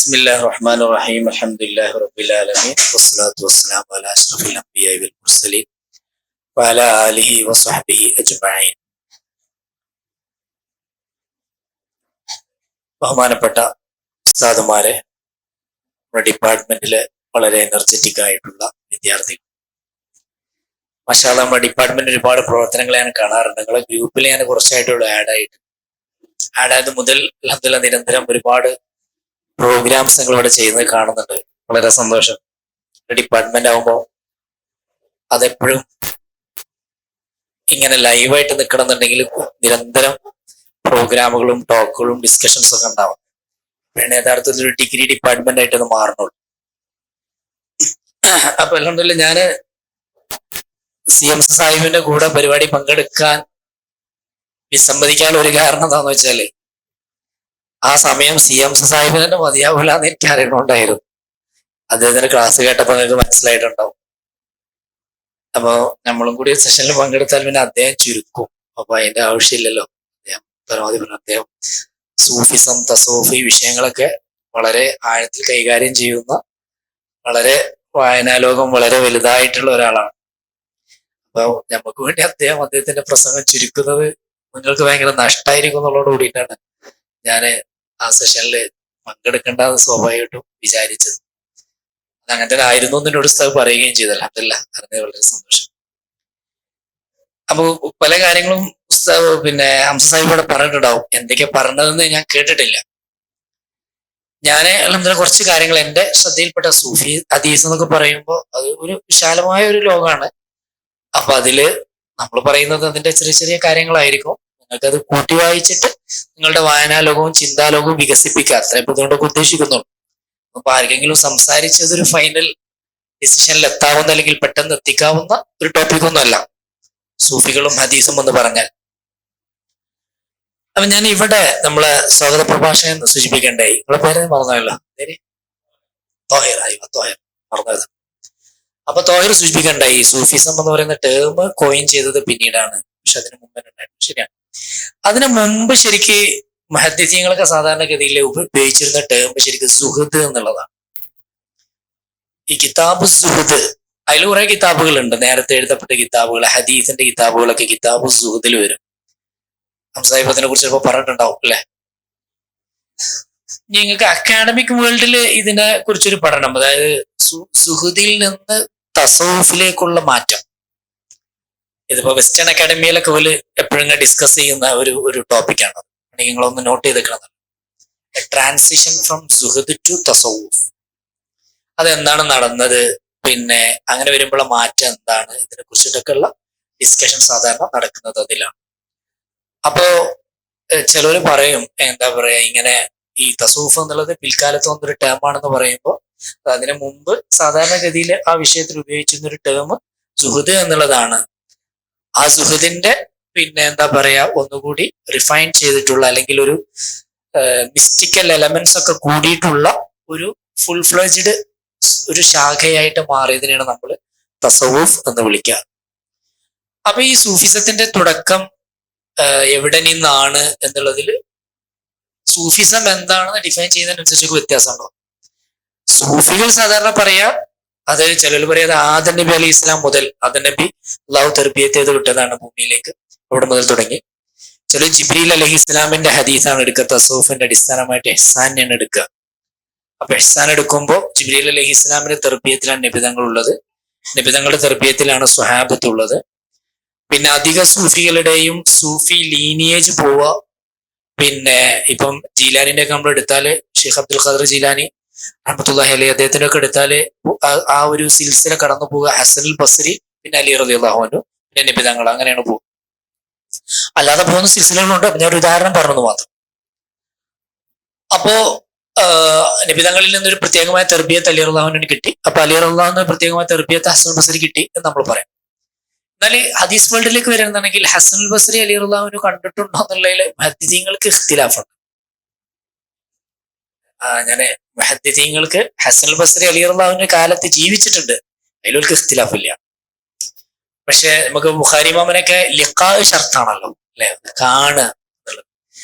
ബിസ്മില്ലാഹിർ റഹ്മാനിർ റഹീം അൽഹംദുലില്ലാഹി റബ്ബിൽ ആലമീൻ വസ്സലാത്തു വസ്സലാമു അലാ അഷ്റഫിൽ അംബിയാഇ വൽ മുർസലീൻ വഅലാ ആലിഹി വസ്വഹ്ബിഹി അജ്മഈൻ. ബഹുമാനപ്പെട്ട ഉസ്താദുമാരെ, നമ്മുടെ ഡിപ്പാർട്ട്മെന്റിലെ വളരെ എനർജറ്റിക് ആയിട്ടുള്ള വിദ്യാർത്ഥികൾ, മാഷാ അല്ലാഹ്, നമ്മുടെ ഡിപ്പാർട്ട്മെന്റ് ഒരുപാട് പ്രവർത്തനങ്ങൾ ഞാൻ കാണാറുണ്ട്. നിങ്ങളെ ഗ്രൂപ്പിൽ ഞാൻ കുറച്ചായിട്ടുള്ള ആഡായത് മുതൽ അൽഹംദുലില്ലാഹ് നിരന്തരം ഒരുപാട് പ്രോഗ്രാംസ് നിങ്ങൾ ഇവിടെ ചെയ്യുന്നത് കാണുന്നുണ്ട്. വളരെ സന്തോഷം. ഡിപ്പാർട്ട്മെന്റ് ആകുമ്പോൾ അതെപ്പോഴും ഇങ്ങനെ ലൈവായിട്ട് നിൽക്കണമെന്നുണ്ടെങ്കിൽ നിരന്തരം പ്രോഗ്രാമുകളും ടോക്കുകളും ഡിസ്കഷൻസ് ഒക്കെ ഉണ്ടാവും. പിന്നെ യഥാർത്ഥത്തിൽ ഒരു ഡിഗ്രി ഡിപ്പാർട്ട്മെന്റ് ആയിട്ട് അത് മാറണുള്ളൂ. അപ്പൊ അൽഹംദുലില്ലാഹ് ഞാന് CMC സാഹിബിന്റെ കൂടെ പരിപാടി പങ്കെടുക്കാൻ വിസമ്മതിക്കാനുള്ള ഒരു കാരണം എന്താന്ന് വെച്ചാല്, ആ സമയം CMC സാഹിബിന് തന്നെ മതിയാവില്ല എന്ന് എനിക്ക് അറിയണോണ്ടായിരുന്നു. അദ്ദേഹത്തിന്റെ ക്ലാസ് കേട്ടപ്പോൾ നിങ്ങൾക്ക് മനസ്സിലായിട്ടുണ്ടാവും. അപ്പൊ നമ്മളും കൂടി സെഷനിൽ പങ്കെടുത്താൽ പിന്നെ അദ്ദേഹം ചുരുക്കും. അപ്പൊ അതിന്റെ ആവശ്യമില്ലല്ലോ. അദ്ദേഹം പരമാവധി പറഞ്ഞു. അദ്ദേഹം സൂഫിസം, തസൂഫി വിഷയങ്ങളൊക്കെ വളരെ ആഴത്തിൽ കൈകാര്യം ചെയ്യുന്ന, വളരെ വായനാലോകം വളരെ വലുതായിട്ടുള്ള ഒരാളാണ്. അപ്പൊ നമുക്ക് വേണ്ടി അദ്ദേഹത്തിന്റെ പ്രസംഗം ചുരുക്കുന്നത് നിങ്ങൾക്ക് ഭയങ്കര നഷ്ടമായിരിക്കും എന്നുള്ളതോട് കൂടിയിട്ടാണ് ഞാൻ ആ സെഷനിൽ പങ്കെടുക്കേണ്ടത് സ്വാഭാവികമായിട്ടും വിചാരിച്ചത്. അങ്ങനെ തന്നെ ആയിരുന്നു എന്നോട് ഉസ്താദ് പറയുകയും ചെയ്തല്ലോ. അൽഹംദുലില്ലാഹ്, അറിഞ്ഞത് വളരെ സന്തോഷം. അപ്പൊ പല കാര്യങ്ങളും ഉസ്താദ് ഹംസ സാഹിബ് ഇവിടെ പറഞ്ഞിട്ടുണ്ടാവും. എന്തൊക്കെ പറഞ്ഞതെന്ന് ഞാൻ കേട്ടിട്ടില്ല. ഞാൻ അൽഹംദുലില്ലാഹ് കുറച്ച് കാര്യങ്ങൾ എന്റെ ശ്രദ്ധയിൽപ്പെട്ട, സൂഫി ഹദീസ് എന്നൊക്കെ പറയുമ്പോൾ അത് ഒരു വിശാലമായ ഒരു ലോകമാണ്. അപ്പൊ അതില് നമ്മൾ പറയുന്നത് അതിന്റെ ചെറിയ ചെറിയ കാര്യങ്ങളായിരിക്കും. നിങ്ങൾക്കത് കൂട്ടി വായിച്ചിട്ട് നിങ്ങളുടെ വായനാലോകവും ചിന്താലോകവും വികസിപ്പിക്കുക, അത്രേ ഇപ്പൊ ഇതുകൊണ്ടൊക്കെ ഉദ്ദേശിക്കുന്നുള്ളൂ. അപ്പൊ ആർക്കെങ്കിലും സംസാരിച്ചത് ഒരു ഫൈനൽ ഡിസിഷനിൽ എത്താവുന്ന അല്ലെങ്കിൽ പെട്ടെന്ന് എത്തിക്കാവുന്ന ഒരു ടോപ്പിക് ഒന്നുമല്ല സൂഫികളും ഹദീസും എന്ന് പറഞ്ഞാൽ. അപ്പൊ ഞാൻ ഇവിടെ നമ്മളെ സ്വാഗത പ്രഭാഷകൻ സൂചിപ്പിക്കണ്ടായി. നിങ്ങളെ പേര് മറന്നല്ലോ, മറന്നത്. അപ്പൊ തോഹിർ സൂചിപ്പിക്കണ്ടായി, സൂഫിസം എന്ന് പറയുന്ന ടേം കോയിൻ ചെയ്തത് പിന്നീടാണ്. പക്ഷെ അതിന് മുമ്പ് ഉണ്ടായിരുന്നു. ശരിയാണ്. അതിനു മുമ്പ് ശരിക്ക് മുഹദ്ദിസീങ്ങളൊക്കെ സാധാരണഗതിയിൽ ഉപയോഗിച്ചിരുന്ന ടേം ശരിക്കും സുഹൃദ് എന്നുള്ളതാണ്. ഈ കിതാബ് സുഹൃദ്, അതിൽ കുറെ കിതാബുകളുണ്ട്, നേരത്തെ എഴുതപ്പെട്ട കിതാബുകൾ, ഹദീസിന്റെ കിതാബുകളൊക്കെ കിതാബ് സുഹൃദിൽ വരും. ഹംസാഹിബത്തിനെ കുറിച്ച് ചിലപ്പോൾ പറഞ്ഞിട്ടുണ്ടാവും അല്ലെ. നിങ്ങൾക്ക് അക്കാഡമിക് വേൾഡിൽ ഇതിനെ കുറിച്ചൊരു പഠനം, അതായത് സുഹൃദിൽ നിന്ന് തസവുഫിലേക്കുള്ള മാറ്റം, ഇതിപ്പോ വെസ്റ്റേൺ അക്കാഡമിയിലൊക്കെ പോലെ എപ്പോഴും ഡിസ്കസ് ചെയ്യുന്ന ഒരു ടോപ്പിക്കാണ്. നിങ്ങളൊന്ന് നോട്ട് ചെയ്തേക്കണം. ട്രാൻസിഷൻ ഫ്രം സുഹദ് ടു തസവുഫ്, അതെന്താണ് നടന്നത്, പിന്നെ അങ്ങനെ വരുമ്പോഴുള്ള മാറ്റം എന്താണ്, ഇതിനെ കുറിച്ചിട്ടൊക്കെ ഉള്ള ഡിസ്കഷൻ സാധാരണ നടക്കുന്നത് അതിലാണ്. അപ്പോ ചിലർ പറയും, എന്താ പറയാ, ഇങ്ങനെ ഈ തസൂഫ് എന്നുള്ളത് പിൽക്കാലത്ത് വന്നൊരു ടേം ആണെന്ന് പറയുമ്പോൾ അതിനു മുമ്പ് സാധാരണഗതിയിൽ ആ വിഷയത്തിൽ ഉപയോഗിച്ചിരുന്ന ഒരു ടേം സുഹൃദ് എന്നുള്ളതാണ്. ആ സുഹൃദിന്റെ എന്താ പറയാ, ഒന്നുകൂടി റിഫൈൻ ചെയ്തിട്ടുള്ള അല്ലെങ്കിൽ ഒരു മിസ്റ്റിക്കൽ എലമെന്റ്സ് ഒക്കെ കൂടിയിട്ടുള്ള ഒരു ഫുൾ ഫ്ലെഡ്ജ്ഡ് ഒരു ശാഖയായിട്ട് മാറിയതിനാണ് നമ്മൾ തസവൂഫ് എന്ന് വിളിക്കുക. അപ്പൊ ഈ സൂഫിസത്തിന്റെ തുടക്കം എവിടെ നിന്നാണ് എന്നുള്ളതിൽ സൂഫിസം എന്താണെന്ന് ഡിഫൈൻ ചെയ്യുന്നതിനനുസരിച്ച് വ്യത്യാസമുണ്ടോ. സൂഫികൾ സാധാരണ പറയാ, അത് ചിലർ പറയാം ആദം നബി അലൈഹി ഇസ്ലാം മുതൽ, ആദം നബി അള്ളാഹു തർബിയത്ത് ചെയ്ത് വിട്ടതാണ് ഭൂമിയിലേക്ക്, അവിടെ മുതൽ തുടങ്ങി. ചില ജിബ്രീൽ അലൈഹി ഇസ്ലാമിന്റെ ഹദീസാണ് എടുക്കുക, തസൂഫിന്റെ അടിസ്ഥാനമായിട്ട് ഇഹ്സാനെയാണ് എടുക്കുക. അപ്പൊ ഇഹ്സാൻ എടുക്കുമ്പോൾ ജിബ്രീൽ അലൈഹി ഇസ്ലാമിന്റെ തർബിയത്തിലാണ് നബിതങ്ങൾ ഉള്ളത്, നബിതങ്ങളുടെ തർബിയത്തിലാണ് സ്വഹാബത്ത് ഉള്ളത്. പിന്നെ അധിക സൂഫികളുടെയും സൂഫി ലീനിയേജ് പോവുക, ഇപ്പം ജീലാനിന്റെ ഒക്കെ നമ്മൾ എടുത്താല് ഷെയ്ഖ് അബ്ദുൽ ഖാദർ ജീലാനി റഹ്മത്തുള്ളാഹി അലൈഹി, അദ്ദേഹത്തിന്റെ ഒക്കെ എടുത്താല് ആ ഒരു സിൽസില കടന്നു പോവുക ഹസനുൽ ബസ്രി, പിന്നെ അലി റളിയല്ലാഹു അൻഹു, പിന്നെ നബിതങ്ങൾ, അങ്ങനെയാണ് പോകുക. അല്ലാതെ പോകുന്ന സിൽസിലകളുണ്ട്. ഞാൻ ഒരു ഉദാഹരണം പറഞ്ഞത് മാത്രം. അപ്പോ നബിതങ്ങളിൽ നിന്നൊരു പ്രത്യേകമായ തെർബിയത്ത് അലി റളിയല്ലാഹുവിന് കിട്ടി. അപ്പൊ അലി റളിയല്ലാഹുവിന് പ്രത്യേകമായ തെർബിയത്ത് ഹസനുൽ ബസ്രി കിട്ടി എന്ന് നമ്മൾ പറയാം. എന്നാൽ ഹദീസ് വേൾഡിലേക്ക് വരുന്നുണ്ടെങ്കിൽ ഹസനുൽ ബസ്രി അലി റളിയല്ലാഹുവിന് കണ്ടിട്ടുണ്ടോ എന്നുള്ളതിൽ മുഹദ്ദിസീങ്ങൾക്ക് ഇഖ്തിലാഫുണ്ട്. അങ്ങനെ മുഹദ്ദിസീങ്ങൾക്ക് ഹസനുൽ ബസ്രി അലി റളിയല്ലാഹുവിന്റെ കാലത്ത് ജീവിച്ചിട്ടുണ്ട്, അതിലൊരു ഇഖ്തിലാഫില്ല. പക്ഷെ നമുക്ക് ബുഖാരി ഇമാമിനൊക്കെ ലിഖാ ഷർത്താണല്ലോ അല്ലെ, കാണുക എന്നുള്ളത്.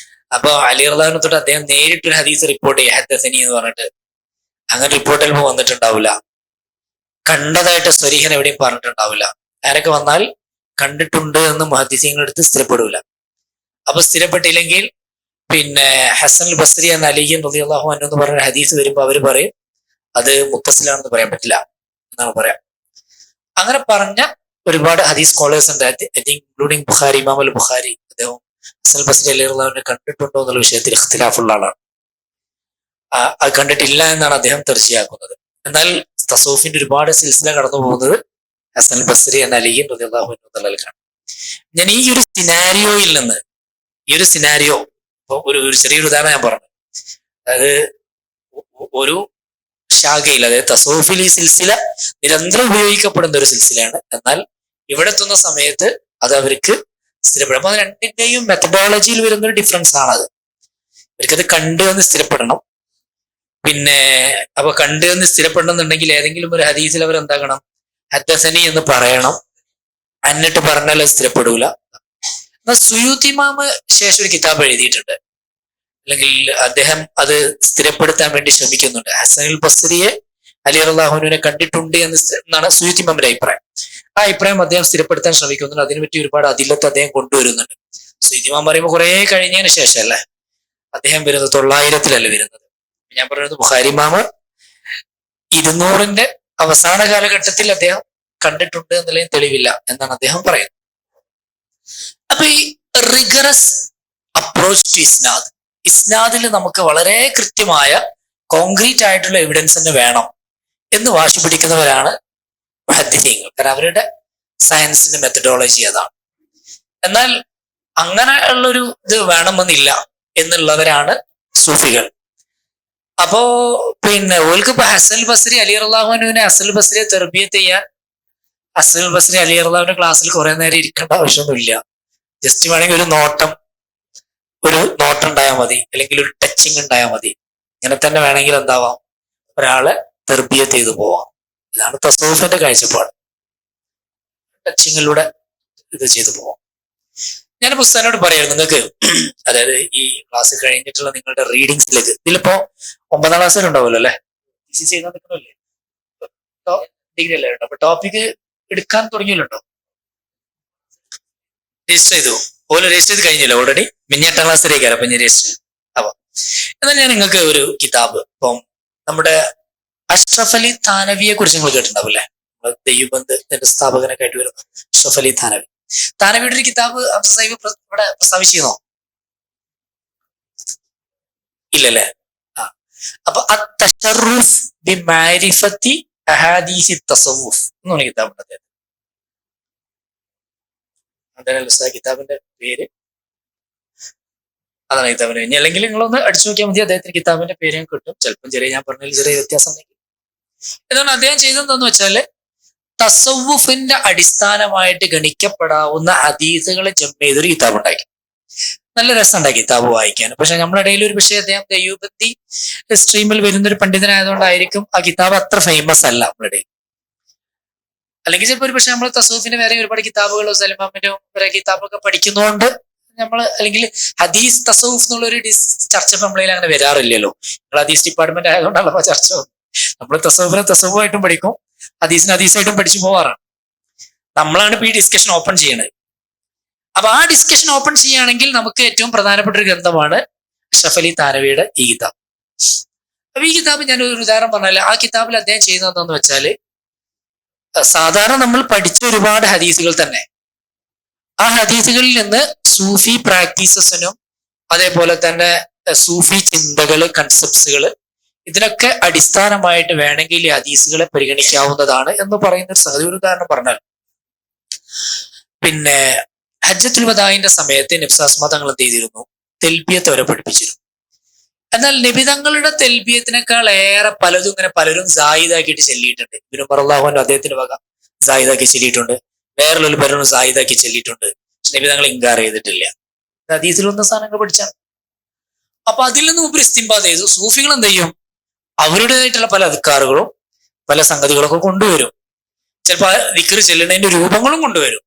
അപ്പൊ അലി റളിയല്ലാഹു തൊട്ട് അദ്ദേഹം നേരിട്ടൊരു ഹദീസ് റിപ്പോർട്ട് ചെയ്യുക, ഹദ്ദസനി എന്ന് പറഞ്ഞിട്ട് അങ്ങനെ റിപ്പോർട്ടിൽ വന്നിട്ടുണ്ടാവില്ല. കണ്ടതായിട്ട് സ്വരീഹൻ എവിടെയും പറഞ്ഞിട്ടുണ്ടാവില്ല. ആരൊക്കെ വന്നാൽ കണ്ടിട്ടുണ്ട് എന്ന് മുഹദ്ദിസീങ്ങളെടുത്ത് സ്ഥിരപ്പെടൂല. അപ്പൊ സ്ഥിരപ്പെട്ടില്ലെങ്കിൽ പിന്നെ ഹസൻ അൽ ബസ്രി എന്ന അലി റളിയല്ലാഹു അൻഹു എന്ന് പറഞ്ഞ ഹദീസ് വരുമ്പോൾ അവർ പറയും അത് മുത്തസിലാണെന്ന് പറയാൻ പറ്റില്ല എന്നാണ് പറയാം. അങ്ങനെ പറഞ്ഞ ഒരുപാട് ഹദീസ് സ്കോളേഴ്സ് ഉണ്ട്, ഇൻക്ലൂഡിങ് ബുഖാരി, ഇമാം അൽ ബുഖാരി. അദ്ദേഹം ഹസൻ അൽ ബസ്രി റളിയല്ലാഹുവിനെ കണ്ടിട്ടുണ്ടോ എന്നുള്ള വിഷയത്തിൽ ഇഖ്തിലാഫുള്ള ആളാണ്. അത് കണ്ടിട്ടില്ല എന്നാണ് അദ്ദേഹം തീർച്ചയാക്കുന്നത്. എന്നാൽ തസൂഫിന്റെ ഒരുപാട് സിൽസില കടന്നു പോകുന്നത് ഹസൻ അൽ ബസ്രി എന്ന അലി റളിയല്ലാഹു അൻഹു എന്നുള്ളതിലാണ്. ഞാൻ ഈ ഒരു സിനാരിയോ ഒരു ചെറിയൊരു ഉദാഹരണം ഞാൻ പറഞ്ഞു. അതായത് ഒരു ശാഖയിൽ, അതായത് തസൂഫിൽ ഈ സിൽസില നിരന്തരം ഉപയോഗിക്കപ്പെടുന്ന ഒരു സിൽസിലയാണ്. എന്നാൽ ഇവിടെ എത്തുന്ന സമയത്ത് അത് അവർക്ക് സ്ഥിരപ്പെടും. അപ്പൊ അത് രണ്ടിന്റെയും മെത്തഡോളജിയിൽ വരുന്നൊരു ഡിഫറൻസ് ആണത്. അവർക്കത് കണ്ടു എന്ന് സ്ഥിരപ്പെടണം. പിന്നെ അപ്പൊ കണ്ടു എന്ന് സ്ഥിരപ്പെടണമെന്നുണ്ടെങ്കിൽ ഏതെങ്കിലും ഒരു ഹദീസിൽ അവർ എന്താക്കണം, ഹദ്ദസനി എന്ന് പറയണം. എന്നിട്ട് പറഞ്ഞാൽ അത് സ്ഥിരപ്പെടൂല. എന്നാൽ സുയൂത്തി ഇമാമ് ശേഷം ഒരു കിതാബ് എഴുതിയിട്ടുണ്ട്, അല്ലെങ്കിൽ അദ്ദേഹം അത് സ്ഥിരപ്പെടുത്താൻ വേണ്ടി ശ്രമിക്കുന്നുണ്ട്. ഹസൻ അൽ ബസ്രിയെ അലി റളിയല്ലാഹുവിനെ കണ്ടിട്ടുണ്ട് എന്നാണ് സുയൂത്തി ഇമാമിന്റെ അഭിപ്രായം. ആ അഭിപ്രായം അദ്ദേഹം സ്ഥിരപ്പെടുത്താൻ ശ്രമിക്കുന്നുണ്ട്. അതിനുപറ്റി ഒരുപാട് അതിലത്ത് അദ്ദേഹം കൊണ്ടുവരുന്നുണ്ട്. സുയൂത്തി ഇമാം പറയുമ്പോൾ കുറെ കഴിഞ്ഞതിന് ശേഷം അല്ലേ അദ്ദേഹം വരുന്നത്, 900-ൽ വരുന്നത്. ഞാൻ പറയുന്നത് ബുഖാരി ഇമാമ് 200-ന്റെ അവസാന കാലഘട്ടത്തിൽ അദ്ദേഹം കണ്ടിട്ടുണ്ട് എന്നുള്ളതിന് തെളിവില്ല എന്നാണ് അദ്ദേഹം പറയുന്നത്. അപ്പൊ ഈ റിഗറസ് അപ്രോച്ച് ടു ഇസ്നാദിൽ നമുക്ക് വളരെ കൃത്യമായ കോൺക്രീറ്റ് ആയിട്ടുള്ള എവിഡൻസ് തന്നെ വേണം എന്ന് വാശി പിടിക്കുന്നവരാണ് മുഹദ്ദിസീങ്ങൾ. കാരണം അവരുടെ സയൻസിന്റെ മെത്തഡോളജി അതാണ്. എന്നാൽ അങ്ങനെ ഉള്ളൊരു ഇത് വേണമെന്നില്ല എന്നുള്ളവരാണ് സൂഫികൾ. അപ്പോ പിന്നെ ഓൾക്ക് ഇപ്പൊ ഹസൻ അൽ ബസ്രി അലി റളിയല്ലാഹുവിനെ ഹസൻ അൽ ബസ്രിയെ തർബിയത്ത് ചെയ്യാൻ ഹസൻ അൽ ബസ്രി അലി റളിയല്ലാഹുവിന്റെ ക്ലാസ്സിൽ കുറെ നേരം ഇരിക്കേണ്ട ആവശ്യമൊന്നുമില്ല. ജസ്റ്റ് വേണമെങ്കിൽ ഒരു നോട്ടം ഉണ്ടായാൽ മതി, അല്ലെങ്കിൽ ഒരു ടച്ചിങ് ഉണ്ടായാൽ മതി. ഇങ്ങനെ തന്നെ വേണമെങ്കിൽ എന്താവാം, ഒരാളെ തർബിയത്ത് ചെയ്തു പോവാം. ഇതാണ് തസൂഫിന്റെ കാഴ്ചപ്പാട്. ടച്ചിങ്ങിലൂടെ ഇത് ചെയ്തു പോവാം. ഞാൻ പുസ്തകനോട് പറയായിരുന്നു നിങ്ങൾക്ക്, അതായത് ഈ ക്ലാസ് കഴിഞ്ഞിട്ടുള്ള നിങ്ങളുടെ റീഡിങ്സിലേക്ക്, ഇതിലിപ്പോ 9ാം ക്ലാസ്സിൽ ഉണ്ടാവുമല്ലോ അല്ലെ, ചെയ്യുന്ന നിൽക്കണല്ലേ, ഡിഗ്രി അല്ലേ ഉണ്ടോ? അപ്പൊ ടോപ്പിക് എടുക്കാൻ തുടങ്ങിയല്ലോ, രജിസ്റ്റർ ചെയ്തു ഓരോ രജിസ്റ്റർ ചെയ്ത് കഴിഞ്ഞല്ലോ ഓൾറെഡി. 8ാം ക്ലാസ്സിലേക്കാണ് അപ്പൊ ഞാൻ രജിസ്റ്റർ ചെയ്തു. അപ്പൊ എന്നാൽ ഞാൻ നിങ്ങൾക്ക് ഒരു കിതാബ്, ഇപ്പം നമ്മുടെ അഷ്റഫ് അലി താനവിയെ കുറിച്ച് നിങ്ങൾ കേട്ടിട്ടുണ്ടാവില്ലേ? ദൈവബന്ധത്തിന്റെ സ്ഥാപകനൊക്കെ ആയിട്ട് വരുന്ന അഷ്റഫ് അലി താനവിയുടെ ഒരു കിതാബ് സാഹിബ് ഇവിടെ പ്രസ്താവിച്ചിരുന്നോ? ഇല്ലല്ലേ? ആ, അപ്പൊ അത്തശറുഫ് ബിമാരിഫത്തി അഹാദീസി തസവുഫ് എന്ന് പറഞ്ഞ കിതാബുണ്ട് അദ്ദേഹം. കിതാബിന്റെ പേര് അതാണ് കിതാബിന്റെ. ഇനി അല്ലെങ്കിൽ നിങ്ങളൊന്ന് അടിച്ചു നോക്കിയാൽ മതി, അദ്ദേഹത്തിന്റെ കിതാബിന്റെ പേര് ഞാൻ കിട്ടും. ചിലപ്പം ഞാൻ പറഞ്ഞതിൽ ചെറിയ വ്യത്യാസം ഉണ്ടെങ്കിൽ. എന്താണ് അദ്ദേഹം ചെയ്തതെന്ന് വെച്ചാല്, തസവുഫിന്റെ അടിസ്ഥാനമായിട്ട് ഗണിക്കപ്പെടാവുന്ന ഹദീസുകളെ ജമ ചെയ്തൊരു കിതാബ് ഉണ്ടാക്കി. നല്ല രസമുണ്ടായി കിതാബ് വായിക്കാൻ. പക്ഷെ നമ്മുടെ ഇടയിൽ ഒരു പക്ഷേ അദ്ദേഹം ദൈവബന്ധി സ്ട്രീമിൽ വരുന്നൊരു പണ്ഡിതനായതുകൊണ്ടായിരിക്കും ആ കിതാബ് അത്ര ഫേമസ് അല്ല നമ്മുടെ ഇടയിൽ. അല്ലെങ്കിൽ ചിലപ്പോൾ ഒരു പക്ഷെ നമ്മൾ തസൂഫിന് വേറെ ഒരുപാട് കിതാബുകളോ സലിമാമിന്റെ വേറെ കിതാബൊക്കെ പഠിക്കുന്നതുകൊണ്ട് നമ്മൾ, അല്ലെങ്കിൽ ഹദീസ് തസൂഫ് എന്നുള്ളൊരു ചർച്ച നമ്മളതിൽ അങ്ങനെ വരാറില്ലല്ലോ. നിങ്ങൾ ഹദീസ് ഡിപ്പാർട്ട്മെന്റ് ആയതുകൊണ്ടാണല്ലോ ചർച്ച. നമ്മൾ തസൂഫിനെ തസൂഫായിട്ടും പഠിക്കും, ഹദീസിന് ഹദീസായിട്ടും പഠിച്ചു പോവാറാണ്. നമ്മളാണ് ഇപ്പൊ ഈ ഡിസ്കഷൻ ഓപ്പൺ ചെയ്യണത്. അപ്പൊ ആ ഡിസ്കഷൻ ഓപ്പൺ ചെയ്യുകയാണെങ്കിൽ നമുക്ക് ഏറ്റവും പ്രധാനപ്പെട്ട ഒരു ഗ്രന്ഥമാണ് അഷ്റഫ് അലി താനവിയുടെ ഈ കിതാബ്. അപ്പൊ ഈ കിതാബ് ഞാൻ ഒരു ഉദാഹരണം പറഞ്ഞാൽ, ആ കിതാബിൽ അദ്ദേഹം ചെയ്യുന്നത് എന്താന്ന് വെച്ചാല്, സാധാരണ നമ്മൾ പഠിച്ച ഒരുപാട് ഹദീസുകൾ തന്നെ, ആ ഹദീസുകളിൽ നിന്ന് സൂഫി പ്രാക്ടീസസിനും അതേപോലെ തന്നെ സൂഫി ചിന്തകള്, കൺസെപ്റ്റ്സുകള്, ഇതിനൊക്കെ അടിസ്ഥാനമായിട്ട് വേണമെങ്കിൽ ഈ ഹദീസുകളെ പരിഗണിക്കാവുന്നതാണ് എന്ന് പറയുന്ന ഒരു സംഗതി. ഒരു ഉദാഹരണം പറഞ്ഞാൽ, പിന്നെ ഹജ്ജത്തുൽ വദാഇന്റെ സമയത്ത് നബ്സാസ്മ തങ്ങൾ എന്ത് ചെയ്തിരുന്നു, തെൽബിയത്ത് അവരെ പഠിപ്പിച്ചിരുന്നു. എന്നാൽ നബിതങ്ങളുടെ തെൽബിയത്തിനേക്കാൾ ഏറെ പലരും സായിദാക്കിയിട്ട് ചെല്ലിയിട്ടുണ്ട്. ഇബ്നു ഉമർ റളിയല്ലാഹു അൻഹു അദ്ദേഹത്തിന്റെ വക സായിദാക്കി ചെല്ലിയിട്ടുണ്ട്, വേറൊരു പലരും സായിദാക്കി ചെല്ലിയിട്ടുണ്ട്. പക്ഷെ നബിതങ്ങൾ ഇൻകാർ ചെയ്തിട്ടില്ല. ഹദീസിൽ വന്ന സാധനങ്ങൾ പഠിച്ചാണ്. അപ്പൊ അതിൽ നിന്ന് മുമ്പ് ഇസ്തിംബാത്ത് ചെയ്തു. സൂഫികൾ എന്ത് ചെയ്യും, അവരുടേതായിട്ടുള്ള പല അദ്കാറുകളും പല സംഗതികളൊക്കെ കൊണ്ടുവരും. ചിലപ്പോൾ ദിക്ർ ചെല്ലുന്നതിന്റെ രൂപങ്ങളും കൊണ്ടുവരും.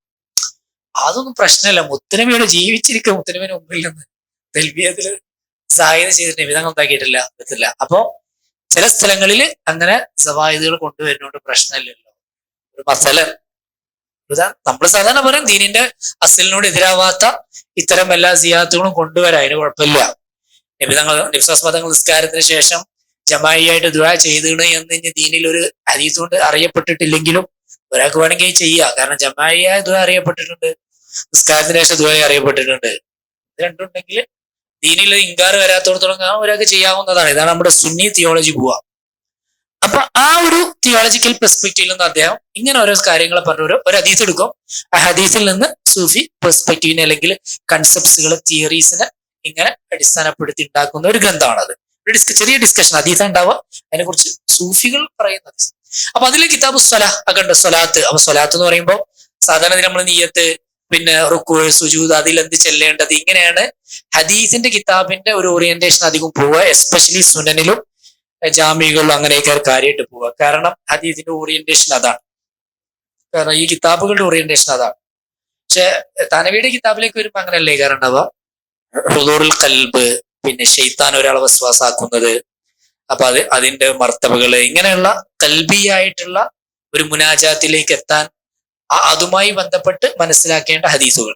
അതൊന്നും പ്രശ്നമല്ല. മുത്തനബിയോട് ജീവിച്ചിരിക്കുക, മുത്തനബിയുടെ മുമ്പിൽ നിന്ന് തെൽബിയത്തില് സായിദ ചെയ്തിട്ട് നബിതങ്ങൾ ഉണ്ടാക്കിയിട്ടില്ല, പറ്റില്ല. അപ്പോ ചില സ്ഥലങ്ങളിൽ അങ്ങനെ സവായിദുകൾ കൊണ്ടുവരുന്നോണ്ട് പ്രശ്നമില്ലല്ലോ. ഒരു മസല നമ്മൾ സാധാരണ പറയും ദീനിന്റെ അസലിനോട് എതിരാവാത്ത ഇത്തരം എല്ലാ സിയാത്തുകളും കൊണ്ടുവരാം, അതിന് കുഴപ്പമില്ല. നബിസ്വസ്മതങ്ങൾ നിസ്കാരത്തിന് ശേഷം ജമായിയായിട്ട് ദുആ ചെയ്തിണ് എന്ന് ഇനി ദീനിൽ ഒരു ഹദീസ് കൊണ്ട് അറിയപ്പെട്ടിട്ടില്ലെങ്കിലും ഒരാൾക്ക് വേണമെങ്കിൽ ചെയ്യാം. കാരണം ജമായിയായ ദുആ അറിയപ്പെട്ടിട്ടുണ്ട്, നിസ്കാരത്തിന് ശേഷം ദുആ അറിയപ്പെട്ടിട്ടുണ്ട്. ഇത് രണ്ടുണ്ടെങ്കിൽ ദീനിൽ ഇൻകാർ വരാത്തോടത്തോളം ഒരാൾക്ക് ചെയ്യാവുന്നതാണ്. ഇതാണ് നമ്മുടെ സുന്നി തിയോളജി പോവാ. അപ്പൊ ആ ഒരു തിയോളജിക്കൽ പെർസ്പെക്റ്റീവിൽ നിന്ന് അദ്ദേഹം ഇങ്ങനെ ഓരോ കാര്യങ്ങളെ പറഞ്ഞു ഒരു ഹദീസ് എടുക്കും. ആ ഹദീസിൽ നിന്ന് സൂഫി പെർസ്പെക്റ്റീവിനെ അല്ലെങ്കിൽ കൺസെപ്റ്റ്സുകളെ തിയറീസിനെ ഇങ്ങനെ അടിസ്ഥാനപ്പെടുത്തി ഉണ്ടാക്കുന്ന ഒരു ഗ്രന്ഥമാണത്. ഒരു ചെറിയ ഡിസ്കഷൻ ഹദീസ ഉണ്ടാവുക, അതിനെ കുറിച്ച് സൂഫികൾ പറയുന്നത്. അപ്പൊ അതിൽ കിതാബു സ്വലാഹ് അകണ്ട സ്വലാത്ത്. അപ്പൊ സ്വലാത്ത് എന്ന് പറയുമ്പോൾ സാധാരണ നമ്മൾ നിയ്യത്ത്, പിന്നെ റുക്കൂ, സുജൂദ്, അതിൽ എന്ത് ചെല്ലേണ്ടത്, ഇങ്ങനെയാണ് ഹദീസിന്റെ കിതാബിന്റെ ഒരു ഓറിയന്റേഷൻ അധികം പോവുക. എസ്പെഷ്യലി സുനനിലും ജാമികളിലും അങ്ങനെയൊക്കെ കാര്യമായിട്ട് പോവുക. കാരണം ഹദീസിന്റെ ഓറിയന്റേഷൻ അതാണ്, കാരണം ഈ കിതാബുകളുടെ ഓറിയന്റേഷൻ അതാണ്. പക്ഷെ തനവിയുടെ കിതാബിലേക്ക് വരുമ്പോൾ അങ്ങനെയല്ലേ കാരണം ഉണ്ടാവുക. ഹുദൂറുൽ ഖൽബ്, പിന്നെ ഷെയ്ത്താൻ ഒരാളെ വസ്വാസാക്കുന്നത്, അപ്പൊ അതിന്റെ മർത്തബകള്, ഇങ്ങനെയുള്ള കൽബിയായിട്ടുള്ള ഒരു മുനാജാത്തിലേക്ക് എത്താൻ അതുമായി ബന്ധപ്പെട്ട് മനസ്സിലാക്കേണ്ട ഹദീസുകൾ,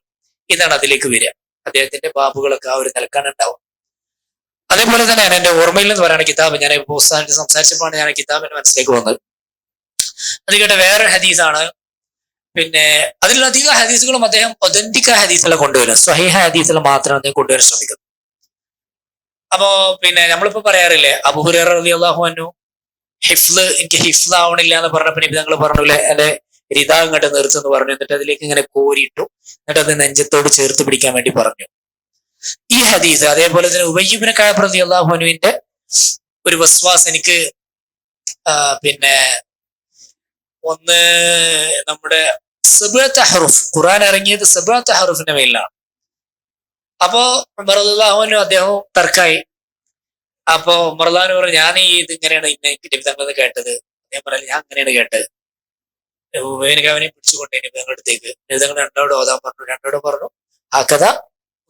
ഇതാണ് അതിലേക്ക് വരിക. അദ്ദേഹത്തിന്റെ ബാബുകളൊക്കെ ആ ഒരു നിലക്കാണ് ഉണ്ടാവുക. അതേപോലെ തന്നെയാണ് എന്റെ ഓർമ്മയിൽ നിന്ന് പറയുന്ന കിതാബ്, ഞാൻ പോസ്റ്റായിട്ട് സംസാരിച്ചപ്പോഴാണ് ഞാൻ കിതാബിന്റെ മനസ്സിലേക്ക് വന്നത്. അത് കേട്ട വേറെ ഹദീസാണ്. പിന്നെ അതിലധികം ഹദീസുകളും അദ്ദേഹം ഒതന്റിക് ഹദീസുകളെ കൊണ്ടുവരും, സ്വഹീഹ ഹദീസുകൾ മാത്രം അദ്ദേഹം കൊണ്ടുവരാൻ ശ്രമിക്കുന്നത്. അപ്പോ പിന്നെ നമ്മളിപ്പോ പറയാറില്ലേ, അബൂ ഹുറൈറ റളിയല്ലാഹു അൻഹു ഹിഫ്ള്, എനിക്ക് ഹിഫ്ള് ആവണില്ല എന്ന് പറഞ്ഞപ്പോ നബി തങ്ങൾ പറഞ്ഞില്ലേ എന്റെ രിദാ ഇങ്ങോട്ട് നിർത്തുന്നു പറഞ്ഞു. എന്നിട്ട് അതിലേക്ക് ഇങ്ങനെ കോരിയിട്ടു, എന്നിട്ട് അത് നെഞ്ചത്തോട് ചേർത്ത് പിടിക്കാൻ വേണ്ടി പറഞ്ഞു. ഈ ഹദീസ് അതേപോലെ തന്നെ ഉബയ്യ് ഇബ്നു കഅബ് റളിയല്ലാഹു അൻഹുവിന്റെ ഒരു വസ്വാസ് എനിക്ക് പിന്നെ ഒന്ന് നമ്മുടെ സബഅത്ത് ഹുറൂഫ്, ഖുർആൻ ഇറങ്ങിയത് സബഅത്ത് ഹുറൂഫിന്റെ മേലാണ്. അപ്പോ ഉമർ റളിയല്ലാഹു അൻഹു അദ്ദേഹവും തർക്കായി. അപ്പോ ഉമർ റളിയല്ലാഹു അൻഹു പറഞ്ഞു, ഞാൻ ഈ ഇത് ഇങ്ങനെയാണ് നബി തങ്ങൾ കേട്ടത്. ഞാൻ പറഞ്ഞു ഞാൻ അങ്ങനെയാണ് കേട്ടത്. അവനെ പിടിച്ചുകൊണ്ടേ നബി തങ്ങളുടെ അടുത്തേക്ക് നബി തങ്ങൾ രണ്ടോട് ഓതാൻ പറഞ്ഞു. രണ്ടോട് പറഞ്ഞു ഹക്കഥ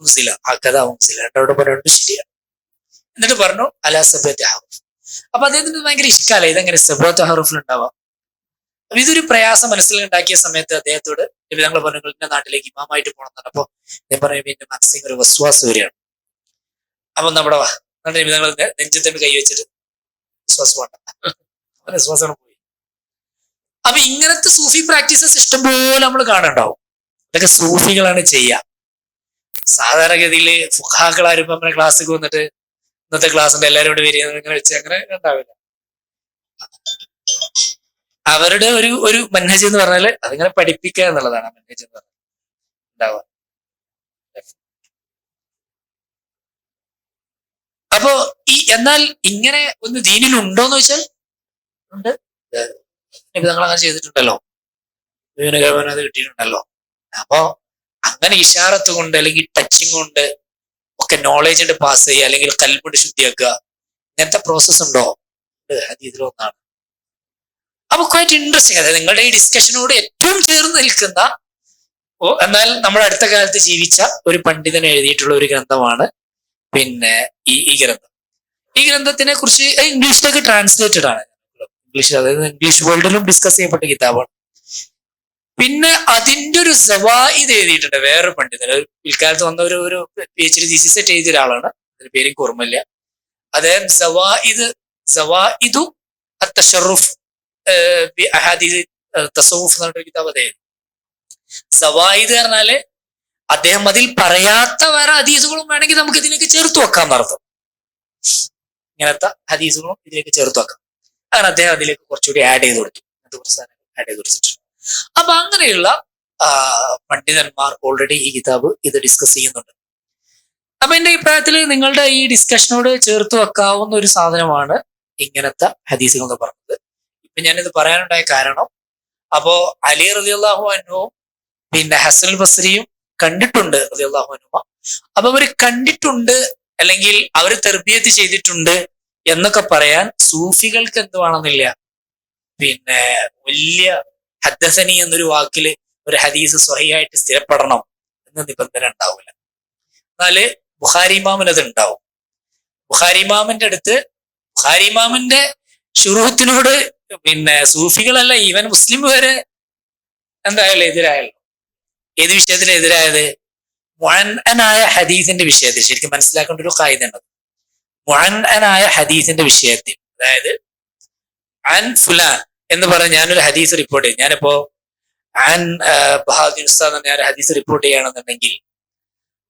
ഉൻസില, ഹക്കഥ ഉൻസില, രണ്ടോട് പറഞ്ഞു ശരിയാണ്. എന്നിട്ട് പറഞ്ഞു അലാ സബഅത്ത് ഹുറൂഫ്. അപ്പൊ അദ്ദേഹത്തിന് ഭയങ്കര ഇഷ്ടമല്ല ഇതെങ്ങനെ സബഅത്ത് ഹുറൂഫിൽ ഉണ്ടാവാം. അപ്പൊ ഇതൊരു പ്രയാസം മനസ്സിലുണ്ടാക്കിയ സമയത്ത് അദ്ദേഹത്തോട് നബി തങ്ങൾ പറഞ്ഞു നിങ്ങളുടെ നാട്ടിലേക്ക് ഇമാമായിട്ട് പോകണം എന്നാണ്. അപ്പൊ ഞാൻ പറഞ്ഞു എന്റെ മനസ്സിൽ ഒരു വസ്വാസ് വരികയാണ്. അപ്പൊ നമ്മുടെ നബി തങ്ങൾ നെഞ്ചത്തോട് കൈ വെച്ചിട്ട് വിശ്വാസം വേണ്ട, വിശ്വാസം പോയി. അപ്പൊ ഇങ്ങനത്തെ സൂഫി പ്രാക്ടീസസ് ഇഷ്ടംപോലെ നമ്മൾ കാണുന്നുണ്ടാവും. ഇതൊക്കെ സൂഫികളാണ് ചെയ്യുക. സാധാരണഗതിയിൽ ഫുഖാക്കളാരും നമ്മുടെ ക്ലാസ്സിൽ വന്നിട്ട് ഇന്നത്തെ ക്ലാസ്സിന്റെ എല്ലാവരും കൂടെ വരിക ഇങ്ങനെ വെച്ച് അങ്ങനെ ഉണ്ടാവില്ല. അവരുടെ ഒരു മൻഹജ് എന്ന് പറഞ്ഞാല് അതിങ്ങനെ പഠിപ്പിക്കുക എന്നുള്ളതാണ് മൻഹജ് എന്ന് പറഞ്ഞാൽ ഉണ്ടാവുക. അപ്പോ എന്നാൽ ഇങ്ങനെ ഒന്ന് ദീനിൽ ഉണ്ടോന്ന് വെച്ചാൽ ഉണ്ട്. നിങ്ങൾ അങ്ങനെ ചെയ്തിട്ടുണ്ടല്ലോ, അത് കിട്ടിയിട്ടുണ്ടല്ലോ. അപ്പോ അങ്ങനെ ഇഷാറത്ത് കൊണ്ട് അല്ലെങ്കിൽ ടച്ചിങ് കൊണ്ട് ഒക്കെ നോളേജ് പാസ് ചെയ്യുക അല്ലെങ്കിൽ കൽബ് ശുദ്ധിയാക്കുക, ഇങ്ങനത്തെ പ്രോസസ് ഉണ്ടോ? ഇതിലൊന്നാണ്. അപ്പൊ ക്വൈറ്റ് ഇൻട്രസ്റ്റിംഗ്. അതായത് നിങ്ങളുടെ ഈ ഡിസ്കഷനോട് ഏറ്റവും ചേർന്ന് നിൽക്കുന്ന എന്നാൽ നമ്മുടെ അടുത്ത കാലത്ത് ജീവിച്ച ഒരു പണ്ഡിതൻ എഴുതിയിട്ടുള്ള ഒരു ഗ്രന്ഥമാണ് പിന്നെ ഈ ഗ്രന്ഥം. ഈ ഗ്രന്ഥത്തിനെ കുറിച്ച് ഇംഗ്ലീഷിലേക്ക് ട്രാൻസ്ലേറ്റഡ് ആണ്. ഇംഗ്ലീഷ്, അതായത് ഇംഗ്ലീഷ് വേൾഡിലും ഡിസ്കസ് ചെയ്യപ്പെട്ട കിതാബാണ്. പിന്നെ അതിന്റെ ഒരു സവായിദ് എഴുതിയിട്ടുണ്ട് വേറൊരു പണ്ഡിതൻ, പിൽക്കാലത്ത് വന്ന ഒരു PhD thesis എഴുതിയ ഒരാളാണ്, അതിന്റെ പേര് എനിക്ക് ഓർമ്മയില്ല. അദ്ദേഹം സവായിദു അത്തശറുഫ് അഹാദീസ് തസവുഫ് എന്ന് പറഞ്ഞൊരു കിതാബ് അദ്ദേഹം. സവായിദ് പറഞ്ഞാല് അദ്ദേഹം അതിൽ പറയാത്ത വേറെ ഹദീസുകളും വേണമെങ്കിൽ നമുക്ക് ഇതിലേക്ക് ചേർത്ത് വെക്കാം എന്നർത്ഥം. ഇങ്ങനത്തെ ഹദീസുകളും ഇതിലേക്ക് ചേർത്ത് വെക്കാം. അങ്ങനെ അദ്ദേഹം അതിലേക്ക് കുറച്ചുകൂടി ആഡ് ചെയ്ത് കൊടുത്തു, അങ്ങനത്തെ കുറച്ച് സാധനങ്ങൾ ആഡ് ചെയ്ത് കൊടുത്തിട്ടുണ്ട്. അപ്പൊ അങ്ങനെയുള്ള പണ്ഡിതന്മാർ ഓൾറെഡി ഈ കിതാബ് ഇത് ഡിസ്കസ് ചെയ്യുന്നുണ്ട്. അപ്പൊ എന്റെ അഭിപ്രായത്തിൽ നിങ്ങളുടെ ഈ ഡിസ്കഷനോട് ചേർത്ത് വെക്കാവുന്ന ഒരു സാധനമാണ് ഇങ്ങനത്തെ ഹദീസുകൾ എന്ന് പറഞ്ഞത്. ഇപ്പൊ ഞാനിത് പറയാനുണ്ടായ കാരണം, അപ്പോ അലി റളിയല്ലാഹു അൻഹുവും പിന്നെ ഹസൻ ബസ്രിയും കണ്ടിട്ടുണ്ട് റളിയല്ലാഹു അൻഹു. അപ്പൊ അവര് കണ്ടിട്ടുണ്ട് അല്ലെങ്കിൽ അവര് തർബിയത്ത് ചെയ്തിട്ടുണ്ട് എന്നൊക്കെ പറയാൻ സൂഫികൾക്ക് എന്തുവാണെന്നില്ല, പിന്നെ വലിയ ഹദ്ദസനി എന്നൊരു വാക്കില് ഒരു ഹദീസ് സ്വഹീഹായിട്ട് സ്ഥിരപ്പെടണം എന്ന നിബന്ധന ഉണ്ടാവില്ല. എന്നാല് ബുഖാരി ഇമാമിന് അത് ഉണ്ടാവും. ബുഖാരി ഇമാമിന്റെ അടുത്ത് ബുഖാരി ഇമാമിന്റെ ഷുറൂത്തിനോട് പിന്നെ സൂഫികളല്ല, ഈവൻ മുസ്ലിം വരെ എന്തായാലും എതിരായല്ലോ. ഏത് വിഷയത്തിൽ എതിരായത്? മുഅന്നനായ ഹദീസിന്റെ വിഷയത്തിൽ. ശരിക്കും മനസ്സിലാക്കേണ്ട ഒരു ഖായിദ ഉണ്ട്. മുഅന്നനായ ഹദീസിന്റെ വിഷയത്തിൽ, അതായത് അൻ ഫുലാൻ എന്ന് പറഞ്ഞ് ഞാനൊരു ഹദീസ് റിപ്പോർട്ട് ചെയ്യും. ഞാനിപ്പോ അൻ ബഹാവുദ്ദീൻ ഉസ്താദ് എന്ന് ഞാൻ ഹദീസ് റിപ്പോർട്ട് ചെയ്യണമെന്നുണ്ടെങ്കിൽ,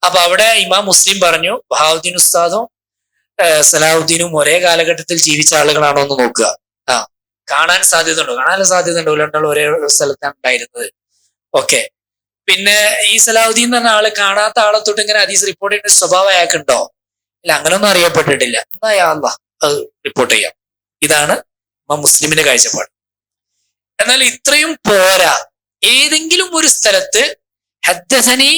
അപ്പൊ അവിടെ ഇമാം മുസ്ലിം പറഞ്ഞു ബഹാവുദ്ദീൻ ഉസ്താദും സലാഹുദ്ദീനും ഒരേ കാലഘട്ടത്തിൽ ജീവിച്ച ആളുകളാണോ എന്ന് നോക്കുക. ആ, കാണാൻ സാധ്യത ഉണ്ടോ? കാണാൻ സാധ്യത ഉണ്ടോ? രണ്ടാളും ഒരേ സ്ഥലത്താണ് ഉണ്ടായിരുന്നത്. ഓക്കെ. പിന്നെ ഈ സലാഹുദ്ദീൻ എന്ന് പറഞ്ഞ ആള് കാണാത്ത ആളെ തൊട്ട് ഇങ്ങനെ ഹദീസ് റിപ്പോർട്ട് ചെയ്യുന്ന സ്വഭാവം അയാൾക്കുണ്ടോ? ഇല്ല, അങ്ങനൊന്നും അറിയപ്പെട്ടിട്ടില്ല. എന്നാ അല്ലാ അത് റിപ്പോർട്ട് ചെയ്യാം. ഇതാണ് മുസ്ലിമിന്റെ കാഴ്ചപ്പാട്. എന്നാൽ ഇത്രയും പോരാ. ഏതെങ്കിലും ഒരു സ്ഥലത്ത് ഹദ്ദസനി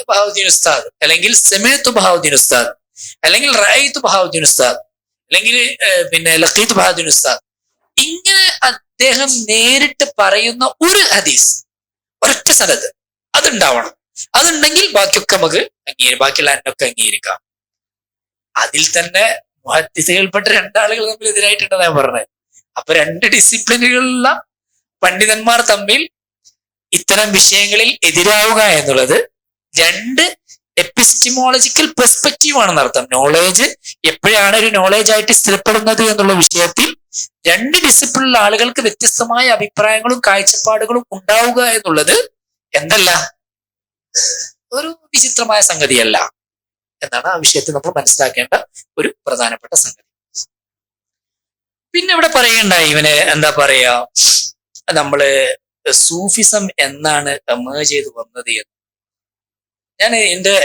ബഹാവുദ്ദീൻ ഉസ്താദ്, അല്ലെങ്കിൽ സമഅതു ബഹാവുദ്ദീൻ ഉസ്താദ്, അല്ലെങ്കിൽ റഅയ്തു ബഹാവുദ്ദീൻ ഉസ്താദ്, അല്ലെങ്കിൽ പിന്നെ ലഖീതു ബഹാവുദ്ദീൻ ഉസ്താദ്, ഇങ്ങനെ അദ്ദേഹം നേരിട്ട് പറയുന്ന ഒരു ഹദീസ് ഒരൊറ്റ സ്ഥലത്ത് അതുണ്ടാവണം. അതുണ്ടെങ്കിൽ ബാക്കിയൊക്കെ നമുക്ക് ബാക്കിയുള്ള എന്നൊക്കെ അംഗീകരിക്കാം. അതിൽ തന്നെ മുഹദ്ദിസുകൾപ്പെട്ട രണ്ടാളുകൾ തമ്മിൽ എതിരായിട്ടുണ്ടെന്ന് ഞാൻ പറഞ്ഞത്. അപ്പൊ രണ്ട് ഡിസിപ്ലിനുകളിലുള്ള പണ്ഡിതന്മാർ തമ്മിൽ ഇത്തരം വിഷയങ്ങളിൽ എതിരാവുക എന്നുള്ളത് രണ്ട് എപ്പിസ്റ്റിമോളജിക്കൽ പെർസ്പെക്റ്റീവ് ആണെന്ന് അർത്ഥം. നോളേജ് എപ്പോഴാണ് ഒരു നോളേജ് ആയിട്ട് സ്ഥിരപ്പെടുന്നത് എന്നുള്ള വിഷയത്തിൽ രണ്ട് ഡിസിപ്ലിനുള്ള ആളുകൾക്ക് വ്യത്യസ്തമായ അഭിപ്രായങ്ങളും കാഴ്ചപ്പാടുകളും ഉണ്ടാവുക എന്നുള്ളത് എന്തല്ല, ഒരു വിചിത്രമായ സംഗതിയല്ല എന്നാണ് ആ വിഷയത്തിൽ നമ്മൾ മനസ്സിലാക്കേണ്ട ഒരു പ്രധാനപ്പെട്ട സംഗതി. പിന്നെ ഇവിടെ പറയണ്ടായി ഇവന് എന്താ പറയാ, നമ്മള് സൂഫിസം എന്നാണ് എമേർജ് ചെയ്ത് വന്നത് എന്ന്. ഞാൻ എന്റെ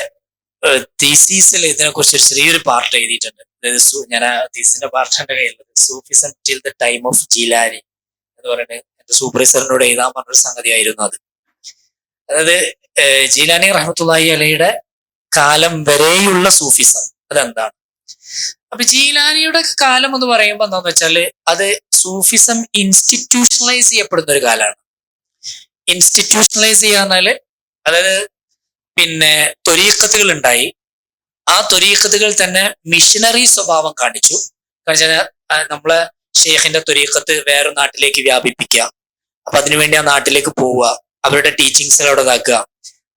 തീസീസിൽ ഇതിനെ കുറിച്ച് ഒരു ചെറിയൊരു പാർട്ട് എഴുതിയിട്ടുണ്ട്. അതായത് ഞാൻ ആ തീസിന്റെ പാർട്ട് എന്റെ കയ്യിലുള്ളത് Sufism till the time of Jilani എന്ന് പറയുന്നത് എന്റെ സൂപ്പർവൈസറിനോട് എഴുതാൻ പറഞ്ഞൊരു സംഗതിയായിരുന്നു അത്. അതായത് ജീലാനി റഹ്മത്തുള്ളാഹി അലൈഹിയുടെ കാലം വരെയുള്ള സൂഫിസം അതെന്താണ്. അപ്പൊ ജീലാനിയുടെ കാലം എന്ന് പറയുമ്പോൾ എന്താന്ന് വെച്ചാല് അത് സൂഫിസം ഇൻസ്റ്റിറ്റ്യൂഷണലൈസ് ചെയ്യപ്പെടുന്ന ഒരു കാലമാണ്. ഇൻസ്റ്റിറ്റ്യൂഷണലൈസ് ചെയ്യാന്നാല് അതായത് പിന്നെ ത്വരീഖത്തുകൾ ഉണ്ടായി. ആ ത്വരീഖത്തുകൾ തന്നെ മിഷനറി സ്വഭാവം കാണിച്ചു. നമ്മളെ ഷെയ്ഖിന്റെ ത്വരീഖത്ത് വേറെ നാട്ടിലേക്ക് വ്യാപിപ്പിക്കുക. അപ്പൊ അതിനുവേണ്ടി ആ നാട്ടിലേക്ക് പോവുക, അവരുടെ ടീച്ചിങ്സ് അവിടെ ഇതാക്കുക.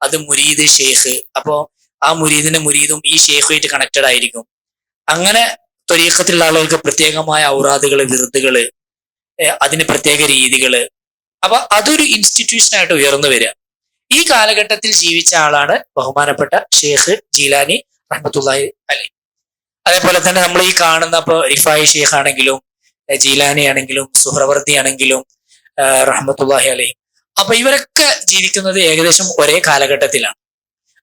അത് മുരീദ് ഷെയ്ഖ്, അപ്പോ ആ മുരീദും ഈ ഷെയ്ഖുമായിട്ട് കണക്റ്റഡ് ആയിരിക്കും. അങ്ങനെ ത്വരീഖത്തിലുള്ള ആളുകൾക്ക് പ്രത്യേകമായ ഔറാദുകള്, വിറുദുകള്, അതിന് പ്രത്യേക രീതികള്. അപ്പൊ അതൊരു ഇൻസ്റ്റിറ്റ്യൂഷനായിട്ട് ഉയർന്നു വരിക. ഈ കാലഘട്ടത്തിൽ ജീവിച്ച ആളാണ് ബഹുമാനപ്പെട്ട ഷെയ്ഖ് ജീലാനി റഹ്മത്തുള്ളാഹി അലൈഹി. അതേപോലെ തന്നെ നമ്മൾ ഈ കാണുന്ന ഇപ്പൊ റിഫായി ഷെയ്ഖ് ആണെങ്കിലും ജീലാനി ആണെങ്കിലും സുഹ്റവർദി ആണെങ്കിലും റഹ്മത്തുള്ളാഹി അലൈഹി, അപ്പൊ ഇവരൊക്കെ ജീവിക്കുന്നത് ഏകദേശം ഒരേ കാലഘട്ടത്തിലാണ്.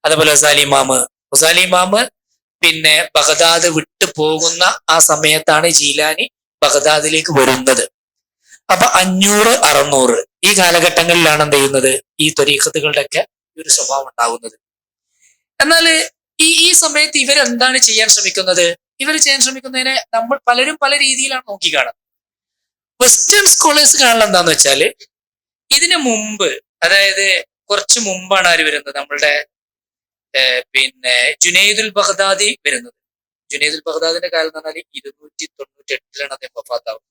അതേപോലെ ഗസാലി ഇമാമ് പിന്നെ ബഗ്ദാദ് വിട്ടു പോകുന്ന ആ സമയത്താണ് ജീലാനി ബഗ്ദാദിലേക്ക് വരുന്നത്. അപ്പൊ 500, 600 ഈ കാലഘട്ടങ്ങളിലാണ് എന്ത് ചെയ്യുന്നത്, ഈ ത്വരീഖത്തുകളുടെ ഒക്കെ ഒരു സ്വഭാവം ഉണ്ടാകുന്നത്. എന്നാൽ ഈ സമയത്ത് ഇവരെന്താണ് ചെയ്യാൻ ശ്രമിക്കുന്നത്? ഇവർ ചെയ്യാൻ ശ്രമിക്കുന്നതിനെ നമ്മൾ പലരും പല രീതിയിലാണ് നോക്കിക്കാണുന്നത്. വെസ്റ്റേൺ സ്കോളേഴ്സ് കാണുന്നത് എന്താന്ന് വെച്ചാല് ഇതിനു മുമ്പ്, അതായത് കുറച്ച് മുമ്പാണ് ആര് വരുന്നത്, നമ്മളുടെ പിന്നെ ജുനൈദുൽ ബഗ്ദാദി വരുന്നത്. ജുനൈദുൽ ബഗ്ദാദിന്റെ കാലം എന്ന് പറഞ്ഞാൽ 298 അദ്ദേഹം വഫാത്താവും.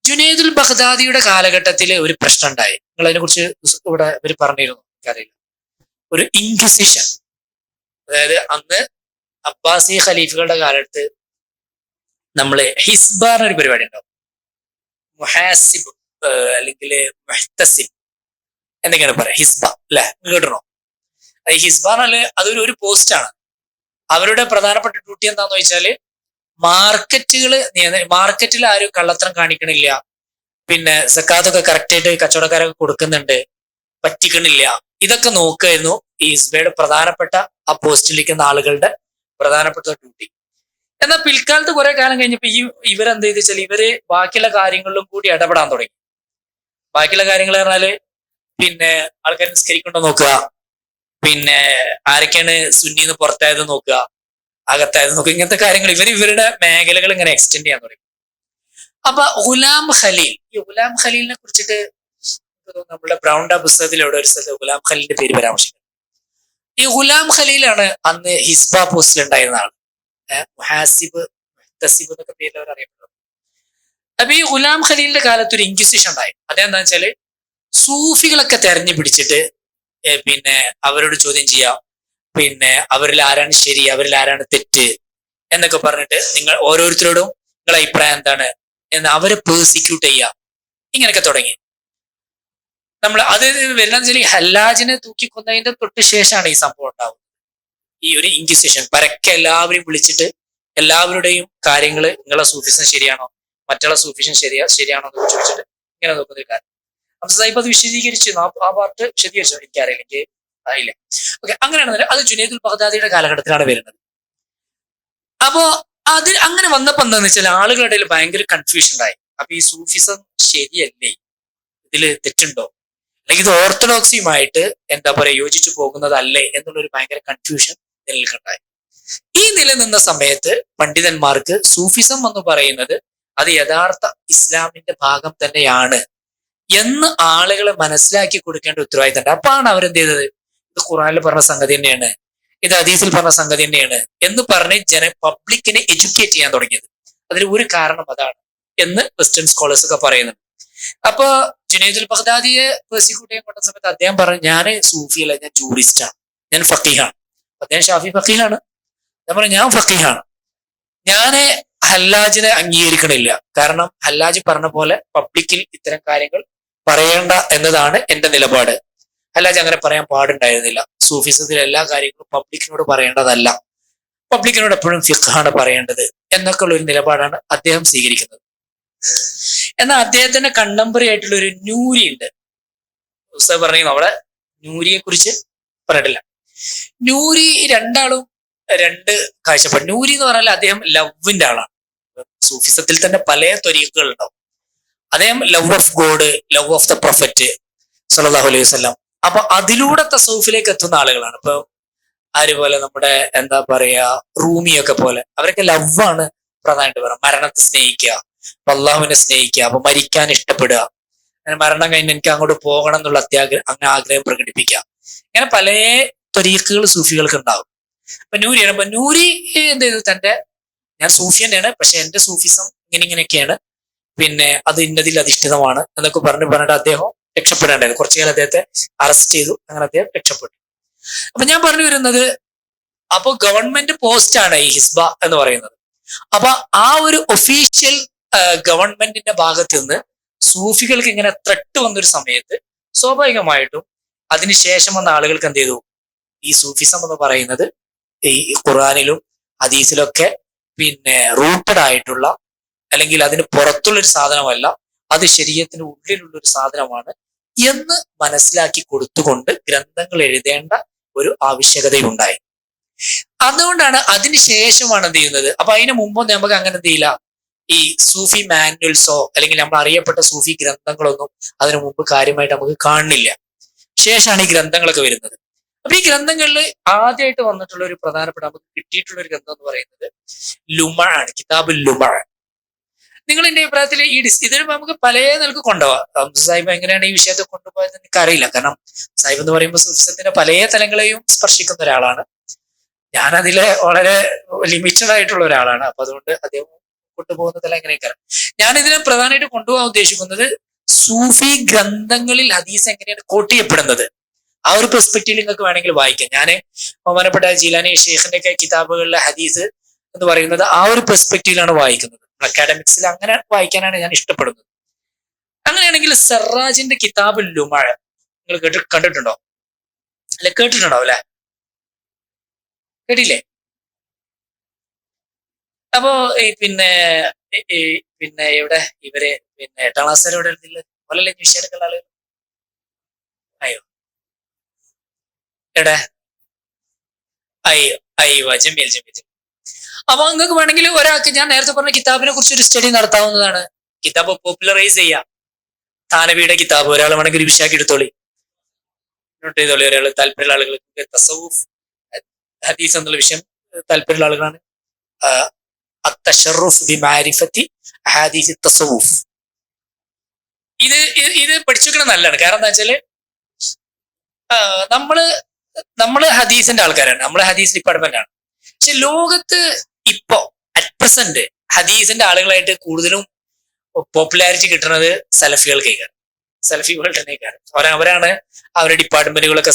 ജുനൈദുൽ ബഗ്ദാദിയുടെ കാലഘട്ടത്തിൽ ഒരു പ്രശ്നം ഉണ്ടായി. നിങ്ങൾ അതിനെ കുറിച്ച് ഇവിടെ ഇവർ പറഞ്ഞിരുന്നു, എനിക്കറിയില്ല. ഒരു ഇൻക്വിസിഷൻ, അതായത് അന്ന് അബ്ബാസി ഖലീഫുകളുടെ കാലത്ത് നമ്മള് ഹിസ്ബ എന്നൊരു പരിപാടി ഉണ്ടാവും. മുഹാസിബ് അല്ലെങ്കിൽ മുഹ്തസിബ് എന്തൊക്കെയാണ് പറയാം, ഹിസ്ബ അല്ലെ, കേട്ടണോ? ഹിസ്ബ എന്നാല് അതൊരു പോസ്റ്റാണ്. അവരുടെ പ്രധാനപ്പെട്ട ഡ്യൂട്ടി എന്താന്ന് വെച്ചാല് മാർക്കറ്റിൽ ആരും കള്ളത്തരം കാണിക്കണില്ല, പിന്നെ സക്കാത്തൊക്കെ കറക്റ്റായിട്ട് കച്ചവടക്കാരൊക്കെ കൊടുക്കുന്നുണ്ട്, പറ്റിക്കണില്ല, ഇതൊക്കെ നോക്കായിരുന്നു ഈ ഹിസ്ബയുടെ പ്രധാനപ്പെട്ട ആ പോസ്റ്റിലിരിക്കുന്ന ആളുകളുടെ പ്രധാനപ്പെട്ട ഡ്യൂട്ടി. എന്നാൽ പിൽക്കാലത്ത് കുറെ കാലം കഴിഞ്ഞപ്പോ ഇവരെന്ത് ചെയ്ത് വെച്ചാൽ ഇവര് ബാക്കിയുള്ള കാര്യങ്ങളിലും കൂടി ഇടപെടാൻ തുടങ്ങി. ബാക്കിയുള്ള കാര്യങ്ങൾ പറഞ്ഞാല് പിന്നെ ആൾക്കാർ നിസ്കരിക്കുന്നുണ്ടോ നോക്കുക, പിന്നെ ആരൊക്കെയാണ് സുന്നിന്ന് പുറത്തായത് നോക്കുക, അകത്തായത് നോക്കുക, ഇങ്ങനത്തെ കാര്യങ്ങൾ ഇവരുടെ മേഖലകൾ ഇങ്ങനെ എക്സ്റ്റെൻഡ് ചെയ്യാൻ തുടങ്ങി. അപ്പൊ ഗുലാം ഖലീലിനെ കുറിച്ചിട്ട് നമ്മുടെ ബ്രൗണ്ട പുസ്തകത്തിൽ എവിടെ ഒരു സ്ഥലത്ത് ഗുലാം ഖലീലിന്റെ പേര് പരാമർശിക്കുന്നത്. ഈ ഗുലാം ഖലീലാണ് അന്ന് ഹിസ്ബ പോസ്റ്റിൽ ഉണ്ടായിരുന്ന ആൾ. മുഹാസിബ് മുക്തസിബ് എന്നൊക്കെ പേരിൽ അവർ അറിയപ്പെടുന്നത്. അപ്പൊ ഈ ഗുലാം ഖലീലിന്റെ കാലത്ത് ഒരു ഇൻക്വിസിഷൻ ഉണ്ടായി. അതെന്താ വെച്ചാല് സൂഫികളൊക്കെ തെരഞ്ഞു പിടിച്ചിട്ട് പിന്നെ അവരോട് ചോദ്യം ചെയ്യാം, പിന്നെ അവരിൽ ആരാണ് ശരി, അവരിൽ ആരാണ് തെറ്റ് എന്നൊക്കെ പറഞ്ഞിട്ട് നിങ്ങൾ ഓരോരുത്തരോടും നിങ്ങളുടെ അഭിപ്രായം എന്താണ് എന്ന് അവരെ പേഴ്സിക്യൂട്ട് ചെയ്യാം. ഇങ്ങനെയൊക്കെ തുടങ്ങി. നമ്മൾ അത് വരുന്നതെന്ന് വെച്ചാൽ ഈ ഹല്ലാജിനെ തൂക്കിക്കൊന്നതിന്റെ തൊട്ട് ശേഷമാണ് ഈ സംഭവം ഉണ്ടാവുന്നത്. ഈ ഒരു ഇൻക്വിസിഷൻ പരക്കെ എല്ലാവരെയും വിളിച്ചിട്ട് എല്ലാവരുടെയും കാര്യങ്ങൾ നിങ്ങളെ സൂഫിസം ശരിയാണോ, മറ്റുള്ള സൂഫിസം ശരിയാണോ എന്ന് ചോദിച്ചിട്ട് ഇങ്ങനെ നോക്കുന്ന ഒരു കാര്യം. അപ്പൊ സാഹിബ് അത് വിശദീകരിച്ചു, ആ പാർട്ട് വിശദീകരിച്ചു, എനിക്കറിയില്ല, എനിക്ക് അറിയില്ല. ഓക്കെ, അങ്ങനെയാണെന്നല്ല, അത് ജുനൈദുൽ ബഗ്ദാദിയുടെ കാലഘട്ടത്തിലാണ് വരുന്നത്. അപ്പോ അത് അങ്ങനെ വന്നപ്പോ എന്താന്ന് വെച്ചാൽ ആളുകളുടെ ഇടയിൽ ഭയങ്കര കൺഫ്യൂഷൻ ഉണ്ടായി. അപ്പൊ ഈ സൂഫിസം ശരിയല്ലേ, ഇതില് തെറ്റുണ്ടോ, അല്ലെങ്കിൽ ഇത് ഓർത്തഡോക്സിയുമായിട്ട് എന്താ പറയുക യോജിച്ചു പോകുന്നതല്ലേ എന്നുള്ളൊരു ഭയങ്കര കൺഫ്യൂഷൻ നിലനിൽക്കുന്നുണ്ടായി. ഈ നിലനിന്ന സമയത്ത് പണ്ഡിതന്മാർക്ക് സൂഫിസം എന്ന് പറയുന്നത് അത് യഥാർത്ഥ ഇസ്ലാമിന്റെ ഭാഗം തന്നെയാണ് എന്ന് ആളുകളെ മനസ്സിലാക്കി കൊടുക്കേണ്ട ഉത്തരവാദിത്തമുണ്ട്. അപ്പാണ് അവരെന്ത് ചെയ്തത്, ഇത് ഖുറാനിൽ പറഞ്ഞ സംഗതി തന്നെയാണ്, ഇത് ഹദീസിൽ പറഞ്ഞ സംഗതി തന്നെയാണ് എന്ന് പറഞ്ഞ് പബ്ലിക്കിനെ എഡ്യൂക്കേറ്റ് ചെയ്യാൻ തുടങ്ങിയത്. അതിൽ ഒരു കാരണം അതാണ് എന്ന് വെസ്റ്റേൺ സ്കോളേഴ്സ് ഒക്കെ പറയുന്നുണ്ട്. അപ്പൊ ജുനൈദുൽ ബഗ്ദാദിയെ പേഴ്സിക്യൂട്ട് ചെയ്യാൻ കൊണ്ട സമയത്ത് അദ്ദേഹം പറഞ്ഞു, ഞാൻ സൂഫിയല്ല, ഞാൻ ജൂറിസ്റ്റാണ്, ഞാൻ ഫക്കീഹാണ്. അദ്ദേഹം ഷാഫി ഫക്കീഹാണ്. ഞാൻ പറഞ്ഞു, ഞാൻ ഫക്കീഹാണ്, ഞാന് ഹല്ലാജിനെ അംഗീകരിക്കണില്ല. കാരണം ഹല്ലാജ് പറഞ്ഞ പോലെ പബ്ലിക്കിൽ ഇത്തരം കാര്യങ്ങൾ പറയേണ്ട എന്നതാണ് എന്റെ നിലപാട്. ഹല്ലാജ് അങ്ങനെ പറയാൻ പാടുണ്ടായിരുന്നില്ല. സൂഫിസത്തിൽ എല്ലാ കാര്യങ്ങളും പബ്ലിക്കിനോട് പറയേണ്ടതല്ല, പബ്ലിക്കിനോട് എപ്പോഴും ഫിഖാണ് പറയേണ്ടത് എന്നൊക്കെ ഉള്ള ഒരു നിലപാടാണ് അദ്ദേഹം സ്വീകരിക്കുന്നത്. എന്നാൽ അദ്ദേഹത്തിന്റെ കണ്ടംപററി ആയിട്ടുള്ള ഒരു നൂരി ഉണ്ട്. ഉസ്താദ് പറഞ്ഞു അവിടെ നൂരിയെ കുറിച്ച് പറഞ്ഞിട്ടില്ല. നൂരി രണ്ടാളും രണ്ട് കാഴ്ചപ്പാട്. നൂരി എന്ന് പറഞ്ഞാൽ അദ്ദേഹം ലവിന്റെ ആളാണ്. സൂഫിസത്തിൽ തന്നെ പല ത്വരീഖുകൾ ഉണ്ടാവും. അദ്ദേഹം love of God, love of the prophet സല്ലല്ലാഹു അലൈഹി വസല്ലം. അപ്പൊ അതിലൂടെ തസൗഫിലേക്ക് എത്തുന്ന ആളുകളാണ്. ഇപ്പൊ അതുപോലെ നമ്മുടെ എന്താ പറയാ റൂമിയൊക്കെ പോലെ അവരൊക്കെ ലവാണ് പ്രധാനമായിട്ട് പറയാം. മരണത്തെ സ്നേഹിക്കുക, അള്ളാഹുവിനെ സ്നേഹിക്കുക, അപ്പൊ മരിക്കാൻ ഇഷ്ടപ്പെടുക, മരണം കഴിഞ്ഞ് എനിക്ക് അങ്ങോട്ട് പോകണം എന്നുള്ള അങ്ങനെ ആഗ്രഹം പ്രകടിപ്പിക്കുക. ഇങ്ങനെ പല ത്വരീഖുകൾ സൂഫികൾക്ക് ഉണ്ടാവും. അപ്പൊ നൂരിയാണ്. അപ്പൊ നൂരി എന്ത് ചെയ്തു, ഞാൻ സൂഫി തന്നെയാണ്, പക്ഷെ എന്റെ സൂഫിസം ഇങ്ങനെയൊക്കെയാണ്, പിന്നെ അത് ഇന്നതിൽ അധിഷ്ഠിതമാണ് എന്നൊക്കെ പറഞ്ഞിട്ട് അദ്ദേഹം രക്ഷപ്പെടേണ്ടത്. കുറച്ചു കാലം അദ്ദേഹത്തെ അറസ്റ്റ് ചെയ്തു, അങ്ങനെ അദ്ദേഹം രക്ഷപ്പെട്ടു. അപ്പൊ ഞാൻ പറഞ്ഞു വരുന്നത്, അപ്പൊ ഗവൺമെന്റ് പോസ്റ്റാണ് ഈ ഹിസ്ബ എന്ന് പറയുന്നത്. അപ്പൊ ആ ഒരു ഒഫീഷ്യൽ ഗവൺമെന്റിന്റെ ഭാഗത്ത് നിന്ന് സൂഫികൾക്ക് ഇങ്ങനെ ത്രെട്ട് വന്നൊരു സമയത്ത് സ്വാഭാവികമായിട്ടും അതിനുശേഷം വന്ന ആളുകൾക്ക് എന്ത് ചെയ്തു, ഈ സൂഫിസം എന്ന് പറയുന്നത് ഈ ഖുർആനിലും ഹദീസിലൊക്കെ പിന്നെ റൂട്ടഡ് ആയിട്ടുള്ള, അല്ലെങ്കിൽ അതിന് പുറത്തുള്ള ഒരു സാധനമല്ല, അത് ശരീഅത്തിന് ഉള്ളിലുള്ള ഒരു സാധനമാണ് എന്ന് മനസ്സിലാക്കി കൊടുത്തുകൊണ്ട് ഗ്രന്ഥങ്ങൾ എഴുതേണ്ട ഒരു ആവശ്യകതയുണ്ടായി. അതുകൊണ്ടാണ് അതിനുശേഷമാണ് എന്ത് ചെയ്യുന്നത്. അപ്പൊ അതിന് മുമ്പൊന്നും നമുക്ക് അങ്ങനെ എന്ത് ചെയ്യില്ല, ഈ സൂഫി മാനുവൽസോ അല്ലെങ്കിൽ നമ്മൾ അറിയപ്പെട്ട സൂഫി ഗ്രന്ഥങ്ങളൊന്നും അതിനു മുമ്പ് കാര്യമായിട്ട് നമുക്ക് കാണുന്നില്ല. ശേഷമാണ് ഈ ഗ്രന്ഥങ്ങളൊക്കെ വരുന്നത്. അപ്പൊ ഈ ഗ്രന്ഥങ്ങളിൽ ആദ്യമായിട്ട് വന്നിട്ടുള്ള ഒരു പ്രധാനപ്പെട്ട നമുക്ക് കിട്ടിയിട്ടുള്ള ഒരു ഗ്രന്ഥം എന്ന് പറയുന്നത് ലുമഅാണ്, കിതാബുൽ ലുമഅ. നിങ്ങൾ എന്റെ അഭിപ്രായത്തിൽ ഈ ഇതിന് നമുക്ക് പല നിലക്ക് കൊണ്ടുപോകാം. സാഹിബ് എങ്ങനെയാണ് ഈ വിഷയത്തെ കൊണ്ടുപോയത് എനിക്ക് അറിയില്ല. കാരണം സാഹിബ് എന്ന് പറയുമ്പോൾ സൂഫിസത്തിന്റെ പല തലങ്ങളെയും സ്പർശിക്കുന്ന ഒരാളാണ്. ഞാൻ അതിലെ വളരെ ലിമിറ്റഡ് ആയിട്ടുള്ള ഒരാളാണ്. അപ്പൊ അതുകൊണ്ട് അദ്ദേഹം കൊണ്ടുപോകുന്ന തല എങ്ങനെയൊക്കെ ഞാൻ ഇതിനെ പ്രധാനമായിട്ട് കൊണ്ടുപോകാൻ ഉദ്ദേശിക്കുന്നത് സൂഫി ഗ്രന്ഥങ്ങളിൽ ഹദീസ് എങ്ങനെയാണ് കോട്ട് ചെയ്യപ്പെടുന്നത് ആ ഒരു പെർസ്പെക്റ്റീവ് നിങ്ങൾക്ക് വേണമെങ്കിൽ വായിക്കാം. ഞാൻ ബഹുമാനപ്പെട്ട ജീലാനി ഷെയ്ഖിന്റെ ഒക്കെ കിതാബുകളിലെ ഹദീസ് എന്ന് പറയുന്നത് ആ ഒരു പെർസ്പെക്റ്റീവിലാണ് വായിക്കുന്നത്. അക്കാഡമിക്സിൽ അങ്ങനെ വായിക്കാനാണ് ഞാൻ ഇഷ്ടപ്പെടുന്നത്. അങ്ങനെയാണെങ്കിൽ സർറാജിന്റെ കിതാബ് ലുമഅ നിങ്ങൾ കണ്ടിട്ടുണ്ടോ? അല്ലെ കേട്ടിട്ടുണ്ടാവും അല്ലെ? കേട്ടില്ലേ? അപ്പോ പിന്നെ ഇവിടെ ഇവര് പിന്നെ 8ാം ക്ലാസ് ഇവിടെ എടുത്തില്ല പോലല്ലേ വിഷയം ആളുകൾ. അയ്യോ എവിടെ? അയ്യോ അയ്യോ ജമീൽ. അപ്പൊ നിങ്ങൾക്ക് വേണമെങ്കിൽ ഒരാൾക്ക് ഞാൻ നേരത്തെ പറഞ്ഞ കിതാബിനെ കുറിച്ച് ഒരു സ്റ്റഡി നടത്താവുന്നതാണ്. കിതാബ് പോപ്പുലറൈസ് ചെയ്യാം. താനവിയുടെ കിതാബ് ഒരാൾ വേണമെങ്കിൽ ഒരു വിഷയാക്കി എടുത്തോളി, നോട്ട് ചെയ്തോളി. ഒരാൾ താല്പര്യമുള്ള ആളുകൾക്ക് തസവുഫ് ഹദീസ് എന്നുള്ള വിഷയം താല്പര്യമുള്ള ആളുകളാണ്. അത്തശറുഫ് ബിമാരിഫത്തി അഹാദീസ് തസവുഫ്. ഇത് പഠിച്ചു വെക്കണം നല്ലതാണ്. കാരണം എന്താ വെച്ചാല് നമ്മള് ഹദീസിന്റെ ആൾക്കാരാണ്, നമ്മള് ഹദീസ് ഡിപ്പാർട്ട്മെന്റ് ആണ്. പക്ഷെ ലോകത്ത് ഇപ്പോ അറ്റ് പ്രസന്റ് ഹദീസിന്റെ ആളുകളായിട്ട് കൂടുതലും പോപ്പുലാരിറ്റി കിട്ടുന്നത് സലഫികൾക്കേക്കാണ്, സലഫികൾ തന്നെയൊക്കെയാണ്. അവരാണ് അവരുടെ ഡിപ്പാർട്ട്മെന്റുകളൊക്കെ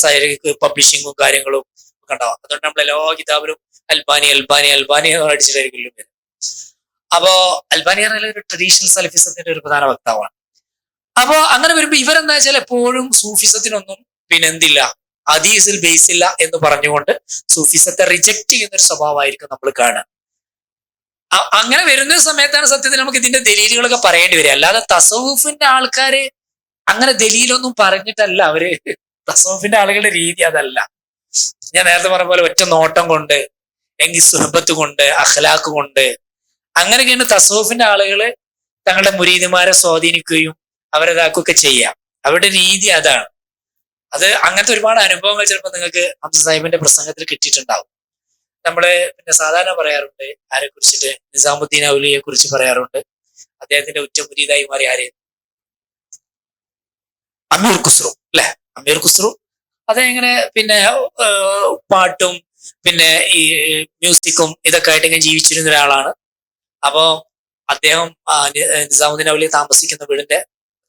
പബ്ലിഷിങ്ങും കാര്യങ്ങളും ഒക്കെ ഉണ്ടാവും. അതുകൊണ്ട് നമ്മൾ എല്ലാ കിതാബിലും അൽബാനി അൽബാനി അൽബാനി എന്ന് അടിച്ചിട്ടായിരിക്കും. അപ്പോ അൽബാനി പറഞ്ഞാൽ ഒരു ട്രഡീഷണൽ സലഫിസത്തിന്റെ ഒരു പ്രധാന വക്താവാണ്. അപ്പോ അങ്ങനെ വരുമ്പോ ഇവരെന്താ വെച്ചാൽ എപ്പോഴും സൂഫിസത്തിനൊന്നും പിന്നെ എന്തില്ല, ഹദീസിൽ ബേസ് ഇല്ല എന്ന് പറഞ്ഞുകൊണ്ട് സൂഫിസത്തെ റിജക്ട് ചെയ്യുന്ന ഒരു സ്വഭാവമായിരിക്കും നമ്മൾ കാണുക. അങ്ങനെ വരുന്ന സമയത്താണ് സത്യത്തിൽ നമുക്ക് ഇതിന്റെ ദലീലുകളൊക്കെ പറയേണ്ടി വരിക. അല്ലാതെ തസവുഫിന്റെ ആൾക്കാര് അങ്ങനെ ദലീലൊന്നും പറഞ്ഞിട്ടല്ല അവര്, തസവുഫിന്റെ ആളുകളുടെ രീതി അതല്ല. ഞാൻ നേരത്തെ പറഞ്ഞ പോലെ ഒറ്റ നോട്ടം കൊണ്ട്, എങ്കിൽ സുഹബത്ത് കൊണ്ട്, അഖ്ലാഖ് കൊണ്ട്, അങ്ങനെയൊക്കെയാണ് തസവുഫിന്റെ ആളുകള് തങ്ങളുടെ മുരീദുമാരെ സ്വാധീനിക്കുകയും അവരതാക്കുകയൊക്കെ ചെയ്യാം. അവരുടെ രീതി അതാണ്. അത് അങ്ങനത്തെ ഒരുപാട് അനുഭവങ്ങൾ ചിലപ്പോൾ നിങ്ങൾക്ക് ഹംസ സാഹിബിന്റെ പ്രസംഗത്തിൽ കിട്ടിയിട്ടുണ്ടാവും. നമ്മള് പിന്നെ സാധാരണ പറയാറുണ്ട് ആരെ കുറിച്ചിട്ട്, നിസാമുദ്ദീൻ ഔലിയെ കുറിച്ച് പറയാറുണ്ട്. അദ്ദേഹത്തിന്റെ ഉറ്റ മുരീദായി മാറി ആര്, അമീർ ഖുസ്രു അല്ലെ. അമീർ ഖുസ്രു അതെങ്ങനെ പിന്നെ പാട്ടും പിന്നെ ഈ മ്യൂസിക്കും ഇതൊക്കെ ആയിട്ട് ഇങ്ങനെ ജീവിച്ചിരുന്ന ഒരാളാണ്. അപ്പോ അദ്ദേഹം നിസാമുദ്ദീൻ ഔലിയ താമസിക്കുന്ന വീടിന്റെ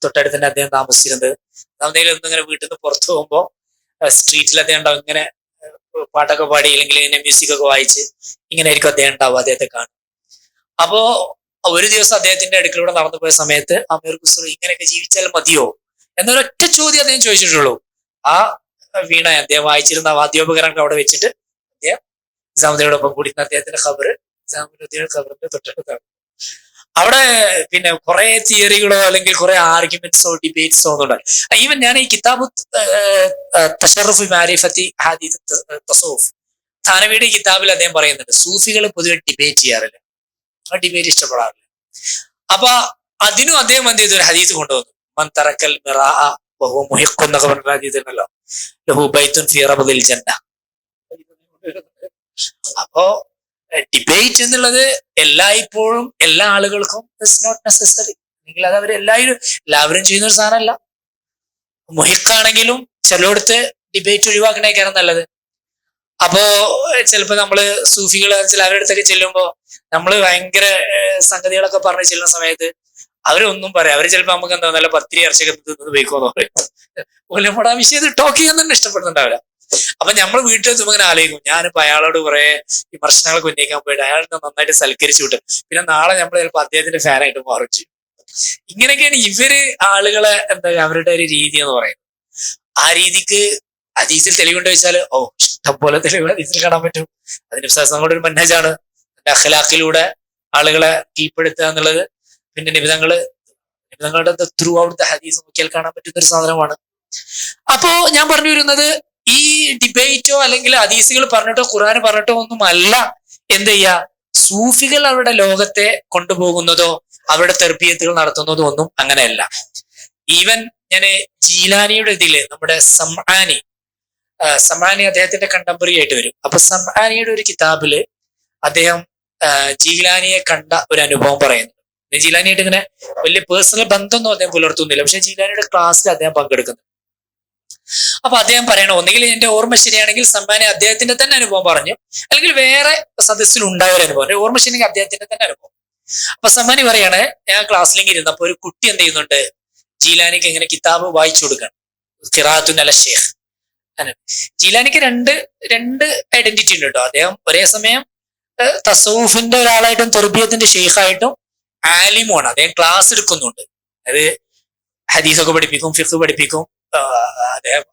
തൊട്ടടുത്ത് തന്നെ അദ്ദേഹം താമസിച്ചിരുന്നത്. നിസാമുദ്ദീൻ ഒന്നിങ്ങനെ വീട്ടിൽ നിന്ന് പുറത്തു പോകുമ്പോൾ സ്ട്രീറ്റിൽ അദ്ദേഹം ഉണ്ടാവും, ഇങ്ങനെ പാട്ടൊക്കെ പാടി അല്ലെങ്കിൽ ഇങ്ങനെ മ്യൂസിക് ഒക്കെ വായിച്ച് ഇങ്ങനെ ആയിരിക്കും അദ്ദേഹം ഉണ്ടാവും, അദ്ദേഹത്തെ കാണും. അപ്പോ ഒരു ദിവസം അദ്ദേഹത്തിന്റെ അടുക്കളൂടെ നടന്നു പോയ സമയത്ത് അമീർ ഖുസ്രു ഇങ്ങനെയൊക്കെ ജീവിച്ചാൽ മതിയോ എന്നൊരൊറ്റ ചോദ്യം അദ്ദേഹം ചോദിച്ചിട്ടുള്ളൂ. ആ വീണ അദ്ദേഹം വായിച്ചിരുന്ന വാദ്യോപകരണങ്ങൾ അവിടെ വെച്ചിട്ട് അദ്ദേഹം നിസാമുദ്ദീനോടൊപ്പം കൂടി അദ്ദേഹത്തിന്റെ ഖബർ നിസാമുദ്ദീന്റെ ഖബറിന്റെ തൊട്ടടുത്താണ്. അവിടെ പിന്നെ കുറെ തിയറികളോ അല്ലെങ്കിൽ കുറെ ആർഗ്യുമെന്റ്സോ ഡിബേറ്റ്സോ ഒന്നും. ഈവൻ ഞാൻ ഈ കിതാബ് തശറുഫ് മാരിഫത്തി ഹദീസ് തസവുഫ് ഥാനവിയുടെ കിതാബിൽ അദ്ദേഹം പറയുന്നുണ്ട് സൂഫികൾ പൊതുവെ ഡിബേറ്റ് ചെയ്യാറില്ല, ആ ഡിബേറ്റ് ഇഷ്ടപ്പെടാറില്ല. അപ്പൊ അതിനും അദ്ദേഹം എന്ത് ചെയ്തു, ഒരു ഹദീസ് കൊണ്ടുവന്നു. മൻ തറക്കൽ മിറാഅ വഹുവ മുഹിഖ് എന്നൊക്കെ പറഞ്ഞ ഹദീസ് ഉണ്ടല്ലോ, ലഹു ബൈത്തുൻ ഫീ റബദിൽ ജന്ന. അപ്പോ ഡിബേറ്റ് എന്നുള്ളത് എല്ലായ്പ്പോഴും എല്ലാ ആളുകൾക്കും ഇറ്റ്സ് നോട്ട് നെസസറി, അല്ലെങ്കിൽ അത് എല്ലാവരും ചെയ്യുന്ന ഒരു സാധനമല്ല. മുഹിഖാണെങ്കിലും ചിലയിടത്ത് ഡിബേറ്റ് ഒഴിവാക്കണേക്കാണ് നല്ലത്. അപ്പോ ചിലപ്പോ നമ്മള് സൂഫികൾ അവരുടെ അടുത്തൊക്കെ ചെല്ലുമ്പോ നമ്മള് ഭയങ്കര സംഗതികളൊക്കെ പറഞ്ഞ് ചെല്ലുന്ന സമയത്ത് അവരൊന്നും പറയാം, അവര് ചിലപ്പോ നമുക്ക് എന്താ നല്ല പത്തിരി ഇറച്ചൊക്കെ തിന്ന് പോയിക്കോന്ന് പറയും. നമ്മുടെ ആ വിഷയത്തിൽ ടോക്ക് ചെയ്യാൻ തന്നെ ഇഷ്ടപ്പെടുന്നുണ്ടാവില്ല. അപ്പൊ നമ്മൾ വീട്ടിലെത്തുമ്പോൾ ഇങ്ങനെ ആലോചിക്കും, ഞാനിപ്പോ അയാളോട് കുറെ വിമർശനങ്ങളൊക്കെ ഉന്നയിക്കാൻ പോയിട്ട് അയാളെ നന്നായിട്ട് സൽക്കരിച്ചു വിട്ടു, പിന്നെ നാളെ നമ്മൾ ചിലപ്പോൾ അദ്ദേഹത്തിന്റെ ഫാനായിട്ട് മാറും ചെയ്യും. ഇങ്ങനെയൊക്കെയാണ് ഇവര് ആളുകളെ എന്താ അവരുടെ ഒരു രീതി എന്ന് പറയുന്നത്. ആ രീതിക്ക് ഹദീസിൽ തെളിവുണ്ട് വെച്ചാൽ ഇഷ്ടം പോലെ തെളിവ് ഹദീസിൽ കാണാൻ പറ്റും. അതിന് നമ്മുടെ ഒരു മന്നേജാണ് അഖ്ലാഖിലൂടെ ആളുകളെ കീഴ്പ്പെടുത്തുക എന്നുള്ളത്. പിന്നെ നിബിധങ്ങളുടെ ത്രൂ ഔട്ട് ദ ഹദീസ് നോക്കിയാൽ കാണാൻ പറ്റുന്ന ഒരു സാധനമാണ്. അപ്പോ ഞാൻ പറഞ്ഞു വരുന്നത്, ഈ ഡിബേറ്റോ അല്ലെങ്കിൽ ഹദീസുകൾ പറഞ്ഞിട്ടോ ഖുർആൻ പറഞ്ഞിട്ടോ ഒന്നും അല്ല എന്ത് ചെയ്യുക, സൂഫികൾ അവരുടെ ലോകത്തെ കൊണ്ടുപോകുന്നതോ അവരുടെ തെർബിയത്തുകൾ നടത്തുന്നതോ ഒന്നും അങ്ങനെയല്ല. ഈവൻ ഞാൻ ജീലാനിയുടെ ഇതില് നമ്മുടെ സമ്ആനി അദ്ദേഹത്തിന്റെ കണ്ടംപററി ആയിട്ട് വരും. അപ്പൊ സമ്ആനിയുടെ ഒരു കിതാബില് അദ്ദേഹം ജീലാനിയെ കണ്ട ഒരു അനുഭവം പറയുന്നു. ജീലാനിയായിട്ട് ഇങ്ങനെ വലിയ പേഴ്സണൽ ബന്ധമൊന്നും അദ്ദേഹം പുലർത്തുന്നില്ല, പക്ഷെ ജീലാനിയുടെ ക്ലാസ്സിൽ അദ്ദേഹം പങ്കെടുക്കുന്നു. അപ്പൊ അദ്ദേഹം പറയണ, ഒന്നുകിൽ എന്റെ ഓർമ്മ ശരിയാണെങ്കിൽ സമ്മാനി അദ്ദേഹത്തിന്റെ തന്നെ അനുഭവം പറഞ്ഞു, അല്ലെങ്കിൽ വേറെ സദസ്സിൽ ഉണ്ടായ ഒരു അനുഭവം. എന്റെ ഓർമ്മ ശരിയെങ്കിൽ അദ്ദേഹത്തിന്റെ തന്നെ അനുഭവം. അപ്പൊ സമ്മാനി പറയാണ്, ഞാൻ ക്ലാസ്സിലേക്ക് ഇരുന്നപ്പോ ഒരു കുട്ടി എന്ത് ചെയ്യുന്നുണ്ട്, ജീലാനിക്ക് ഇങ്ങനെ കിതാബ് വായിച്ചു കൊടുക്കണം, ഖിറാഅത്തുൻ അല ശൈഖ്. ജീലാനിക്ക് രണ്ട് ഐഡന്റിറ്റി ഉണ്ട് കേട്ടോ. അദ്ദേഹം ഒരേ സമയം തസവുഫിന്റെ ഒരാളായിട്ടും തെർബിയത്തിന്റെ ഷെയ്ഖായിട്ടും ആലിമുമാണ്. അദ്ദേഹം ക്ലാസ് എടുക്കുന്നുണ്ട്, അത് ഹദീസൊക്കെ പഠിപ്പിക്കും, ഫിഖ് പഠിപ്പിക്കും.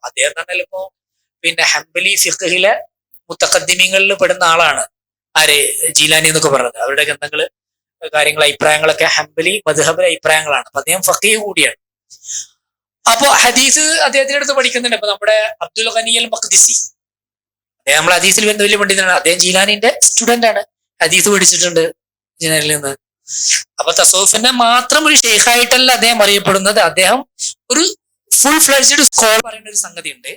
അദ്ദേഹം തന്നെ ഇപ്പോ പിന്നെ ഹംബലി ഫിഖ്ഹിലെ മുത്തഖദ്ദിമീങ്ങളിൽ പെടുന്ന ആളാണ്. ആര്, ജീലാനി എന്നൊക്കെ പറയുന്നത്. അവരുടെ ഗ്രന്ഥങ്ങള് കാര്യങ്ങൾ അഭിപ്രായങ്ങളൊക്കെ ഹംബലി മദ്ഹബിലെ അഭിപ്രായങ്ങളാണ്. അപ്പൊ അദ്ദേഹം ഫഖീഹ് കൂടിയാണ്. അപ്പൊ ഹദീസ് അദ്ദേഹത്തിന്റെ അടുത്ത് പഠിക്കുന്നുണ്ട്. ഇപ്പൊ നമ്മുടെ അബ്ദുൽ ഖനി അൽ മഖ്ദിസി, അദ്ദേഹം നമ്മൾ ഹദീസിൽ വലിയ പണ്ഡിതനാണ്. അദ്ദേഹം ജീലാനിന്റെ സ്റ്റുഡന്റ് ആണ്, ഹദീസ് പഠിച്ചിട്ടുണ്ട് ജീലാനിൽ നിന്ന്. അപ്പൊ തസവുഫിന്റെ മാത്രം ഒരു ഷെയ്ഖായിട്ടല്ല അദ്ദേഹം അറിയപ്പെടുന്നത്, അദ്ദേഹം ഒരു ഫുൾ ഫ്ലെഡ്ജ്ഡ് സ്കോളർ പറയുന്ന ഒരു സംഗതി ഉണ്ട്.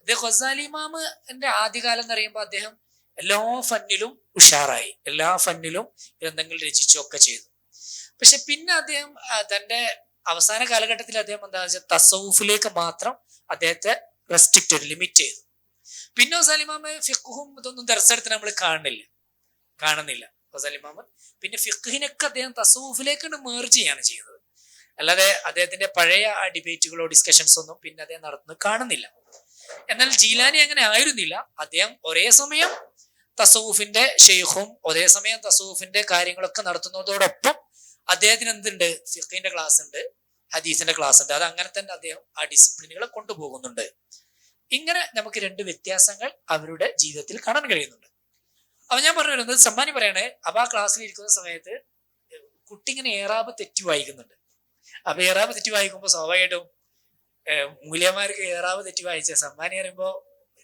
അദ്ദേഹം ഖസാലി ഇമാമിന്റെ ആദ്യകാലം എന്ന് പറയുമ്പോൾ അദ്ദേഹം എല്ലാ ഫന്നിലും ഉഷാറായി, എല്ലാ ഫന്നിലും ഗ്രന്ഥങ്ങൾ രചിച്ചൊക്കെ ചെയ്തു. പക്ഷെ പിന്നെ അദ്ദേഹം തന്റെ അവസാന കാലഘട്ടത്തിൽ അദ്ദേഹം എന്താ വെച്ചാൽ തസവുഫിലേക്ക് മാത്രം അദ്ദേഹത്തെ റെസ്ട്രിക്റ്റഡ്, ലിമിറ്റ് ചെയ്തു. പിന്നെ ഖസാലി ഇമാം ഫിഖ്ഹും ഇതൊന്നും ദർസെടുത്ത് നമ്മൾ കാണുന്നില്ല. ഗസാലി ഇമാമ്. പിന്നെ ഫിഖ്ഹിനൊക്കെ അദ്ദേഹം തസവുഫിലേക്ക് മേർജ് ചെയ്യാണ് ചെയ്യുന്നത്. അല്ലാതെ അദ്ദേഹത്തിന്റെ പഴയ ആ ഡിബേറ്റുകളോ ഡിസ്കഷൻസോ ഒന്നും പിന്നെ അദ്ദേഹം നടത്തുന്നത് കാണുന്നില്ല. എന്നാൽ ജീലാനി അങ്ങനെ ആയിരുന്നില്ല. അദ്ദേഹം ഒരേ സമയം തസവുഫിന്റെ ഷെയ്ഖും ഒരേ സമയം തസവുഫിന്റെ കാര്യങ്ങളൊക്കെ നടത്തുന്നതോടൊപ്പം അദ്ദേഹത്തിന് എന്തുണ്ട്, ഫിഖ്ഹിന്റെ ക്ലാസ് ഉണ്ട്, ഹദീസിന്റെ ക്ലാസ് ഉണ്ട്. അത് അങ്ങനെ തന്നെ അദ്ദേഹം ആ ഡിസിപ്ലിനുകളെ കൊണ്ടുപോകുന്നുണ്ട്. ഇങ്ങനെ നമുക്ക് രണ്ട് വ്യത്യാസങ്ങൾ അവരുടെ ജീവിതത്തിൽ കാണാൻ കഴിയുന്നുണ്ട്. അപ്പൊ ഞാൻ പറഞ്ഞു വരുന്നത്, സമ്മാനി പറയണേ, അപ്പൊ ആ ക്ലാസ്സിൽ ഇരിക്കുന്ന സമയത്ത് കുട്ടി ഇങ്ങനെ ഏറാബ് തെറ്റി വായിക്കുന്നുണ്ട്. അപ്പൊ ഏറാബ് തെറ്റി വായിക്കുമ്പോ സ്വാഭാവികമായിട്ടും മൂല്യന്മാർക്ക് ഏറാബ് തെറ്റി വായിച്ച സമ്മാനി പറയുമ്പോ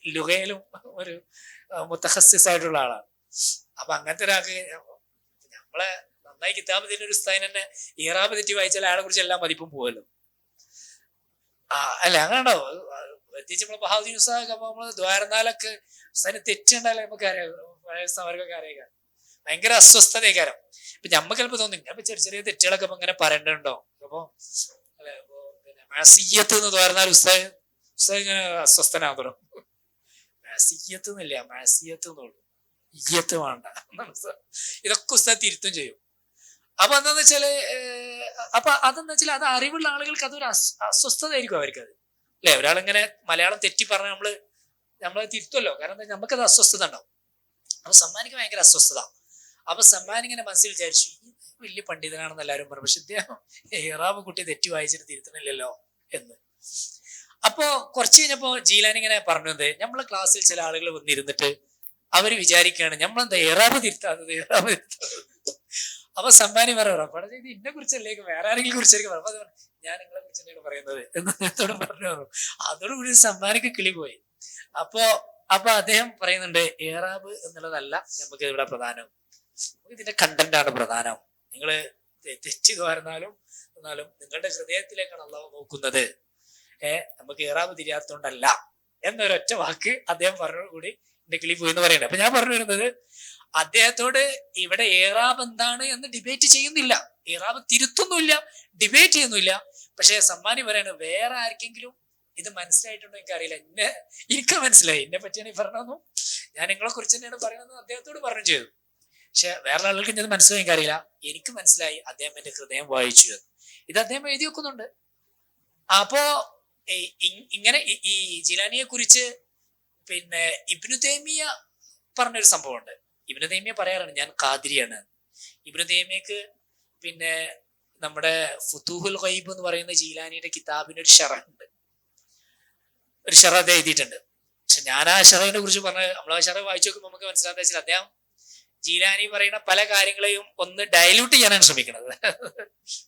ലുഗയിലും ഒരു മുത്തഖസ്സിസ് ആയിട്ടുള്ള ആളാണ്. അപ്പൊ അങ്ങനത്തെ ഒരാൾക്ക് നമ്മളെ നന്നായി കിതാബ് തന്നെ ഒരു ഉസ്താദിന് തന്നെ ഏറാബ് തെറ്റി വായിച്ചാൽ അയാളെ കുറിച്ച് എല്ലാം മതിപ്പും പോവല്ലോ. അല്ല അങ്ങനെ പ്രത്യേകിച്ച് നമ്മളെ ബഹാദുദ്ദീൻ ഉസ്താദൊക്കെ അപ്പൊ നമ്മള് ദ്വാരനാലൊക്കെ ഉസ്താദിന് തെറ്റുണ്ടായാലും നമുക്ക് അറിയാം, അവർക്കൊക്കെ അറിയാം, ഭയങ്കര അസ്വസ്ഥതക്കാരം. ഇപ്പൊ ഞമ്മക്ക് ചിലപ്പോ തോന്നി അപ്പൊ ചെറിയ ചെറിയ തെറ്റുകളൊക്കെ ഇപ്പൊ ഇങ്ങനെ പറയണ്ടോ. അപ്പൊ അല്ലെ, പിന്നെ മാസിയ്യത്ത് എന്ന് ദ്വാരനാൽ ഉസ്താദ് ഇങ്ങനെ അസ്വസ്ഥനാകുന്നു. മാസിയ്യത്ത് എന്നില്ല, മാസിയ്യത്ത് എന്നുള്ളൂ, ഇയ്യത്ത് വേണ്ട. ഇതൊക്കെ ഉസ്താദ് തിരുത്തും ചെയ്യും. അപ്പൊ എന്താന്ന് വെച്ചാല് അതെന്താ വെച്ചാൽ അത് അറിവുള്ള ആളുകൾക്ക് അതൊരു അസ്വസ്ഥത ആയിരിക്കും അവർക്കത്. അല്ലെ, ഒരാളിങ്ങനെ മലയാളം തെറ്റി പറഞ്ഞ നമ്മള് തിരുത്തുമല്ലോ, കാരണം എന്താ നമുക്കത് അസ്വസ്ഥത ഉണ്ടാവും. അപ്പൊ സമ്മാനിക്ക് ഭയങ്കര അസ്വസ്ഥത. അപ്പൊ സമ്മാനിങ്ങനെ മനസ്സിൽ വിചാരിച്ചു, ഈ വലിയ പണ്ഡിതനാണെന്ന് എല്ലാവരും പറഞ്ഞു, പക്ഷെ ഇദ്ദേഹം ഇറാബ് കുട്ടി തെറ്റി വായിച്ചിട്ട് തിരുത്തണില്ലല്ലോ എന്ന്. അപ്പോ കുറച്ച് കഴിഞ്ഞപ്പോ ജീലാനി ഇങ്ങനെ പറഞ്ഞത്, നമ്മളെ ക്ലാസ്സിൽ ചില ആളുകൾ വന്നിരുന്നിട്ട് അവര് വിചാരിക്കുകയാണ് നമ്മളെന്താ ഇറാബ് തിരുത്താത്തത്, ഇറാബ് തിരുത്താത്തത്. അപ്പൊ സമ്മാനി പറയാം, ഇത് ഇന്നെ കുറിച്ചല്ലേക്ക് വേറെ ആരെങ്കിലും കുറിച്ചായിരിക്കും പറഞ്ഞു. അത് ഞാൻ നിങ്ങളെ കുറിച്ച് തന്നെയാണ് പറയുന്നത് എന്ന് അദ്ദേഹത്തോട് പറഞ്ഞു. അതോടുകൂടി സമ്മാനിക്ക് കിളി പോയി. അപ്പൊ അദ്ദേഹം പറയുന്നുണ്ട്, ഏറാബ് എന്നുള്ളതല്ല നമുക്ക് ഇവിടെ പ്രധാനം, ഇതിന്റെ കണ്ടന്റ് ആണ് പ്രധാനം. നിങ്ങള് തെറ്റ് പറഞ്ഞാലും എന്നാലും നിങ്ങളുടെ ഹൃദയത്തിലേക്കാണ് അള്ളാഹു നോക്കുന്നത്. നമുക്ക് ഏറാബ് തിരിയാത്തോണ്ടല്ല എന്നൊരൊറ്റ വാക്ക് അദ്ദേഹം പറഞ്ഞോടുകൂടി എന്റെ കിളി പോയി എന്ന് പറയുന്നത്. അപ്പൊ ഞാൻ പറഞ്ഞു വരുന്നത്, അദ്ദേഹത്തോട് ഇവിടെ ഏറാബ് എന്താണ് എന്ന് ഡിബേറ്റ് ചെയ്യുന്നില്ല, ഏറാബ് തിരുത്തൊന്നുമില്ല, ഡിബേറ്റ് ചെയ്യുന്നില്ല. പക്ഷെ സമ്മാനി പറയാണ്, വേറെ ആർക്കെങ്കിലും ഇത് മനസ്സിലായിട്ടുണ്ടോ എനിക്കറിയില്ല, എനിക്ക് മനസ്സിലായി, എന്നെ പറ്റിയാണ് ഈ പറഞ്ഞതെന്നും ഞാൻ നിങ്ങളെ കുറിച്ച് തന്നെയാണ് പറയുന്നത് അദ്ദേഹത്തോട് പറഞ്ഞു ചെയ്തു. പക്ഷെ വേറെ ആളുകൾക്ക് ഇത് മനസ്സിലായി എനിക്കറിയില്ല, എനിക്ക് മനസ്സിലായി, അദ്ദേഹം എന്റെ ഹൃദയം വായിച്ചു. ഇത് അദ്ദേഹം എഴുതി വെക്കുന്നുണ്ട്. അപ്പോ ഇങ്ങനെ ഈ ജിലാനിയെ കുറിച്ച് പിന്നെ ഇബ്നു തൈമിയ പറഞ്ഞൊരു സംഭവമുണ്ട്. ഇബ്നു തൈമിയ പറയാറാണ്, ഞാൻ ഖാദിരിയാണ്. ഇബ്നു തൈമിയക്ക് പിന്നെ നമ്മുടെ ഫുതൂഹുൽ ഗൈബ് എന്ന് പറയുന്ന ജീലാനിയുടെ കിതാബിന് ഒരു ഷറഹ് ഉണ്ട്, ഒരു ഷറഹ് അദ്ദേഹം എഴുതിയിട്ടുണ്ട്. പക്ഷെ ഞാൻ ആ ഷറഹിനെ കുറിച്ച് പറഞ്ഞ നമ്മൾ ആ ഷറഹ് വായിച്ചു നോക്കുമ്പോൾ നമുക്ക് മനസ്സിലാത്ത വെച്ചാൽ അദ്ദേഹം ജീലാനി പറയുന്ന പല കാര്യങ്ങളെയും ഒന്ന് ഡയലൂട്ട് ചെയ്യാനാണ് ശ്രമിക്കുന്നത്.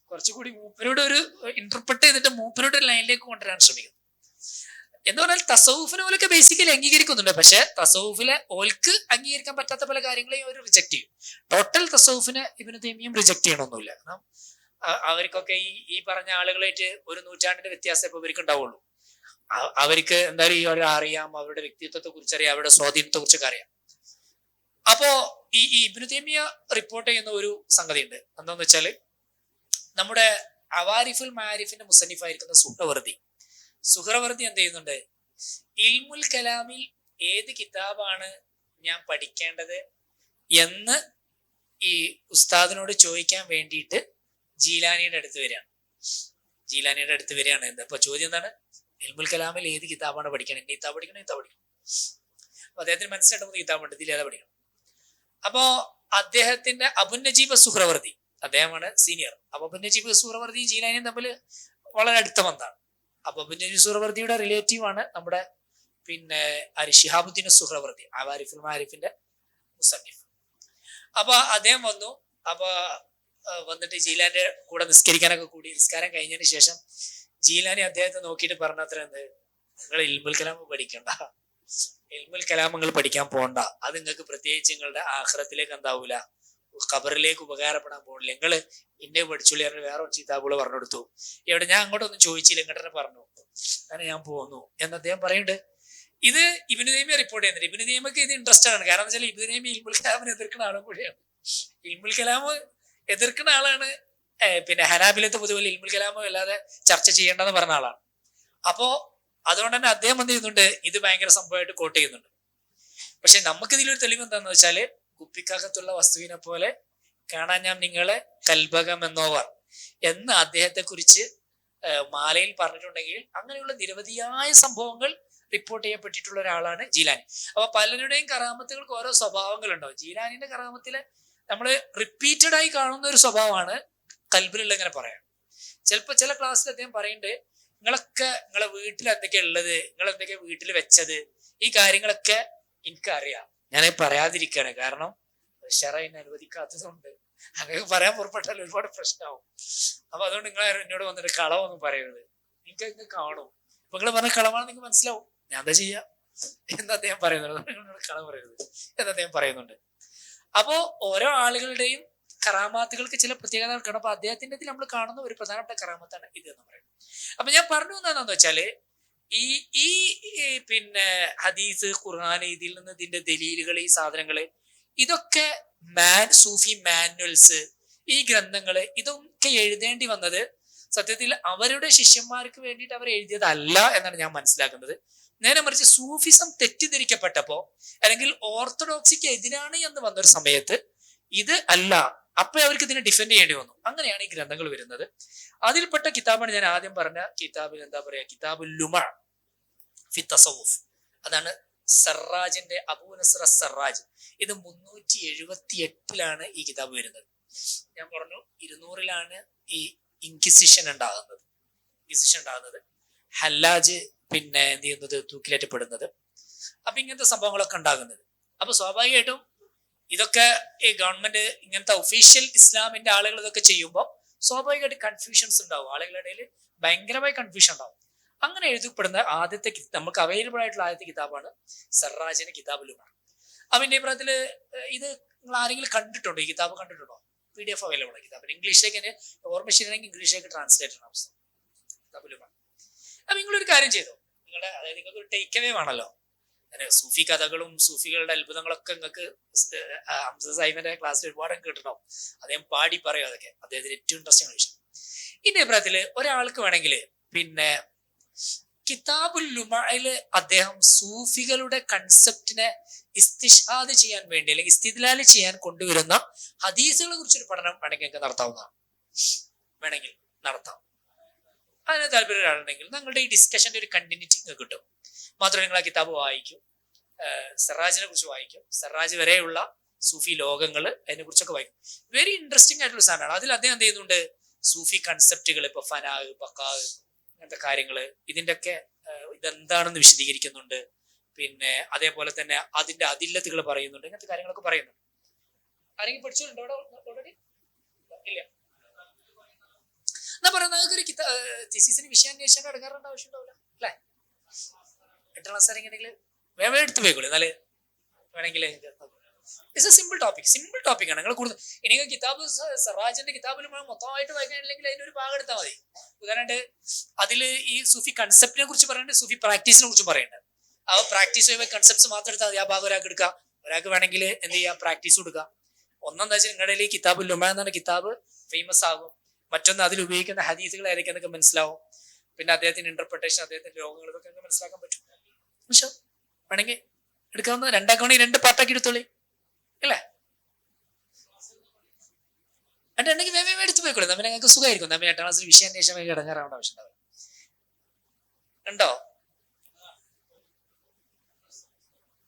കുറച്ചുകൂടി മൂപ്പരോട് ഒരു ഇന്റർപ്രറ്റ് ചെയ്തിട്ട് മൂപ്പരോട് ഒരു ലൈനിലേക്ക് കൊണ്ടുവരാൻ ശ്രമിക്കുന്നത്. എന്ന് പറഞ്ഞാൽ തസവുഫിനെ ഓലൊക്കെ ബേസിക്കലി അംഗീകരിക്കുന്നുണ്ട്, പക്ഷെ തസവുഫിലെ ഓൽക്ക് അംഗീകരിക്കാൻ പറ്റാത്ത പല കാര്യങ്ങളെയും അവർ റിജക്ട് ചെയ്യും. ടോട്ടൽ തസവുഫിനെ ഇബ്നു തൈമിയ്യ റിജക്ട് ചെയ്യണമെന്നില്ല. കാരണം അവർക്കൊക്കെ ഈ പറഞ്ഞ ആളുകളായിട്ട് ഒരു നൂറ്റാണ്ടിന്റെ വ്യത്യാസം ഇപ്പൊ ഇവർക്ക് ഉണ്ടാവുള്ളൂ. അവർക്ക് എന്തായാലും ഈ അറിയാം, അവരുടെ വ്യക്തിത്വത്തെ കുറിച്ചറിയാം, അവരുടെ സ്വാധീനത്തെ കുറിച്ചൊക്കെ അറിയാം. അപ്പോ ഈ ഇബ്നു തൈമിയ്യ റിപ്പോർട്ട് ചെയ്യുന്ന ഒരു സംഗതി ഉണ്ട്. എന്താന്ന് വെച്ചാല്, നമ്മുടെ അവാരിഫുൽ മാരിഫിന്റെ മുസന്നിഫായിരിക്കുന്ന സുഹ്റവർദി എന്ത് ചെയ്യുന്നുണ്ട്, ഇൽമുൽ കലാമിൽ ഏത് കിതാബാണ് ഞാൻ പഠിക്കേണ്ടത് എന്ന് ഈ ഉസ്താദിനോട് ചോദിക്കാൻ വേണ്ടിയിട്ട് ജീലാനിയുടെ അടുത്ത് വരികയാണ്. എന്താ ചോദ്യം എന്താണ്, ഇൽമുൽ കലാമിൽ ഏത് കിതാബാണ് പഠിക്കണം, ഇന്ന കിതാബ് പഠിക്കണം, അപ്പൊ അദ്ദേഹത്തിന് മനസ്സിലായിട്ട് 3 കിതാബുണ്ട്, ഇതിലേതാ പഠിക്കണം. അപ്പോ അദ്ദേഹത്തിന്റെ അബു നജീബ് സുഹ്റവർദി, അദ്ദേഹമാണ് സീനിയർ. അപ്പൊ അബു നജീബ് സുഹ്റവർദിയും ജീലാനിയും തമ്മിൽ വളരെ അടുത്ത ബന്ധമാണ്. അപ്പൊ അബു നജീബ് സുഹ്റവർദിയുടെ റിലേറ്റീവ് ആണ് നമ്മുടെ പിന്നെ ശിഹാബുദ്ദീൻ സുഹ്റവർദി, അവാരിഫുൽ മാരിഫിന്റെ മുസന്നിഫ്. അപ്പൊ അദ്ദേഹം വന്നു. അപ്പൊ വന്നിട്ട് ജീലാന്റെ കൂടെ നിസ്കരിക്കാനൊക്കെ കൂടി. നിസ്കാരം കഴിഞ്ഞതിന് ശേഷം ജീലാനി അദ്ദേഹത്തെ നോക്കിയിട്ട് പറഞ്ഞത്ര, എന്ത്, നിങ്ങൾ ഇൽമുൽ കലാം പഠിക്കണ്ട, ഇൽമുൽ കലാം നിങ്ങൾ പഠിക്കാൻ പോകണ്ട, അത് നിങ്ങൾക്ക് പ്രത്യേകിച്ച് നിങ്ങളുടെ ആഖിറത്തിലേക്ക് എന്താവൂല, ഖബറിലേക്ക് ഉപകാരപ്പെടാൻ പോകില്ല. നിങ്ങൾ ഇന്നെ പഠിച്ചുള്ളി വേറെ കിതാബുകൾ പറഞ്ഞു കൊടുത്തു, എവിടെ ഞാൻ അങ്ങോട്ടൊന്നും ചോദിച്ചില്ല, ഇങ്ങോട്ട് തന്നെ പറഞ്ഞു, അങ്ങനെ ഞാൻ പോന്നു എന്ന് അദ്ദേഹം പറയുന്നുണ്ട്. ഇത് ഇബ്നു തൈമിയ്യ റിപ്പോർട്ട് ചെയ്യുന്നുണ്ട്. ഇബ്നു തൈമിയ്യക്ക് ഇത് ഇൻട്രസ്റ്റ് ആണ്, കാരണം എന്താ വെച്ചാൽ ഇബ്നു തൈമിയ്യ ഇൽമുൽ കലാമിനെ എതിർക്കുന്ന ആളും കൂടിയാണ്. ഇൽമുൽ കലാം എതിർക്കുന്ന ആളാണ്. പിന്നെ ഹനാബിലത്തെ പൊതുവെ ഇൽമുൽ കലാം അല്ലാതെ ചർച്ച ചെയ്യേണ്ടെന്ന് പറഞ്ഞ ആളാണ്. അപ്പോ അതുകൊണ്ട് തന്നെ അദ്ദേഹം എന്ത് ചെയ്യുന്നുണ്ട്, ഇത് ഭയങ്കര സംഭവമായിട്ട് കോട്ട് ചെയ്യുന്നുണ്ട്. പക്ഷെ നമുക്ക് ഇതിലൊരു തെളിവ് എന്താണെന്ന് വെച്ചാല്, കുപ്പിക്കകത്തുള്ള വസ്തുവിനെ പോലെ കാണാൻ ഞാൻ നിങ്ങളെ കൽബകം എന്നോവർ എന്ന് അദ്ദേഹത്തെ കുറിച്ച് മാലയിൽ പറഞ്ഞിട്ടുണ്ടെങ്കിൽ അങ്ങനെയുള്ള നിരവധിയായ സംഭവങ്ങൾ റിപ്പോർട്ട് ചെയ്യപ്പെട്ടിട്ടുള്ള ഒരാളാണ് ജീലാനി. അപ്പൊ പലരുടെയും കറാമത്തുകൾക്ക് ഓരോ സ്വഭാവങ്ങളുണ്ടാവും. ജീലാനിന്റെ കറാമത്തില് നമ്മൾ റിപ്പീറ്റഡ് ആയി കാണുന്ന ഒരു സ്വഭാവമാണ് കൽബിലുള്ള ഇങ്ങനെ പറയാം. ചിലപ്പോ ചില ക്ലാസ്സിൽ അദ്ദേഹം പറയുന്നുണ്ട്, നിങ്ങളെ വീട്ടിൽ എന്തൊക്കെയാ ഉള്ളത്, നിങ്ങൾ എന്തൊക്കെയാ വീട്ടിൽ വെച്ചത്, ഈ കാര്യങ്ങളൊക്കെ എനിക്കറിയാം, ഞാൻ പറയാതിരിക്കുകയാണ്, കാരണം ഷറൈൻ അനുവദിക്കാത്തതുകൊണ്ട്. അങ്ങനെ പറയാൻ പുറപ്പെട്ടാൽ ഒരുപാട് പ്രശ്നമാവും. അപ്പൊ അതുകൊണ്ട് നിങ്ങൾ എന്നോട് വന്നിട്ട് കളവൊന്നും പറയരുത്, നിങ്ങൾക്ക് ഇങ്ങ് കാണും, അപ്പൊ നിങ്ങൾ പറഞ്ഞ കളവാണ് നിങ്ങൾക്ക് മനസ്സിലാവും, ഞാൻ എന്താ ചെയ്യാ എന്ന് അദ്ദേഹം പറയുന്നുണ്ട്. നിങ്ങളോട് കളവ് പറയരുത് എന്ന് അദ്ദേഹം പറയുന്നുണ്ട്. അപ്പോ ഓരോ ആളുകളുടെയും കറാമാത്തുകൾക്ക് ചില പ്രത്യേകതകൾക്കാണ്. അപ്പൊ അദ്ദേഹത്തിന്റെ നമ്മൾ കാണുന്ന ഒരു പ്രധാനപ്പെട്ട കറാമത്താണ് ഇത് എന്ന് പറയുന്നത്. അപ്പൊ ഞാൻ പറഞ്ഞു എന്താണെന്ന് വെച്ചാല്, ഈ പിന്നെ ഹദീസ്, ഖുർആൻ, ഇതിൽ നിന്ന് ഇതിന്റെ ദലീലുകൾ, ഈ സാധനങ്ങള്, ഇതൊക്കെ സൂഫി മാനുവൽസ്, ഈ ഗ്രന്ഥങ്ങള്, ഇതൊക്കെ എഴുതേണ്ടി വന്നത് സത്യത്തിൽ അവരുടെ ശിഷ്യന്മാർക്ക് വേണ്ടിയിട്ട് അവർ എഴുതിയതല്ല എന്നാണ് ഞാൻ മനസ്സിലാക്കുന്നത്. നേരെ മറിച്ച് സൂഫിസം തെറ്റിദ്ധരിക്കപ്പെട്ടപ്പോ, അല്ലെങ്കിൽ ഓർത്തഡോക്സിക്ക് എതിരാണ് എന്ന് വന്നൊരു സമയത്ത് ഇത് അല്ല, അപ്പൊ അവർക്ക് ഇതിനെ ഡിഫെൻഡ് ചെയ്യേണ്ടി വന്നു. അങ്ങനെയാണ് ഈ ഗ്രന്ഥങ്ങൾ വരുന്നത്. അതിൽപ്പെട്ട കിതാബാണ് ഞാൻ ആദ്യം പറഞ്ഞ കിതാബിൽ എന്താ പറയാ, കിതാബുൽ ലുമ ഫി തസവുഫ്. അതാണ് സറാജിന്റെ, അബൂ നസ്ർ സറാജ്. ഇത് 378 ഈ കിതാബ് വരുന്നത്. ഞാൻ പറഞ്ഞു 200 ഈ ഇൻക്വിസിഷൻ ഉണ്ടാകുന്നത്. ഹല്ലാജ് പിന്നെ എന്ത് ചെയ്യുന്നത്, തൂക്കിലേറ്റപ്പെടുന്നത്. അപ്പൊ ഇങ്ങനത്തെ സംഭവങ്ങളൊക്കെ ഉണ്ടാകുന്നത്. അപ്പൊ സ്വാഭാവികമായിട്ടും ഇതൊക്കെ ഈ ഗവൺമെന്റ് ഇങ്ങനത്തെ ഒഫീഷ്യൽ ഇസ്ലാമിന്റെ ആളുകൾ ഇതൊക്കെ ചെയ്യുമ്പോൾ സ്വാഭാവികമായിട്ട് കൺഫ്യൂഷൻസ് ഉണ്ടാവും, ആളുകളുടെ ഇടയിൽ ഭയങ്കരമായ കൺഫ്യൂഷൻ ഉണ്ടാവും. അങ്ങനെ എഴുതപ്പെടുന്ന ആദ്യത്തെ നമുക്ക് അവൈലബിൾ ആയിട്ടുള്ള ആദ്യത്തെ കിതാബാണ് സറാജിന്റെ കിതാബുൽ ലുമ. അവന്റെ അഭിപ്രായത്തില് ഇത് നിങ്ങൾ ആരെങ്കിലും കണ്ടിട്ടുണ്ടോ? ഈ കിതാബ് കണ്ടിട്ടുണ്ടോ? PDF അവൈലബിൾ ആണ് കിതാബിന്. ഇംഗ്ലീഷിലേക്ക് ഓർമ്മ ശരിയാണെങ്കിൽ ഇംഗ്ലീഷിലേക്ക് ട്രാൻസ്ലേറ്റ് ആണ് അവസ്ഥ കിതാബുൽ ലുമ. അപ്പൊ നിങ്ങളൊരു കാര്യം ചെയ്തോ, അതായത് നിങ്ങൾക്ക് ഒരു ടേക്ക് അവേ വേണമല്ലോ. സൂഫി കഥകളും സൂഫികളുടെ അത്ഭുതങ്ങളൊക്കെ നിങ്ങൾക്ക് ഹംസ സാഹിബിന്റെ ക്ലാസ്സിൽ ഒരുപാട് കേട്ടിട്ടുണ്ടാവും. അദ്ദേഹം പാടി പറയും അതൊക്കെ, അദ്ദേഹത്തിന് ഏറ്റവും ഇൻട്രസ്റ്റിംഗ് വിഷയം. ഇതിന്റെ അഭിപ്രായത്തില് ഒരാൾക്ക് വേണമെങ്കിൽ പിന്നെ കിതാബുൽ ലുമയില് അദ്ദേഹം സൂഫികളുടെ കൺസെപ്റ്റിനെ ഇസ്തിഷാദ് ചെയ്യാൻ വേണ്ടി, അല്ലെങ്കിൽ ഇസ്തിദ്ലാൽ ചെയ്യാൻ കൊണ്ടുവരുന്ന ഹദീസുകളെ കുറിച്ചൊരു പഠനം വേണമെങ്കിൽ നിങ്ങൾക്ക് നടത്താവുന്നതാണ്. വേണമെങ്കിൽ നടത്താം. അതിന് താല്പര്യം ഒരാളുണ്ടെങ്കിൽ നിങ്ങളുടെ ഈ ഡിസ്കഷന്റെ ഒരു കണ്ടിന്യൂറ്റി നിങ്ങൾക്ക് കിട്ടും. മാത്രമല്ല നിങ്ങൾ ആ കിതാബ് വായിക്കും, സറാജിനെ കുറിച്ച് വായിക്കും, സറാജ് വരെയുള്ള സൂഫി ലോകങ്ങൾ, അതിനെ കുറിച്ചൊക്കെ വായിക്കും. വെരി ഇൻട്രസ്റ്റിംഗ് ആയിട്ടുള്ള സാധനമാണ്. അതിൽ അദ്ദേഹം എന്ത് ചെയ്യുന്നുണ്ട്, സൂഫി കൺസെപ്റ്റുകൾ, ഇപ്പൊ ഫനാഹ്, ബഖാഹ്, അങ്ങനത്തെ കാര്യങ്ങള്, ഇതിന്റെ ഒക്കെ ഇതെന്താണെന്ന് വിശദീകരിക്കുന്നുണ്ട്. പിന്നെ അതേപോലെ തന്നെ അതിന്റെ അതില്ലത്തുകൾ പറയുന്നുണ്ട്, ഇങ്ങനത്തെ കാര്യങ്ങളൊക്കെ പറയുന്നുണ്ട്. ആരെങ്കിലും പഠിച്ചിട്ടുണ്ടോ ഓൾറെഡി? ഇല്ല. എന്നാ പറയുന്നത് നിങ്ങൾക്ക് ഒരു തിസിസിന് വിഷയാന്വേഷണം എടുക്കാറുണ്ട്, ആവശ്യം ഉണ്ടാവില്ല അല്ലെ? 8ാം ക്ലാസ് ആരെങ്കിലും വേറെ എടുത്ത് പോയിക്കോളൂ. എന്നാല് വേണമെങ്കിൽ ഇറ്റ്സ് എ സിമ്പിൾ ടോപ്പിക് ആണ്. നിങ്ങൾ കൂടുതൽ ഇനി കിതാബ് സറാജിന്റെ കിതാബിൽ മൊത്തമായിട്ട് വായിക്കാനില്ലെങ്കിൽ അതിന്റെ ഒരു ഭാഗം എടുത്താൽ മതി. ഉദാഹരണമായിട്ട് അതില് ഈ സൂഫി കൺസെപ്റ്റിനെ കുറിച്ച് പറയുന്നുണ്ട്, സൂഫി പ്രാക്ടീസിനെ കുറിച്ച് പറയുന്നുണ്ട്. ആ പ്രാക്ടീസ് ചെയ്യുമ്പോൾ കൺസെപ്റ്റ്സ് മാത്രം എടുത്താൽ മതി. ആ ഭാഗം ഒരാൾക്ക് എടുക്കാം, ഒരാൾക്ക് വേണമെങ്കിൽ എന്ത് ചെയ്യാം, പ്രാക്ടീസ് കൊടുക്കാം. ഒന്നെന്താ വെച്ചാൽ നിങ്ങളുടെ ഈ കിതാബുൽ ലുമ എന്നാണ് കിതാബ് ഫേമസ് ആകും. മറ്റൊന്ന് അതിൽ ഉപയോഗിക്കുന്ന ഹദീസുകൾ ഏതൊക്കെയെന്നൊക്കെ മനസ്സിലാവും. പിന്നെ അദ്ദേഹത്തിന്റെ ഇന്റർപ്രിട്ടേഷൻ, അദ്ദേഹത്തിന്റെ രോഗങ്ങൾ, ഇതൊക്കെ മനസ്സിലാക്കാൻ പറ്റും. പക്ഷെ വേണമെങ്കിൽ എടുക്കാവുന്ന 2 ആക്കണമെങ്കിൽ 2 പാർട്ടാക്കി എടുത്തോളി അല്ലേ? ഉണ്ടെങ്കിൽ വേഗം എടുത്ത് പോയിക്കോളൂ. നമ്മൾ ഞങ്ങൾക്ക് സുഖമായിരിക്കും. നമ്മൾ 8ാം ക്ലാസ്സിൽ വിഷയാന്വേഷണം ഇടങ്ങാറാവേണ്ട ആവശ്യം ഉണ്ടാവില്ല. ഉണ്ടോ?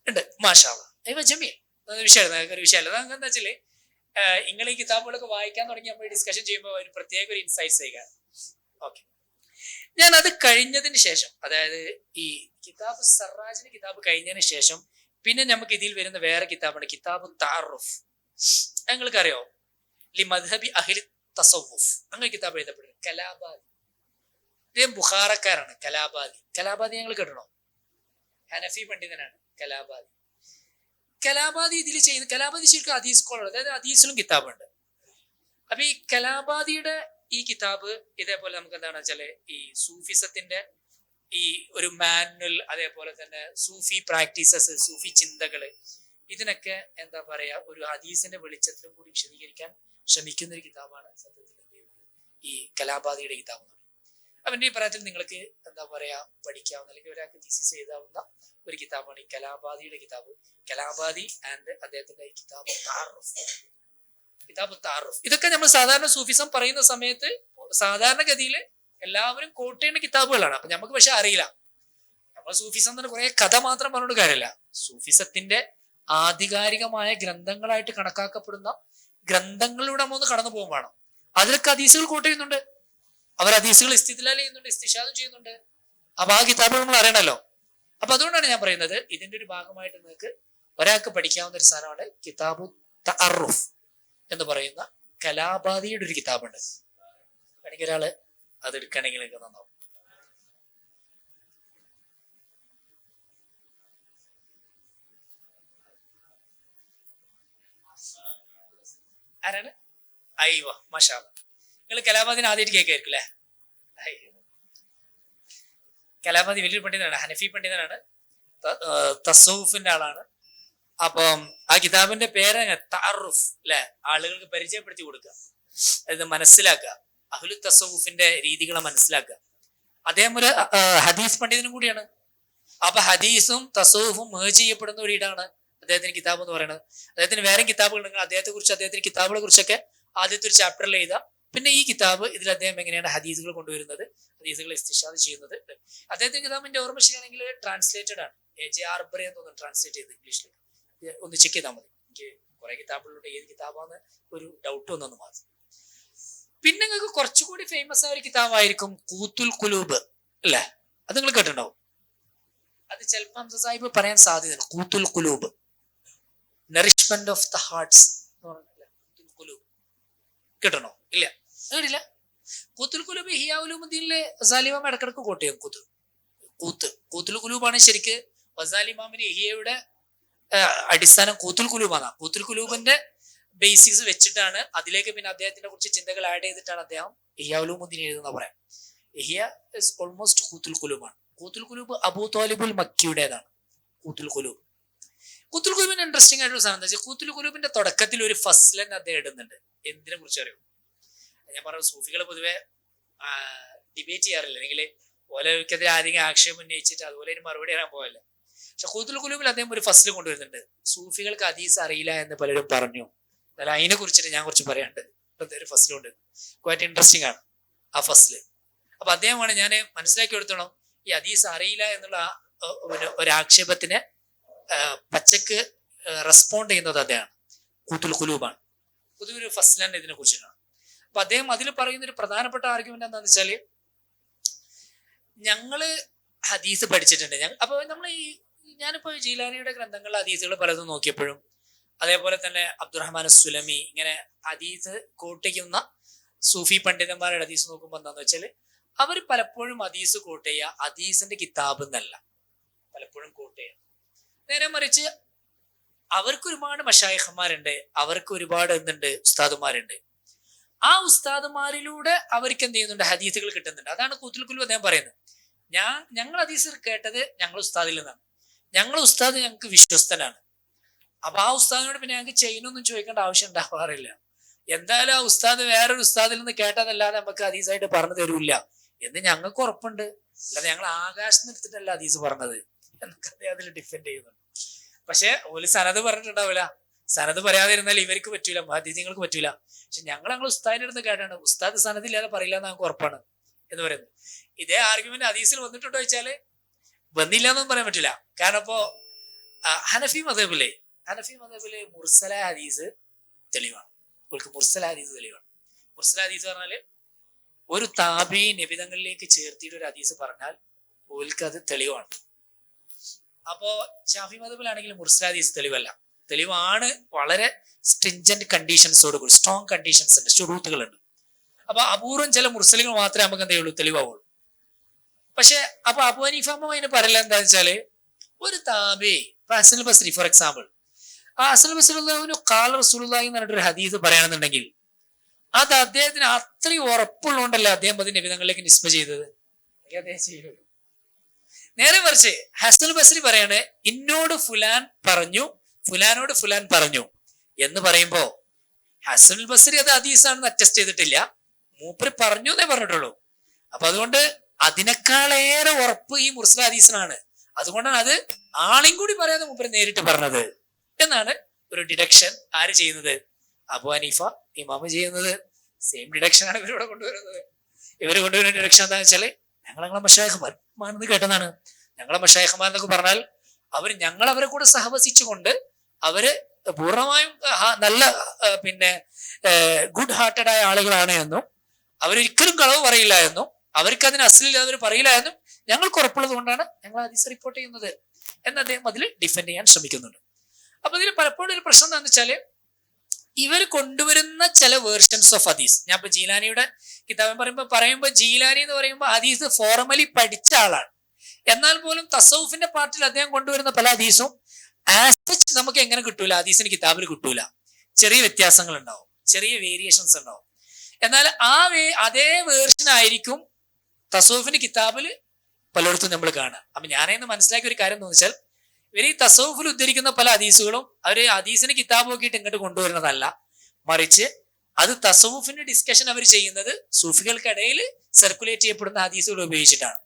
ഉണ്ട്. മാഷാ അള്ളാ. ജമീൽ വിഷയമല്ല. എന്താ വെച്ചാല് നിങ്ങൾ ഈ കിതാബുകളൊക്കെ വായിക്കാൻ തുടങ്ങി നമ്മൾ ഡിസ്കഷൻ ചെയ്യുമ്പോൾ ഒരു പ്രത്യേക ഒരു ഇൻസൈറ്റ്സ് ചെയ്യുക. ഓക്കെ, ഞാൻ അത് കഴിഞ്ഞതിന് ശേഷം, അതായത് ഈ കിതാബ് സറാജിന്റെ കിതാബ് കഴിഞ്ഞതിന് ശേഷം പിന്നെ നമുക്ക് ഇതിൽ വരുന്ന വേറെ കിതാബാണ് കിതാബ് താറുഫ്. നിങ്ങൾക്ക് അറിയോ? ലി മദ്ഹബി അഹ്ലി തസവുഫ് അങ്ങനെ കിതാബ് എഴുതപ്പെടുന്നത്. കലാബാദി, ഇദ്ദേഹം ബുഖാറക്കാരാണ്. കലാബാദി ഞങ്ങൾ കേട്ടണോ? ഹനഫി പണ്ഡിതനാണ് കലാബാദി ഇതിൽ ചെയ്യുന്ന കലാബാദി ശരിക്കും ഹദീസ് സ്കോളർ, അതായത് ഹദീസിലും കിതാബുണ്ട്. അപ്പൊ ഈ കലാബാദിയുടെ ഈ കിതാബ് ഇതേപോലെ നമുക്ക് എന്താണെന്ന് വെച്ചാല് ഈ സൂഫിസത്തിന്റെ ഈ ഒരു മാനുവൽ, അതേപോലെ തന്നെ സൂഫി പ്രാക്ടീസസ്, സൂഫി ചിന്തകള്, ഇതിനൊക്കെ എന്താ പറയാ ഒരു ഹദീസിന്റെ വെളിച്ചത്തിലും കൂടി വിശദീകരിക്കാൻ ശ്രമിക്കുന്ന ഒരു കിതാബാണ് സത്യത്തിൽ ഈ കലാബാദിയുടെ കിതാബ്. അവന്റെ അഭിപ്രായത്തിൽ നിങ്ങൾക്ക് എന്താ പറയാ പഠിക്കാവുന്ന അല്ലെങ്കിൽ ഒരാൾക്ക് തീസിസ് എഴുതാവുന്ന ഒരു കിതാബാണ് ഈ കലാബാദിയുടെ കിതാബ്. കലാബാദി ആൻഡ് അദ്ദേഹത്തിന്റെ കിതാബ് താറുഫ്. ഇതൊക്കെ നമ്മൾ സാധാരണ സൂഫിസം പറയുന്ന സമയത്ത് സാധാരണഗതിയിൽ എല്ലാവരും കോട്ട് ചെയ്യുന്ന കിതാബുകളാണ്. അപ്പൊ നമുക്ക് പക്ഷെ അറിയില്ല. നമ്മൾ സൂഫിസം എന്ന് കുറെ കഥ മാത്രം പറഞ്ഞിട്ട് കാര്യമില്ല. സൂഫിസത്തിന്റെ ആധികാരികമായ ഗ്രന്ഥങ്ങളായിട്ട് കണക്കാക്കപ്പെടുന്ന ഗ്രന്ഥങ്ങളിലൂടെ നമ്മൾ ഒന്ന് കടന്നു പോകും വേണം. അതിലൊക്കെ ഹദീസുകൾ കോട്ട് ചെയ്യുന്നുണ്ട്. അവർ ഹദീസുകൾ ഇസ്തിദ്ലാൽ ചെയ്യുന്നുണ്ട്, ഇസ്തിഷാദ് ചെയ്യുന്നുണ്ട്. അപ്പൊ ആ കിതാബുകൾ നമ്മൾ അറിയണല്ലോ. അപ്പൊ അതുകൊണ്ടാണ് ഞാൻ പറയുന്നത് ഇതിന്റെ ഒരു ഭാഗമായിട്ട് നിങ്ങൾക്ക് ഒരാൾക്ക് പഠിക്കാവുന്ന ഒരു സാധനമാണ് കിതാബു തഅറുഫ് എന്ന് പറയുന്ന കലാബാദിയുടെ ഒരു കിതാബുണ്ട്. വേണമെങ്കിൽ ഒരാള് അത് എടുക്കണമെങ്കിൽ നന്നാവും. ആരാണ്? അയ്യോ മാഷാ, നിങ്ങൾ കലാബാദിനെ ആദ്യമായിട്ട് കേൾക്കായിരിക്കും അല്ലേ? കലാബാദി വലിയൊരു പണ്ഡിതനാണ്, ഹനഫി പണ്ഡിതനാണ്, തസവുഫിന്റെ ആളാണ്. അപ്പം ആ കിതാബിന്റെ പേര് തഅറുഫ് അല്ലെ, ആളുകൾക്ക് പരിചയപ്പെടുത്തി കൊടുക്കുക, അത് മനസ്സിലാക്കുക, അഹ്ലു തസവുഫിന്റെ രീതികളെ മനസ്സിലാക്കുക. അദ്ദേഹം ഒരു ഹദീസ് പണ്ഡിതനും കൂടിയാണ്. അപ്പൊ ഹദീസും തസവുഫും മേജ് ചെയ്യപ്പെടുന്ന ഒരു ഇടാണ് അദ്ദേഹത്തിന് കിതാബ് എന്ന് പറയുന്നത്. അദ്ദേഹത്തിന് വേറെ കിതാബുകൾ ഉണ്ടെങ്കിൽ അദ്ദേഹത്തിന്റെ കിതാബുകളെ കുറിച്ചൊക്കെ ആദ്യത്തെ ഒരു ചാപ്റ്ററിൽ എഴുതാം. പിന്നെ ഈ കിതാബ് ഇതിൽ അദ്ദേഹം എങ്ങനെയാണ് ഹദീസുകൾ കൊണ്ടുവരുന്നത്, ഹദീസുകൾ ഇസ്തിഷാദ് ചെയ്യുന്നത്. അദ്ദേഹത്തിന്റെ കിതാബിന്റെ ഓർമ്മ ശരിയാണെങ്കിൽ ട്രാൻസ്ലേറ്റഡ് ആണ്. AJ Arbre എന്നൊന്ന് ട്രാൻസ്ലേറ്റ് ചെയ്ത് ഇംഗ്ലീഷിലേക്ക് ഒന്ന് ചെക്ക് ചെയ്താൽ മതി. എനിക്ക് കുറെ കിതാബുകളുണ്ട്, ഏത് കിതാബാന്ന് ഒരു ഡൗട്ട് വന്നു മാത്രം. പിന്നെ നിങ്ങൾക്ക് കുറച്ചുകൂടി ഫേമസ് ആയ ഒരു കിതാബായിരിക്കും കൂത്തുൽ കുലൂബ് അല്ലെ? അത് നിങ്ങൾ കേട്ടിട്ടുണ്ടാവും. അത് ചിലപ്പോൾ ഹംസ സാഹിബ് പറയാൻ സാധ്യതയുണ്ട്. കൂത്തുൽ കുലൂബ്, നറിഷ്മെന്റ് ഓഫ് ദ ഹാർട്ട്സ് എന്ന് പറഞ്ഞില്ല. കൂത്തുൽ കുലൂബ് കേട്ടണോ? ഇല്ല, കേട്ടില്ല. കൂത്തുൽ കുലൂബ് ഇഹ്യാ ഉലൂമുദ്ദീനിലെ ഗസാലി ഇമാം ഇടക്കിടക്ക് കോട്ട് ചെയ്യും. കൂത്തുൽ കുലൂബാണ് ശരിക്ക് ഗസാലി ഇമാമിന് ഇഹ്യയുടെ അടിസ്ഥാനം. കൂത്തുൽ കുലൂബാണ്. കൂത്തുൽ കുലൂബിന്റെ ബേസിക്സ് വെച്ചിട്ടാണ് അതിലേക്ക് പിന്നെ അദ്ദേഹത്തിന്റെ കുറച്ച് ചിന്തകൾ ആഡ് ചെയ്തിട്ടാണ് അദ്ദേഹം ഇഹ്യാ ഉലൂമുദ്ദീൻ എഴുതുന്ന പറയാം. ഇഹ്യ ഇസ് ഓൾമോസ്റ്റ് കൂത്തുൽ കുലൂബാണ്. കൂത്തുൽ കുലൂബ് അബൂ ത്വാലിബുൽ മക്കിയുടേതാണ്. കൂത്തുൽ കുലൂബിന് ഇൻട്രസ്റ്റിംഗ് ആയിട്ടൊരു സാധനം എന്താ വെച്ചാൽ കൂത്തുൽ കുലൂബിന്റെ തുടക്കത്തിൽ ഒരു ഫസ്ലൻ അദ്ദേഹം ഇടുന്നുണ്ട്. എന്തിനെ കുറിച്ച് അറിയും? ഞാൻ പറഞ്ഞ സൂഫികൾ പൊതുവെ ഡിബേറ്റ് ചെയ്യാറില്ല, അല്ലെങ്കിൽ ഓലക്കെതിരെ ആരെങ്കിലും ആക്ഷേപം ഉന്നയിച്ചിട്ട് അതുപോലെ ഒരു മറുപടി പറയാൻ പോകല്ല. പക്ഷെ കൂത്തുൽ കുലൂബിൽ അദ്ദേഹം ഒരു ഫസ്ല് കൊണ്ടുവരുന്നുണ്ട്. സൂഫികൾക്ക് ഹദീസ് അറിയില്ല എന്ന് പലരും പറഞ്ഞു. എന്നാൽ അതിനെ കുറിച്ചിട്ട് ഞാൻ കുറച്ച് പറയാനുണ്ട്. ഒരു ഫസ്ലുണ്ട്, ക്വൈറ്റ് ഇൻട്രസ്റ്റിംഗ് ആണ് ആ ഫസ്ല്. അപ്പൊ അദ്ദേഹമാണ് ഞാൻ മനസ്സിലാക്കി എടുത്തോണം ഈ ഹദീസ് അറിയില്ല എന്നുള്ള ഒരാക്ഷേപത്തിന് പച്ചക്ക് റെസ്പോണ്ട് ചെയ്യുന്നത് അദ്ദേഹമാണ്. കൂത്തുൽ കുലൂബാണ്. പൊതുവൊരു ഫസ്ലൻ ഇതിനെ കുറിച്ചിട്ടാണ്. അപ്പൊ അദ്ദേഹം അതിൽ പറയുന്ന ഒരു പ്രധാനപ്പെട്ട ആർഗ്യുമെന്റ് എന്താണെന്ന് വെച്ചാല്, ഞങ്ങള് ഹദീസ് പഠിച്ചിട്ടുണ്ട്. അപ്പൊ നമ്മൾ ഞാനിപ്പോ ജീലാനിയുടെ ഗ്രന്ഥങ്ങളിലെ ഹദീസുകൾ പലതും നോക്കിയപ്പോഴും അതേപോലെ തന്നെ അബ്ദുറഹ്മാൻ സുലമി ഇങ്ങനെ ഹദീസ് കോട്ടിക്കുന്ന സൂഫി പണ്ഡിതന്മാരുടെ ഹദീസ് നോക്കുമ്പോൾ എന്താന്ന് വെച്ചാല് അവർ പലപ്പോഴും ഹദീസ് കോട്ട് ചെയ്യുക ഹദീസിന്റെ കിതാബ് എന്നല്ല പലപ്പോഴും കോട്ട് ചെയ്യുക. നേരെ മറിച്ച് അവർക്ക് ഒരുപാട് മശായിഖന്മാരുണ്ട്, അവർക്ക് ഒരുപാട് എന്തുണ്ട് ഉസ്താദുമാരുണ്ട്. ആ ഉസ്താദുമാരിലൂടെ അവർക്ക് എന്ത് ചെയ്യുന്നുണ്ട്, ഹദീസുകൾ കിട്ടുന്നുണ്ട്. അതാണ് കൂത്തുൽ കുലൂബ് അദ്ദേഹം പറയുന്നത്. ഞങ്ങൾ ഹദീസ് കേട്ടത് ഞങ്ങൾ ഉസ്താദിൽ നിന്നാണ്, ഞങ്ങൾ ഉസ്താദ് ഞങ്ങൾക്ക് വിശ്വസ്തനാണ്. അപ്പൊ ആ ഉസ്താദിനോട് പിന്നെ ഞങ്ങൾക്ക് ചെയ്യുന്നൊന്നും ചോദിക്കേണ്ട ആവശ്യം ഉണ്ടാവാറില്ല. എന്തായാലും ആ ഉസ്താദ് വേറൊരു ഉസ്താദിൽ നിന്ന് കേട്ടതല്ലാതെ നമുക്ക് ഹദീസായിട്ട് പറഞ്ഞു തരൂല്ല എന്ന് ഞങ്ങൾക്ക് ഉറപ്പുണ്ട്. അല്ലാതെ ഞങ്ങൾ ആകാശത്ത് എടുത്തിട്ടല്ല ഹദീസ് പറഞ്ഞത് എന്നൊക്കെ അദ്ദേഹം അതിൽ ഡിഫെൻഡ് ചെയ്യുന്നുണ്ട്. പക്ഷെ ഒരു സനത് പറഞ്ഞിട്ടുണ്ടാവില്ല. സനത് പറയാതിരുന്നാൽ ഇവർക്ക് പറ്റൂല, ഹദീസിങ്ങൾക്ക് പറ്റൂല. പക്ഷെ ഞങ്ങൾ ഉസ്താദിന്റെ അടുത്ത് കേട്ടാണ് ഉസ്താദ് സനദില്ലാതെ പറയില്ല എന്ന് ഞങ്ങൾക്ക് ഉറപ്പാണ് എന്ന് പറയുന്നത്. ഇതേ ആർഗ്യുമെന്റ് ഹദീസിൽ വന്നിട്ടുണ്ടോ വെച്ചാല് വന്നില്ല എന്നൊന്നും പറയാൻ പറ്റില്ല. കാരണം ഇപ്പോ ഹനഫി മദഹബിലെ മുർസല ഹദീസ് തെളിവാണ്. മുർസല ഹദീസ് തെളിവാണ്. മുർസല ഹദീസ് പറഞ്ഞാല് ഒരു താബി നിബിധങ്ങളിലേക്ക് ചേർത്തിയിട്ട് ഒരു ഹദീസ് പറഞ്ഞാൽ ഓൽക്ക് അത് തെളിവാണ്. അപ്പോ ഷാഫി മദഹബിലാണെങ്കിൽ മുർസല ഹദീസ് തെളിവല്ല, തെളിവാണ്. വളരെ സ്ട്രിഞ്ചന്റ് കണ്ടീഷൻസോട് കൂടി, സ്ട്രോങ് കണ്ടീഷൻസ് ഉണ്ട്, ഷുറൂത്തുകളുണ്ട്. അപ്പൊ അപൂർവം ചില മുർസലുകൾ മാത്രമേ നമുക്ക് എന്തേ ഉള്ളൂ തെളിവാവുള്ളൂ. പക്ഷെ അപ്പൊ അബൂ ഹനീഫ അതിന് പറയല എന്താ വെച്ചാല് ഒരു താബി ഹസൻ ബസ്രി ഫോർ എക്സാമ്പിൾ, ആ ഹസൻ ബസ്രി ഖാല റസൂലുള്ളാഹി എന്ന് പറഞ്ഞിട്ടൊരു ഹദീസ് പറയണമെന്നുണ്ടെങ്കിൽ അത് അദ്ദേഹത്തിന് അത്രയും ഉറപ്പുള്ളതുകൊണ്ടല്ലേ അദ്ദേഹം അതിന്റെ വിധങ്ങളിലേക്ക് നിസ്ബ ചെയ്തത്. അദ്ദേഹം ചെയ്യൂല. നേരെ മറിച്ച് ഹസൻ ബസ്രി പറയാണ് ഇന്നോട് ഫുലാൻ പറഞ്ഞു, ഫുലാനോട് ഫുലാൻ പറഞ്ഞു എന്ന് പറയുമ്പോ ഹസൻ ബസ്രി അത് ഹദീസാണെന്ന് അറ്റസ്റ്റ് ചെയ്തിട്ടില്ല, മൂപ്പര് പറഞ്ഞു എന്നേ പറഞ്ഞിട്ടുള്ളൂ. അപ്പൊ അതുകൊണ്ട് അതിനേക്കാളേറെ ഉറപ്പ് ഈ മുർസൽ ഹദീസിനാണ്. അതുകൊണ്ടാണ് അത് ആളെയും കൂടി പറയാതെ മൂപ്പര് നേരിട്ട് പറഞ്ഞത് എന്നാണ് ഒരു ഡിഡക്ഷൻ ആര് ചെയ്യുന്നത്? അബു ഹനീഫ ഇമാമ് ചെയ്യുന്നത്. സെയിം ഡിഡക്ഷൻ ആണ് ഇവരിവിടെ കൊണ്ടുവരുന്നത്. ഇവര് കൊണ്ടുവരുന്ന ഡിഡക്ഷൻ എന്താണെന്ന് വെച്ചാല് ഞങ്ങളെ മഷായിഖ്മാരെന്ന് കേട്ടതാണ്. ഞങ്ങളെ മഷായിഖ്മാർ എന്നൊക്കെ പറഞ്ഞാൽ ഞങ്ങൾ അവരെ കൂടെ സഹവസിച്ചുകൊണ്ട് അവര് പൂർണ്ണമായും നല്ല പിന്നെ ഗുഡ് ഹാർട്ടഡ് ആയ ആളുകളാണ് എന്നും അവരൊരിക്കലും കളവ് പറയില്ല എന്നും അവർക്ക് അതിന് അസലിൽ അവർ പറയില്ല എന്നും ഞങ്ങൾക്ക് ഉറപ്പുള്ളത് കൊണ്ടാണ് ഞങ്ങൾ ഹദീസ് റിപ്പോർട്ട് ചെയ്യുന്നത് എന്ന് അദ്ദേഹം അതിൽ ഡിഫെൻഡ് ചെയ്യാൻ ശ്രമിക്കുന്നുണ്ട്. അപ്പൊ ഇതിൽ പലപ്പോഴും ഒരു പ്രശ്നം എന്താണെന്ന് വെച്ചാല് ഇവർ കൊണ്ടുവരുന്ന ചില വേർഷൻസ് ഓഫ് ഹദീസ്, ഞാൻ ഇപ്പൊ ജീലാനിയുടെ കിതാബ് പറയുമ്പോൾ ജീലാനി എന്ന് പറയുമ്പോൾ ഹദീസ് ഫോർമലി പഠിച്ച ആളാണ്. എന്നാൽ പോലും തസവുഫിന്റെ പാർട്ടിൽ അദ്ദേഹം കൊണ്ടുവരുന്ന പല ഹദീസും ആസ്പെക്ട് നമുക്ക് എങ്ങനെ കിട്ടൂല, ഹദീസിന് കിതാബിൽ കിട്ടൂല. ചെറിയ വ്യത്യാസങ്ങൾ ഉണ്ടാവും, ചെറിയ വേരിയേഷൻസ് ഉണ്ടാവും. എന്നാൽ അതേ വേർഷൻ ആയിരിക്കും തസവുഫിന്റെ കിതാബിൽ പലയിടത്തും നമ്മൾ കാണുക. അപ്പൊ ഞാനതിന് മനസ്സിലാക്കിയ ഒരു കാര്യം എന്ന് വെച്ചാൽ ഇവർ ഈ തസവുഫിൽ ഉദ്ധരിക്കുന്ന പല ഹദീസുകളും അവര് ഹദീസിന് കിതാബ് നോക്കിയിട്ട് ഇങ്ങോട്ട് കൊണ്ടുവരുന്നതല്ല, മറിച്ച് അത് തസവുഫിന്റെ ഡിസ്കഷൻ അവർ ചെയ്യുന്നത് സൂഫികൾക്കിടയിൽ സർക്കുലേറ്റ് ചെയ്യപ്പെടുന്ന ഹദീസുകൾ ഉപയോഗിച്ചിട്ടാണ്.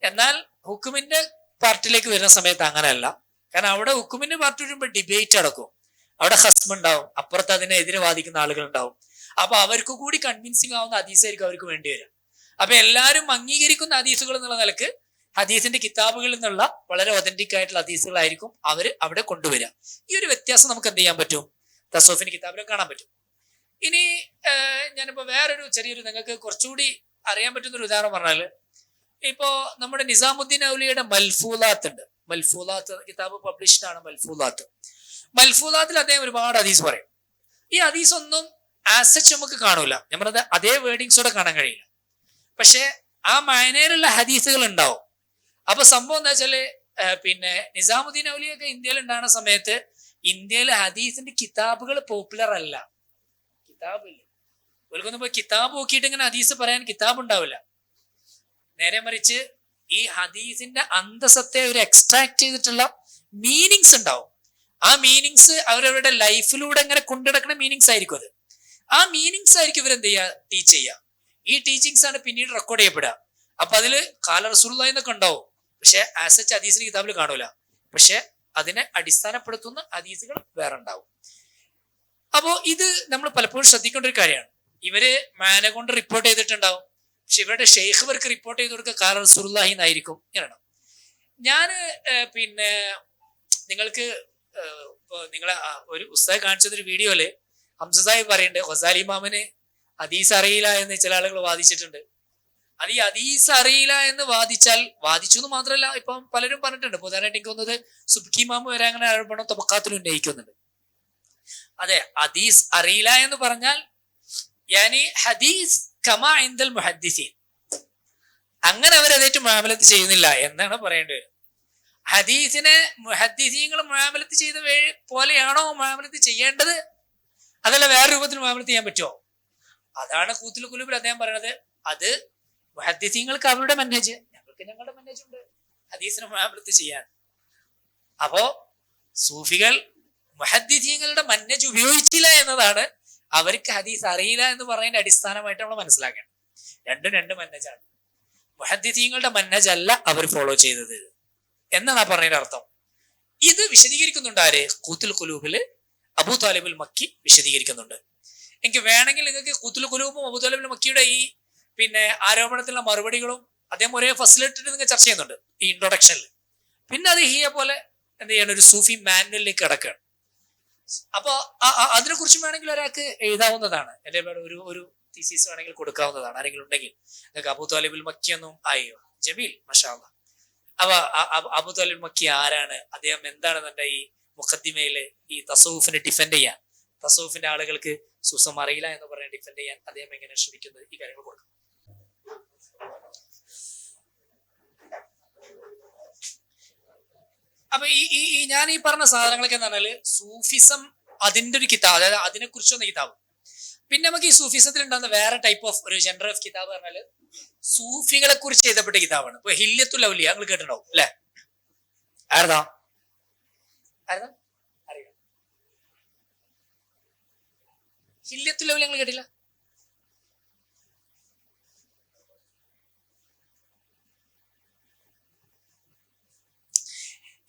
എന്നാൽ ഹുക്കുമിന്റെ പാർട്ടിലേക്ക് വരുന്ന സമയത്ത് അങ്ങനെയല്ല. കാരണം അവിടെ ഹുക്കുമിന്റെ പാർട്ടി വരുമ്പോൾ ഡിബേറ്റ് നടക്കും, അവിടെ ഹസ്മ ഉണ്ടാവും, അപ്പുറത്ത് അതിനെതിരെ വാദിക്കുന്ന ആളുകൾ ഉണ്ടാവും. അപ്പൊ അവർക്ക് കൂടി കൺവിൻസിങ് ആവുന്ന ഹദീസായിരിക്കും അവർക്ക് വേണ്ടി വരും. അപ്പൊ എല്ലാവരും അംഗീകരിക്കുന്ന ഹദീസുകൾ എന്നുള്ള നിലക്ക് ഹദീസിന്റെ കിതാബുകളിൽ നിന്നുള്ള വളരെ ഒതന്റിക് ആയിട്ടുള്ള ഹദീസുകളായിരിക്കും അവർ അവിടെ കൊണ്ടുവരിക. ഈ ഒരു വ്യത്യാസം നമുക്ക് എന്ത് ചെയ്യാൻ പറ്റും? തസവുഫിന്റെ കിതാബിലും കാണാൻ പറ്റും. ഇനി ഞാനിപ്പോ വേറൊരു ചെറിയൊരു നിങ്ങൾക്ക് കുറച്ചുകൂടി അറിയാൻ പറ്റുന്ന ഒരു ഉദാഹരണം പറഞ്ഞാല്, ഇപ്പോ നമ്മുടെ നിസാമുദ്ദീൻ ഔലിയുടെ മൽഫൂലാത്ത് ഉണ്ട്. മൽഫൂലാത്ത് കിതാബ് പബ്ലിഷ്ഡ് ആണ്. മൽഫൂലാത്തിൽ അദ്ദേഹം ഒരുപാട് ഹദീസ് പറയും. ഈ ഹദീസ് ഒന്നും ആസച്ച് നമുക്ക് കാണൂല, നമ്മളത് അതേ വേർഡിങ്സോടെ കാണാൻ കഴിയില്ല. പക്ഷെ ആ മാനയിലുള്ള ഹദീസുകൾ ഉണ്ടാവും. അപ്പൊ സംഭവം എന്താ വെച്ചാല് പിന്നെ നിസാമുദ്ദീൻ ഔലിയൊക്കെ ഇന്ത്യയിൽ ഉണ്ടാകുന്ന സമയത്ത് ഇന്ത്യയിലെ ഹദീസിന്റെ കിതാബുകൾ പോപ്പുലർ അല്ല. കിതാബില്ല, ഓൽക്കൊന്നും പോയി കിതാബ് നോക്കിയിട്ട് ഇങ്ങനെ ഹദീസ് പറയാൻ കിതാബ് ഉണ്ടാവില്ല. നേരെ മറിച്ച് ഈ ഹദീസിന്റെ അന്തസത്തെ ഒരു എക്സ്ട്രാക്ട് ചെയ്തിട്ടുള്ള മീനിങ്സ് ഉണ്ടാവും. ആ മീനിങ്സ് അവരവരുടെ ലൈഫിലൂടെ ഇങ്ങനെ കൊണ്ടുനടക്കുന്ന മീനിങ്സ് ആയിരിക്കും. അത് ആ മീനിങ്സ് ആയിരിക്കും ഇവരെന്ത് ചെയ്യുക, ടീച്ച് ചെയ്യുക. ഈ ടീച്ചിങ്സ് ആണ് പിന്നീട് റെക്കോർഡ് ചെയ്യപ്പെടുക. അപ്പൊ അതില് കാല റസൂലുള്ളാഹി എന്നൊക്കെ ഉണ്ടാവും, പക്ഷെ ആസച്ച് ഹദീസിന് കിതാബിൽ കാണൂല. പക്ഷെ അതിനെ അടിസ്ഥാനപ്പെടുത്തുന്ന ഹദീസുകൾ വേറെ ഉണ്ടാവും. അപ്പോ ഇത് നമ്മൾ പലപ്പോഴും ശ്രദ്ധിക്കേണ്ട ഒരു കാര്യമാണ്. ഇവര് മാനെ കൊണ്ട് റിപ്പോർട്ട് ചെയ്തിട്ടുണ്ടാവും, പക്ഷെ ഇവരുടെ ഷെയ്ഖ് ഇവർക്ക് റിപ്പോർട്ട് ചെയ്ത് കൊടുക്കുക കാല റസൂലുള്ളാഹി എന്നായിരിക്കും. ഇങ്ങനെയാണ്. ഞാന് പിന്നെ നിങ്ങൾക്ക് ഇപ്പൊ നിങ്ങളെ ഒരു ഉസ്താദ് കാണിച്ചതൊരു വീഡിയോയില് ഹംസ സാഹിബ് പറയുന്നുണ്ട് ഗസാലി ഇമാമിന് ഹദീസ് അറിയില്ല എന്ന് ചില ആളുകൾ വാദിച്ചിട്ടുണ്ട്. അത് ഈ ഹദീസ് അറിയില്ല എന്ന് വാദിച്ചു എന്ന് മാത്രമല്ല, ഇപ്പം പലരും പറഞ്ഞിട്ടുണ്ട്. ഉദാഹരണമായിട്ട് എനിക്ക് തോന്നുന്നത് സുബ്കി ഇമാമ് വരെ അങ്ങനെ ആരോപണം തബക്കാത്തിൽ ഉന്നയിക്കുന്നുണ്ട്. അതെ, ഹദീസ് അറിയില്ല എന്ന് പറഞ്ഞാൽ യാനി ഹദീസ് കമാ ഇൻദൽ മുഹദ്ദിസീൻ, അങ്ങനെ അവരതേറ്റ് മുആമലത്ത് ചെയ്യുന്നില്ല എന്നാണ് പറയേണ്ടി വരും. ഹദീസിനെ മുഹദ്ദിസീങ്ങൾ മുആമലത്ത് ചെയ്ത പോലെയാണോ മുആമലത്ത് ചെയ്യേണ്ടത്, അതല്ല വേറെ രൂപത്തിൽ മുആമലത്ത് ചെയ്യാൻ പറ്റുമോ? അതാണ് ഖൂത്തുൽ ഖുലൂബിൽ അദ്ദേഹം പറയുന്നത്. അത് മുഹദ്ദിസീങ്ങൾക്ക് അവരുടെ മനഹജ്, ഞങ്ങൾക്ക് ഞങ്ങളുടെ മനഹജ് ഉണ്ട് ഹദീസിനെ മുആമലത്ത് ചെയ്യാൻ. അപ്പോ സൂഫികൾ മുഹദ്ദിസീങ്ങളുടെ മനഹജ് ഉപയോഗിച്ചില്ല എന്നതാണ് അവർക്ക് ഹദീസ് അറിയില്ല എന്ന് പറയുന്നതിന്റെ അടിസ്ഥാനമായിട്ട് നമ്മൾ മനസ്സിലാക്കണം. രണ്ടും രണ്ട് മനഹജാണ്. മുഹദ്ദിസീങ്ങളുടെ മനഹജ് അല്ല അവർ ഫോളോ ചെയ്തത് എന്നാണ് ആ പറഞ്ഞതിന്റെ അർത്ഥം. ഇത് വിശദീകരിക്കുന്നുണ്ട് ആര്? ഖൂത്തുൽ ഖുലൂബില് അബൂ താലിബുൽ മക്കി വിശദീകരിക്കുന്നുണ്ട്. എനിക്ക് വേണമെങ്കിൽ നിങ്ങൾക്ക് ഖൂത്തുൽ ഖുലൂബും അബൂ താലിബുൽ മക്കിയുടെ ഈ പിന്നെ ആരോപണത്തിലുള്ള മറുപടികളും അദ്ദേഹം ഒരേ ഫസിലിറ്റിട്ട് നിങ്ങൾ ചർച്ച ചെയ്യുന്നുണ്ട് ഈ ഇൻട്രൊഡക്ഷനിൽ. പിന്നെ അത് ഹിയ പോലെ എന്ത് ചെയ്യണം, ഒരു സൂഫി മാനുവലിലേക്ക് കിടക്കുകയാണ്. അപ്പൊ അതിനെ കുറിച്ച് വേണമെങ്കിൽ ഒരാൾക്ക് എഴുതാവുന്നതാണ്. എന്റെ ഒരു തീസിസ് വേണമെങ്കിൽ കൊടുക്കാവുന്നതാണ്. ആരെങ്കിലും ഉണ്ടെങ്കിൽ നിങ്ങൾക്ക് അബൂ താലിബുൽ മക്കി ഒന്നും ആയോ ജമീൽ മാഷാ അല്ലാഹ്. അപ്പൊ അബൂ താലിബുൽ മക്കി ആരാണ്, അദ്ദേഹം എന്താണെന്നെ ഈ മുഖദ്ദിമയില് ഈ തസവുഫിനെ ഡിഫെൻഡ് ചെയ്യാൻ, തസവുഫിന്റെ ആളുകൾക്ക് സുസം അറിയില്ല എന്ന് പറഞ്ഞ് ഡിഫെൻഡ് ചെയ്യാൻ അദ്ദേഹം എങ്ങനെ ശ്രമിക്കുന്നത്, ഈ കാര്യങ്ങൾ കൊടുക്കും. അപ്പൊ ഈ ഞാൻ ഈ പറഞ്ഞ സാധനങ്ങളൊക്കെ എന്ന് പറഞ്ഞാല് സൂഫിസം അതിന്റെ ഒരു കിതാബ്, അതായത് അതിനെ കുറിച്ചൊന്ന് കിതാബ്. പിന്നെ നമുക്ക് ഈ സൂഫിസത്തിൽ ഉണ്ടാകുന്ന വേറെ ടൈപ്പ് ഓഫ് ഒരു ജനറൽ ഓഫ് കിതാബ് പറഞ്ഞാല് സൂഫികളെ കുറിച്ച് എഴുതപ്പെട്ട കിതാബാണ്. ഇപ്പൊ ഹില്യത്തുൽ ഔലിയ നിങ്ങൾ കേട്ടിട്ടുണ്ടാവും അല്ലെ? ആരതാ അറിയാം? ഹില്യത്തുൽ ഔലിയ നിങ്ങൾ കേട്ടില്ല?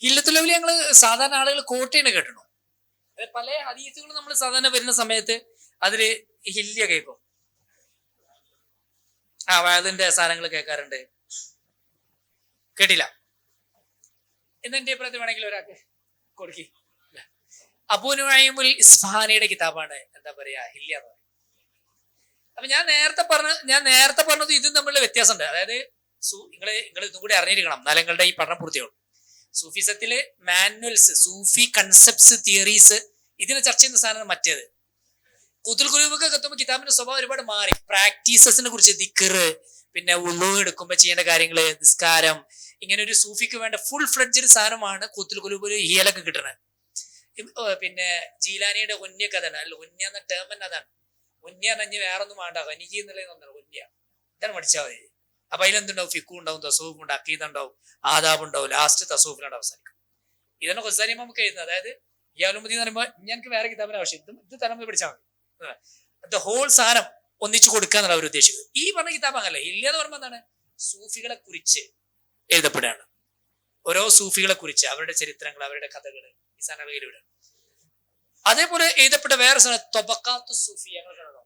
ഹില്ലത്തുൽ ഞങ്ങള് സാധാരണ ആളുകൾ കോട്ടയാണ് കേട്ടണു. പല ഹദീസുകളും നമ്മൾ സാധാരണ വരുന്ന സമയത്ത് അതില് ഹില്യ കേൾക്കും. വഅദിന്റെ സാധനങ്ങൾ കേൾക്കാറുണ്ട്. കേട്ടില്ല എന്നെ പ്രതി വേണമെങ്കിൽ ഒരാൾക്ക് കൊടുക്കി. അബൂ നുഐമുൽ ഇസ്ഫഹാനിയുടെ കിതാബാണ് എന്താ പറയാ ഹില്യ എന്ന് പറയുന്നത്. അപ്പൊ ഞാൻ നേരത്തെ പറഞ്ഞത് ഇതും തമ്മിലുള്ള വ്യത്യാസമുണ്ട്. അതായത് നിങ്ങൾ ഇതും കൂടി അറിഞ്ഞിരിക്കണം, എന്നാലും നിങ്ങളുടെ ഈ പഠനം പൂർത്തിയാവും. സൂഫിസത്തില് മാനുവൽസ്, സൂഫി കൺസെപ്റ്റ്സ്, തിയറീസ്, ഇതിനെ ചർച്ച ചെയ്യുന്ന സാധനം മറ്റേത്. ഖുതുൽ ഖുലൂബൊക്കെ എത്തുമ്പോൾ കിതാബിന്റെ സ്വഭാവം ഒരുപാട് മാറി. പ്രാക്ടീസസിനെ കുറിച്ച്, ദിക്റ്, പിന്നെ വുളു എടുക്കുമ്പോൾ ചെയ്യേണ്ട കാര്യങ്ങള്, നിസ്കാരം, ഇങ്ങനെ ഒരു സൂഫിക്ക് വേണ്ട ഫുൾ ഫ്ലെഡ്ജഡ് സാധനമാണ് ഖുതുൽ ഖുലൂബിൽ ഹിയലൊക്കെ കിട്ടണത്. പിന്നെ ജീലാനിയുടെ ഒന്യൊക്കെ അതാണ്. അല്ല, ഒന്യ എന്ന ടേം തന്നെ അതാണ്. ഒന്യ നഞ്ഞ് വേറെ ഒന്നും വേണ്ട, എനിക്ക് എന്നുള്ളത് ഒന്യ, ഇതാണ് പഠിച്ചാൽ മതി. അപ്പൊ അതിലെന്തുണ്ടാവും? ഫിഖു ഉണ്ടാവും, തസൂഫ് ഉണ്ട്, അഖീദ ഉണ്ടാവും, ആദാബ് ഉണ്ടാവും, ലാസ്റ്റ് തസൂഫിനോട് അവസാനിക്കും. ഇതാണ് ഖുസാനി നമുക്ക് എഴുതുന്നത്. അതായത് ഇയാലുമതി എന്ന് പറയുമ്പോൾ ഞങ്ങൾക്ക് വേറെ കിതാബിന്റെ ആവശ്യം, ഇത് തലമുറ പഠിച്ചാൽ മതി. ദ ഹോൾ സാധനം ഒന്നിച്ചു കൊടുക്കുക എന്നുള്ള അവർ ഉദ്ദേശിക്കുന്നത്. ഈ പറഞ്ഞ കിതാബ് അങ്ങനല്ല. ഇല്ല എന്ന് പറയുമ്പോൾ എന്താണ്? സൂഫികളെ കുറിച്ച് എഴുതപ്പെടുകയാണ്. ഓരോ സൂഫികളെ കുറിച്ച്, അവരുടെ ചരിത്രങ്ങൾ, അവരുടെ കഥകൾ ഈ സാധനങ്ങളിലൂടെ. അതേപോലെ എഴുതപ്പെട്ട വേറെ സാധനം തൊബക്കാത്തു സൂഫി, ഞങ്ങൾ കണ്ടോ?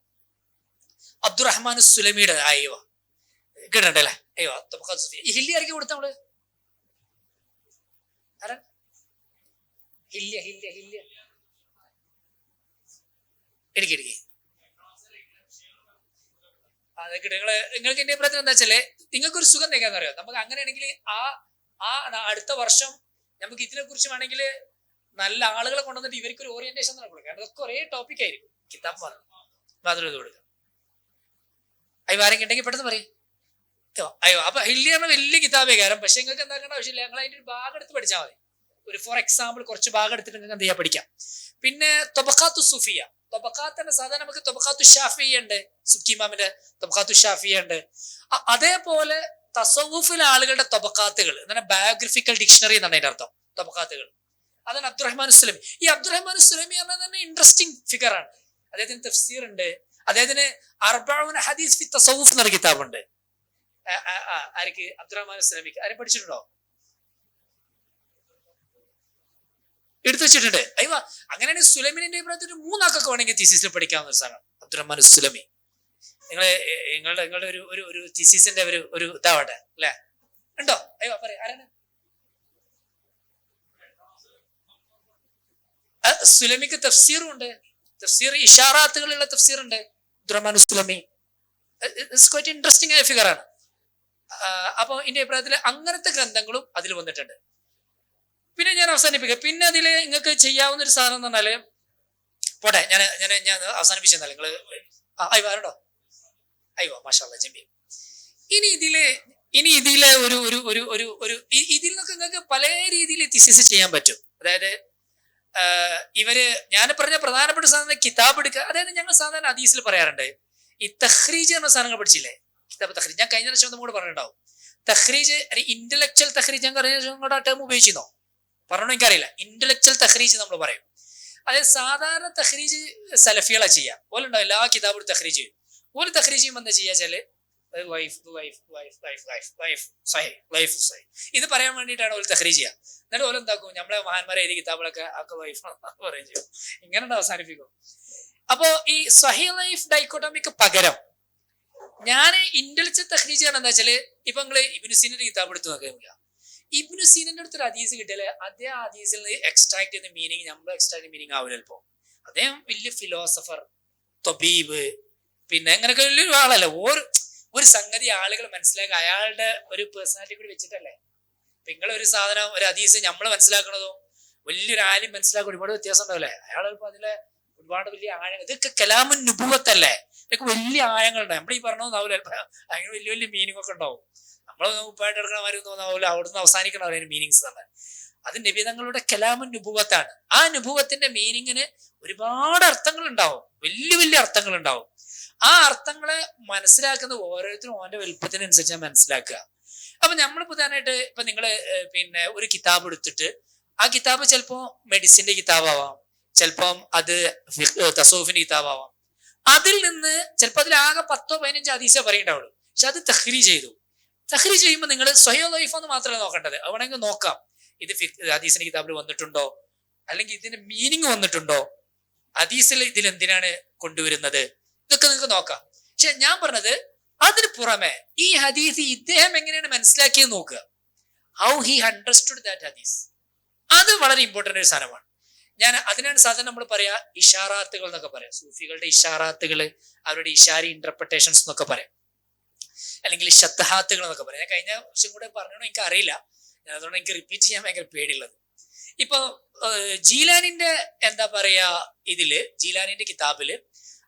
അബ്ദുറഹ്മാൻ സുലമിയുടെ ആയോ കേട്ടിട്ടല്ലേ? അയ്യോ, തൊബക്കാത്തു സൂഫി. ഈ ഹില്യ ആയിരിക്കും കൊടുത്ത നമ്മള് ഹില്യ ഹില്യ ഹില്യ എനിക്ക് അതൊക്കെ നിങ്ങൾക്ക് എന്റെ അഭിപ്രായത്തിൽ എന്താ വെച്ചാല്, നിങ്ങൾക്കൊരു സുഖം തേക്കാന്ന് അറിയാം. നമുക്ക് അങ്ങനെയാണെങ്കിൽ അടുത്ത വർഷം നമുക്ക് ഇതിനെ കുറിച്ച് വേണമെങ്കിൽ നല്ല ആളുകളെ കൊണ്ടുവന്നിട്ട് ഇവർക്കൊരു ഓറിയന്റേഷൻ കൊടുക്കാം. കാരണം അതൊക്കെ ഒരേ ടോപ്പിക് ആയിരിക്കും. കിതാബ് മാത്രം ഇത് കൊടുക്കാം. അയ്യോ ആരെങ്കിലും ഉണ്ടെങ്കിൽ പെട്ടെന്ന് പറയും. അയ്യോ അപ്പൊ ഹില്യ വലിയ കിതാബേ കാരണം. പക്ഷെ നിങ്ങൾക്ക് എന്താക്കേണ്ട ആവശ്യമില്ല, ഞങ്ങൾ അതിന്റെ ഒരു ഭാഗം എടുത്ത് പഠിച്ചാൽ മതി. ഒരു ഫോർ എക്സാമ്പിൾ കുറച്ച് ഭാഗം എടുത്തിട്ട് നിങ്ങൾക്ക് എന്ത് ചെയ്യാൻ പഠിക്കാം. പിന്നെ തൊബക്കാത്തു സുഫിയ, തൊബക്കാത്തിന്റെ സാധാരണ നമുക്ക് തൊബക്കാത്തു ഷാഫിയ ഉണ്ട്, സുബ്കി ഇമാമിന്റെ തൊബക്കാത്തു ഷാഫിയ ഉണ്ട്. അതേപോലെ തസവുഫിലെ ആളുകളുടെ തൊബക്കാത്തുകൾ, എന്താണ് ബയോഗ്രഫിക്കൽ ഡിക്ഷണറി എന്നാണ് അതിന്റെ അർത്ഥം. തൊബക്കാത്തുകൾ അതാണ് അബ്ദുറഹ്മാൻ സുലമി. ഈ അബ്ദുറഹ്മാൻ സുലമി പറഞ്ഞാൽ തന്നെ ഇൻട്രസ്റ്റിംഗ് ഫിഗർ ആണ്. അദ്ദേഹത്തിന് തഫ്സീർ ഉണ്ട്, അദ്ദേഹത്തിന് അർബഊന ഹദീസ് ഫി തസവുഫ് എന്നൊരു കിതാബുണ്ട്. ആർക്ക്? അബ്ദുറഹ്മാൻ സുലമിക്ക്. ആരും പഠിച്ചിട്ടുണ്ടോ? എടുത്തു വെച്ചിട്ടുണ്ട്. അയ്യോ അങ്ങനെയാണെങ്കിൽ സുലമിന്റെ അഭിപ്രായത്തിൽ ഒരു 3 ആക്കൊക്കെ വേണമെങ്കിൽ തീസിസിൽ പഠിക്കാവുന്ന ഒരു സാധനം അബ്ദുറഹ്മാൻ സുലമി. നിങ്ങളുടെ ഒരു തീസിസിന്റെ ഒരു ഇതാവട്ടെ അല്ലെ? ഉണ്ടോ? അയ്യോ പറ, ആരാണ്? സുലമിക്ക് തഫ്സീറും ഉണ്ട്, തഫ്സീർ ഇഷാറാത്തുകളുള്ള തഫ്സീർ ഉണ്ട് അബ്ദുറഹ്മാൻ സുലമി. ക്വൈറ്റ് ഇൻട്രസ്റ്റിംഗ് ആയ ഫിഗറാണ്. അപ്പൊ എന്റെ അഭിപ്രായത്തിൽ അങ്ങനത്തെ ഗ്രന്ഥങ്ങളും അതിൽ വന്നിട്ടുണ്ട്. പിന്നെ ഞാൻ അവസാനിപ്പിക്കുക. പിന്നെ അതിൽ നിങ്ങൾക്ക് ചെയ്യാവുന്ന ഒരു സാധനം എന്ന് പറഞ്ഞാല്, പോട്ടെ ഞാൻ അവസാനിപ്പിച്ചെന്നാൽ നിങ്ങൾ അയ്യോ ആരുണ്ടോ? അയ്യോ മാഷാ അല്ലാഹ് ജമീൽ. ഇനി ഇതിലെ ഇതിൽ നിന്നൊക്കെ നിങ്ങൾക്ക് പല രീതിയിൽ തിസിസ് ചെയ്യാൻ പറ്റും. അതായത് ഞാൻ പറഞ്ഞ പ്രധാനപ്പെട്ട സാധനം കിതാബ് എടുക്കുക. അതായത് ഞങ്ങൾ സാധാരണ ഹദീസിൽ പറയാറുണ്ട്, ഈ തഖ്രീജ് എന്ന സാധനങ്ങൾ പഠിച്ചില്ലേ? കിതാബ് തഖ്രീജ് ഞാൻ കഴിഞ്ഞ പ്രാവശ്യം നമ്മോട് പറഞ്ഞിട്ടുണ്ടാവും. തഖ്രീജ് ഇന്റലക്ച്വൽ തഖ്രീജ് ഞാൻ കഴിഞ്ഞ ടേം ഉപയോഗിച്ചിരുന്നോ? പറഞ്ഞോ എനിക്കറിയില്ല. ഇന്റലക്ച്വൽ തഖ്രീജ് നമ്മൾ പറയും. അതായത് സാധാരണ തഖ്രീജ് സലഫികളാ ചെയ്യാം. ഓലുണ്ടാവും എല്ലാ കിതാബും തഖ്രീജ് ചെയ്യും. ഒരു തഖ്രീജ് ചെയ്യുമ്പോൾ എന്താ ചെയ്യാ വെച്ചാല് ഇത് പറയാൻ വേണ്ടിയിട്ടാണ് ഒരു തഖ്രീജ് ചെയ്യുക. എന്നിട്ട് ഓല എന്താക്കും? നമ്മളെ മഹാന്മാരെ എഴുതിയ കിതാബുകളൊക്കെ വൈഫ് പറയും ചെയ്യും. ഇങ്ങനെ അവസാനിപ്പിക്കും. അപ്പോ ഈ സ്വഹീഹ് ലൈഫ് ഡൈക്കോട്ടമിക്ക് പകരം ഞാൻ ഇന്റലക്ച്വൽ തഖ്രീജ് എന്താ വെച്ചാല്, ഇപ്പൊ നിങ്ങള് ഇബ്നു സീനയുടെ കിതാബ് എടുത്ത് നോക്കുക. ഇബ്നു സീനന്റെ അടുത്തൊരു ഹദീസ് കിട്ടിയാല് അതേ ഹദീസിൽ നിന്ന് എക്സ്ട്രാക്ട് ചെയ്യുന്ന മീനിങ് നമ്മൾ എക്സ്ട്രാക്ട് ചെയ്യുന്ന മീനിങ് ആവില്ല. ചിലപ്പോ അദ്ദേഹം വലിയ ഫിലോസഫർ, തൊബീബ്, പിന്നെ അങ്ങനെയൊക്കെ വലിയൊരു ആളല്ല. ഒരു സംഗതി ആളുകൾ മനസ്സിലാക്കുക അയാളുടെ ഒരു പേഴ്സണാലിറ്റി കൂടി വെച്ചിട്ടല്ലേ. നിങ്ങളൊരു സാധനം, ഒരു ഹദീസ് നമ്മൾ മനസ്സിലാക്കണതും വലിയൊരു ആലിം മനസ്സിലാക്കുക ഒരുപാട് വ്യത്യാസം ഉണ്ടാവില്ലേ? അയാൾ ചിലപ്പോൾ അതിലെ ഒരുപാട് വലിയ ആഴങ്ങൾ, ഇതൊക്കെ കലാമുൻ നുബുവത്തല്ലേ, ഇതൊക്കെ വലിയ ആഴങ്ങളുണ്ടാവും. നമ്മൾ ഈ പറഞ്ഞതാവില്ല, അതിന് വലിയ വലിയ മീനിങ് ഒക്കെ ഉണ്ടാവും. നമ്മൾ ഉപ്പായിട്ട് എടുക്കണമാര് തോന്നാവില്ല, അവിടുന്ന് അവസാനിക്കണം അതിന് മീനിങ്സ് തന്നെ. അത് നബി തങ്ങളുടെ കലാമുൻ നുബുവത്താണ്. ആ നുബുവത്തിന്റെ മീനിങ്ങിന് ഒരുപാട് അർത്ഥങ്ങൾ ഉണ്ടാവും, വലിയ വലിയ അർത്ഥങ്ങൾ ഉണ്ടാവും. ആ അർത്ഥങ്ങളെ മനസ്സിലാക്കുന്ന ഓരോരുത്തരും ഓന്റെ വലുപ്പത്തിനനുസരിച്ച് മനസ്സിലാക്കുക. അപ്പൊ നമ്മൾ പ്രധാനമായിട്ട് ഇപ്പൊ നിങ്ങള് പിന്നെ ഒരു കിതാബ് എടുത്തിട്ട് ആ കിതാബ് ചിലപ്പോ മെഡിസിന്റെ കിതാബാവാം, ചിലപ്പം അത് തസൂഫിന്റെ കിതാബാവാം. അതിൽ നിന്ന് ചിലപ്പോൾ അതിലാകെ 10-15 ഹദീസേ പറയുണ്ടാവുള്ളൂ. പക്ഷെ അത് തഖ്രീജ് ചെയ്തു. തഖ്രീജ് ചെയ്യുമ്പോൾ നിങ്ങൾ സ്വഹീഹ് ലൈഫ് എന്ന് മാത്രമേ നോക്കേണ്ടത്. അത് വേണമെങ്കിൽ നോക്കാം. ഇത് ഹദീസിന്റെ കിതാബിൽ വന്നിട്ടുണ്ടോ, അല്ലെങ്കിൽ ഇതിന്റെ മീനിങ് വന്നിട്ടുണ്ടോ, ഹദീസിൽ ഇതിൽ എന്തിനാണ് കൊണ്ടുവരുന്നത്, ഇതൊക്കെ നിങ്ങൾക്ക് നോക്കാം. പക്ഷെ ഞാൻ പറഞ്ഞത് അതിന് പുറമെ ഈ ഹദീസ് ഇദ്ദേഹം എങ്ങനെയാണ് മനസ്സിലാക്കിയത് നോക്കുക. ഹൗ ഹി അണ്ടർസ്റ്റുഡ് ദാറ്റ് ഹദീസ്. അത് വളരെ ഇമ്പോർട്ടന്റ് ഒരു സാധനമാണ്. അതിനാണ് സാധാരണ നമ്മൾ പറയാ ഇഷാറാത്തുകൾ എന്നൊക്കെ പറയാം. സൂഫികളുടെ ഇഷാറാത്തുകൾ, അവരുടെ ഇഷാരി ഇന്റർപ്രിട്ടേഷൻസ് എന്നൊക്കെ പറയാം, അല്ലെങ്കിൽ ശബ്ദഹാത്തുകൾ എന്നൊക്കെ പറയാം. ഞാൻ കഴിഞ്ഞ വർഷം കൂടെ പറഞ്ഞോ എനിക്ക് അറിയില്ല, അതുകൊണ്ട് എനിക്ക് റിപ്പീറ്റ് ചെയ്യാൻ ഭയങ്കര പേടിയുള്ളത്. ഇപ്പൊ ജീലാനിന്റെ എന്താ പറയാ, ജീലാനിന്റെ കിതാബില്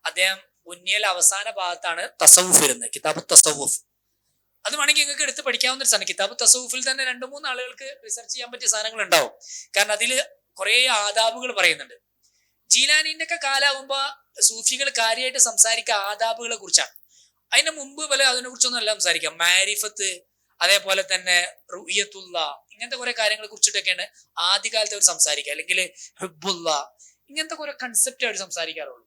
അദ്ദേഹം ഉന്നിയൽ അവസാന ഭാഗത്താണ് തസവുഫ് വരുന്നത്, കിതാബ് തസവുഫ്. അത് വേണമെങ്കിൽ നിങ്ങൾക്ക് എടുത്ത് പഠിക്കാവുന്ന ഒരു സാധനം. കിതാബ് തസവുഫിൽ തന്നെ 2-3 ആളുകൾക്ക് റിസർച്ച് ചെയ്യാൻ പറ്റിയ സാധനങ്ങൾ ഉണ്ടാവും. കാരണം അതിൽ കുറെ ആദാബുകൾ പറയുന്നുണ്ട്. ജീലാനിന്റെ ഒക്കെ കാലാവുമ്പോ സൂഫികൾ കാര്യമായിട്ട് സംസാരിക്കുക ആദാബുകളെ കുറിച്ചാണ്. അതിന് മുമ്പ് പോലെ അതിനെ കുറിച്ചൊന്നും അല്ല സംസാരിക്കാം. മാരിഫത്ത്, അതേപോലെ തന്നെ റുയത്തുള്ള, ഇങ്ങനത്തെ കുറെ കാര്യങ്ങളെ കുറിച്ചിട്ടൊക്കെയാണ് ആദ്യകാലത്ത് അവർ സംസാരിക്കുക. അല്ലെങ്കിൽ ഹുബ്ബുള്ള, ഇങ്ങനത്തെ കുറെ കൺസെപ്റ്റ് അവർ സംസാരിക്കാറുള്ളൂ.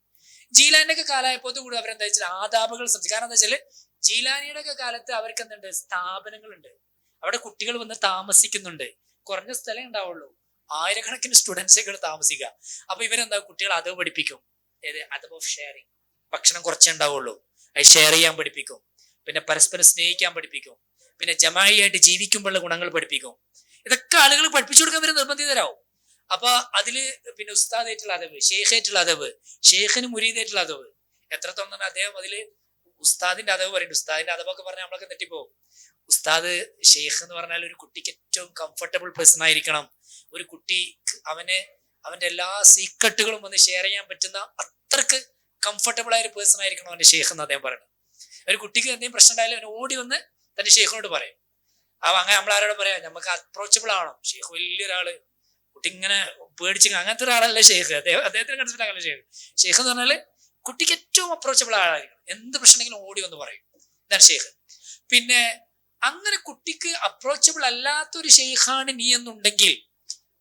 ജീലാനിന്റെ ഒക്കെ കാലമായപ്പോൾ കൂടെ അവരെന്താ വെച്ചാൽ ആദാബുകൾ സംസാരിക്കും. കാരണം എന്താ വെച്ചാല് ജീലാനിയുടെ ഒക്കെ കാലത്ത് അവർക്ക് എന്തുണ്ട്, സ്ഥാപനങ്ങളുണ്ട്, അവിടെ കുട്ടികൾ വന്ന് താമസിക്കുന്നുണ്ട്. കുറഞ്ഞ സ്ഥലം ഉണ്ടാവുള്ളൂ, ആയിരക്കണക്കിന് സ്റ്റുഡൻസ് ഒക്കെ താമസിക്കുക. അപ്പൊ ഇവരെന്താ, കുട്ടികൾ അതവ് പഠിപ്പിക്കും. അതവ് ഓഫ് ഷെയറിങ്, ഭക്ഷണം കുറച്ചേ ഉണ്ടാവുള്ളൂ, അത് ഷെയർ ചെയ്യാൻ പഠിപ്പിക്കും. പിന്നെ പരസ്പരം സ്നേഹിക്കാൻ പഠിപ്പിക്കും. പിന്നെ ജമായിയായിട്ട് ജീവിക്കുമ്പോഴുള്ള ഗുണങ്ങൾ പഠിപ്പിക്കും. ഇതൊക്കെ ആളുകൾ പഠിപ്പിച്ചു കൊടുക്കാൻ വരെ നിർബന്ധിതരാവും. അപ്പൊ അതില് പിന്നെ ഉസ്താദായിട്ടുള്ള അതവ്, ഷെയ്ഖായിട്ടുള്ള അതവ്, ഷെയ്ഖിന് മുരീദായിട്ടുള്ള അതവ്, എത്രത്തോളം അദ്ദേഹം അതില് ഉസ്താദിന്റെ അതവ് പറയുന്നുണ്ട്. ഉസ്താദിന്റെ അതവൊക്കെ പറഞ്ഞാൽ നമ്മളൊക്കെ തെറ്റിപ്പോവും. ഉസ്താദ് ഷെയ്ഖ് എന്ന് പറഞ്ഞാൽ ഒരു കുട്ടിക്ക് ഏറ്റവും കംഫർട്ടബിൾ പേഴ്സൺ ആയിരിക്കണം. ഒരു കുട്ടി അവന്റെ എല്ലാ സീക്രട്ടുകളും ഒന്ന് ഷെയർ ചെയ്യാൻ പറ്റുന്ന അത്രക്ക് കംഫർട്ടബിൾ ആയ ഒരു പേഴ്സൺ ആയിരിക്കണം അവന്റെ ഷെയ്ഖ് എന്ന് അദ്ദേഹം പറയുന്നത്. ഒരു കുട്ടിക്ക് എന്തെങ്കിലും പ്രശ്നം ഉണ്ടായാലും അവൻ ഓടി വന്ന് തന്റെ ഷെയ്ഖിനോട് പറയും. അങ്ങനെ നമ്മളാരോട് പറയാം, നമുക്ക് അപ്രോച്ചബിൾ ആവണം. ഷെയ്ഖ് വലിയൊരാള്, കുട്ടി ഇങ്ങനെ പേടിച്ച് അങ്ങനത്തെ ഒരാളല്ല ഷെയ്ഖ്. അദ്ദേഹത്തിന് കണ്ടിട്ടുള്ള ഷെയ്ഖ്. ഷെയ്ഖ് എന്ന് പറഞ്ഞാല് കുട്ടിക്ക് ഏറ്റവും അപ്രോച്ചബിൾ ആളായിരിക്കണം. എന്ത് പ്രശ്നമെങ്കിലും ഓടി വന്ന് പറയും. ഇതാണ് ഷെയ്ഖ്. പിന്നെ അങ്ങനെ കുട്ടിക്ക് അപ്രോച്ചബിൾ അല്ലാത്തൊരു ഷെയ്ഖാണ് നീ എന്നുണ്ടെങ്കിൽ,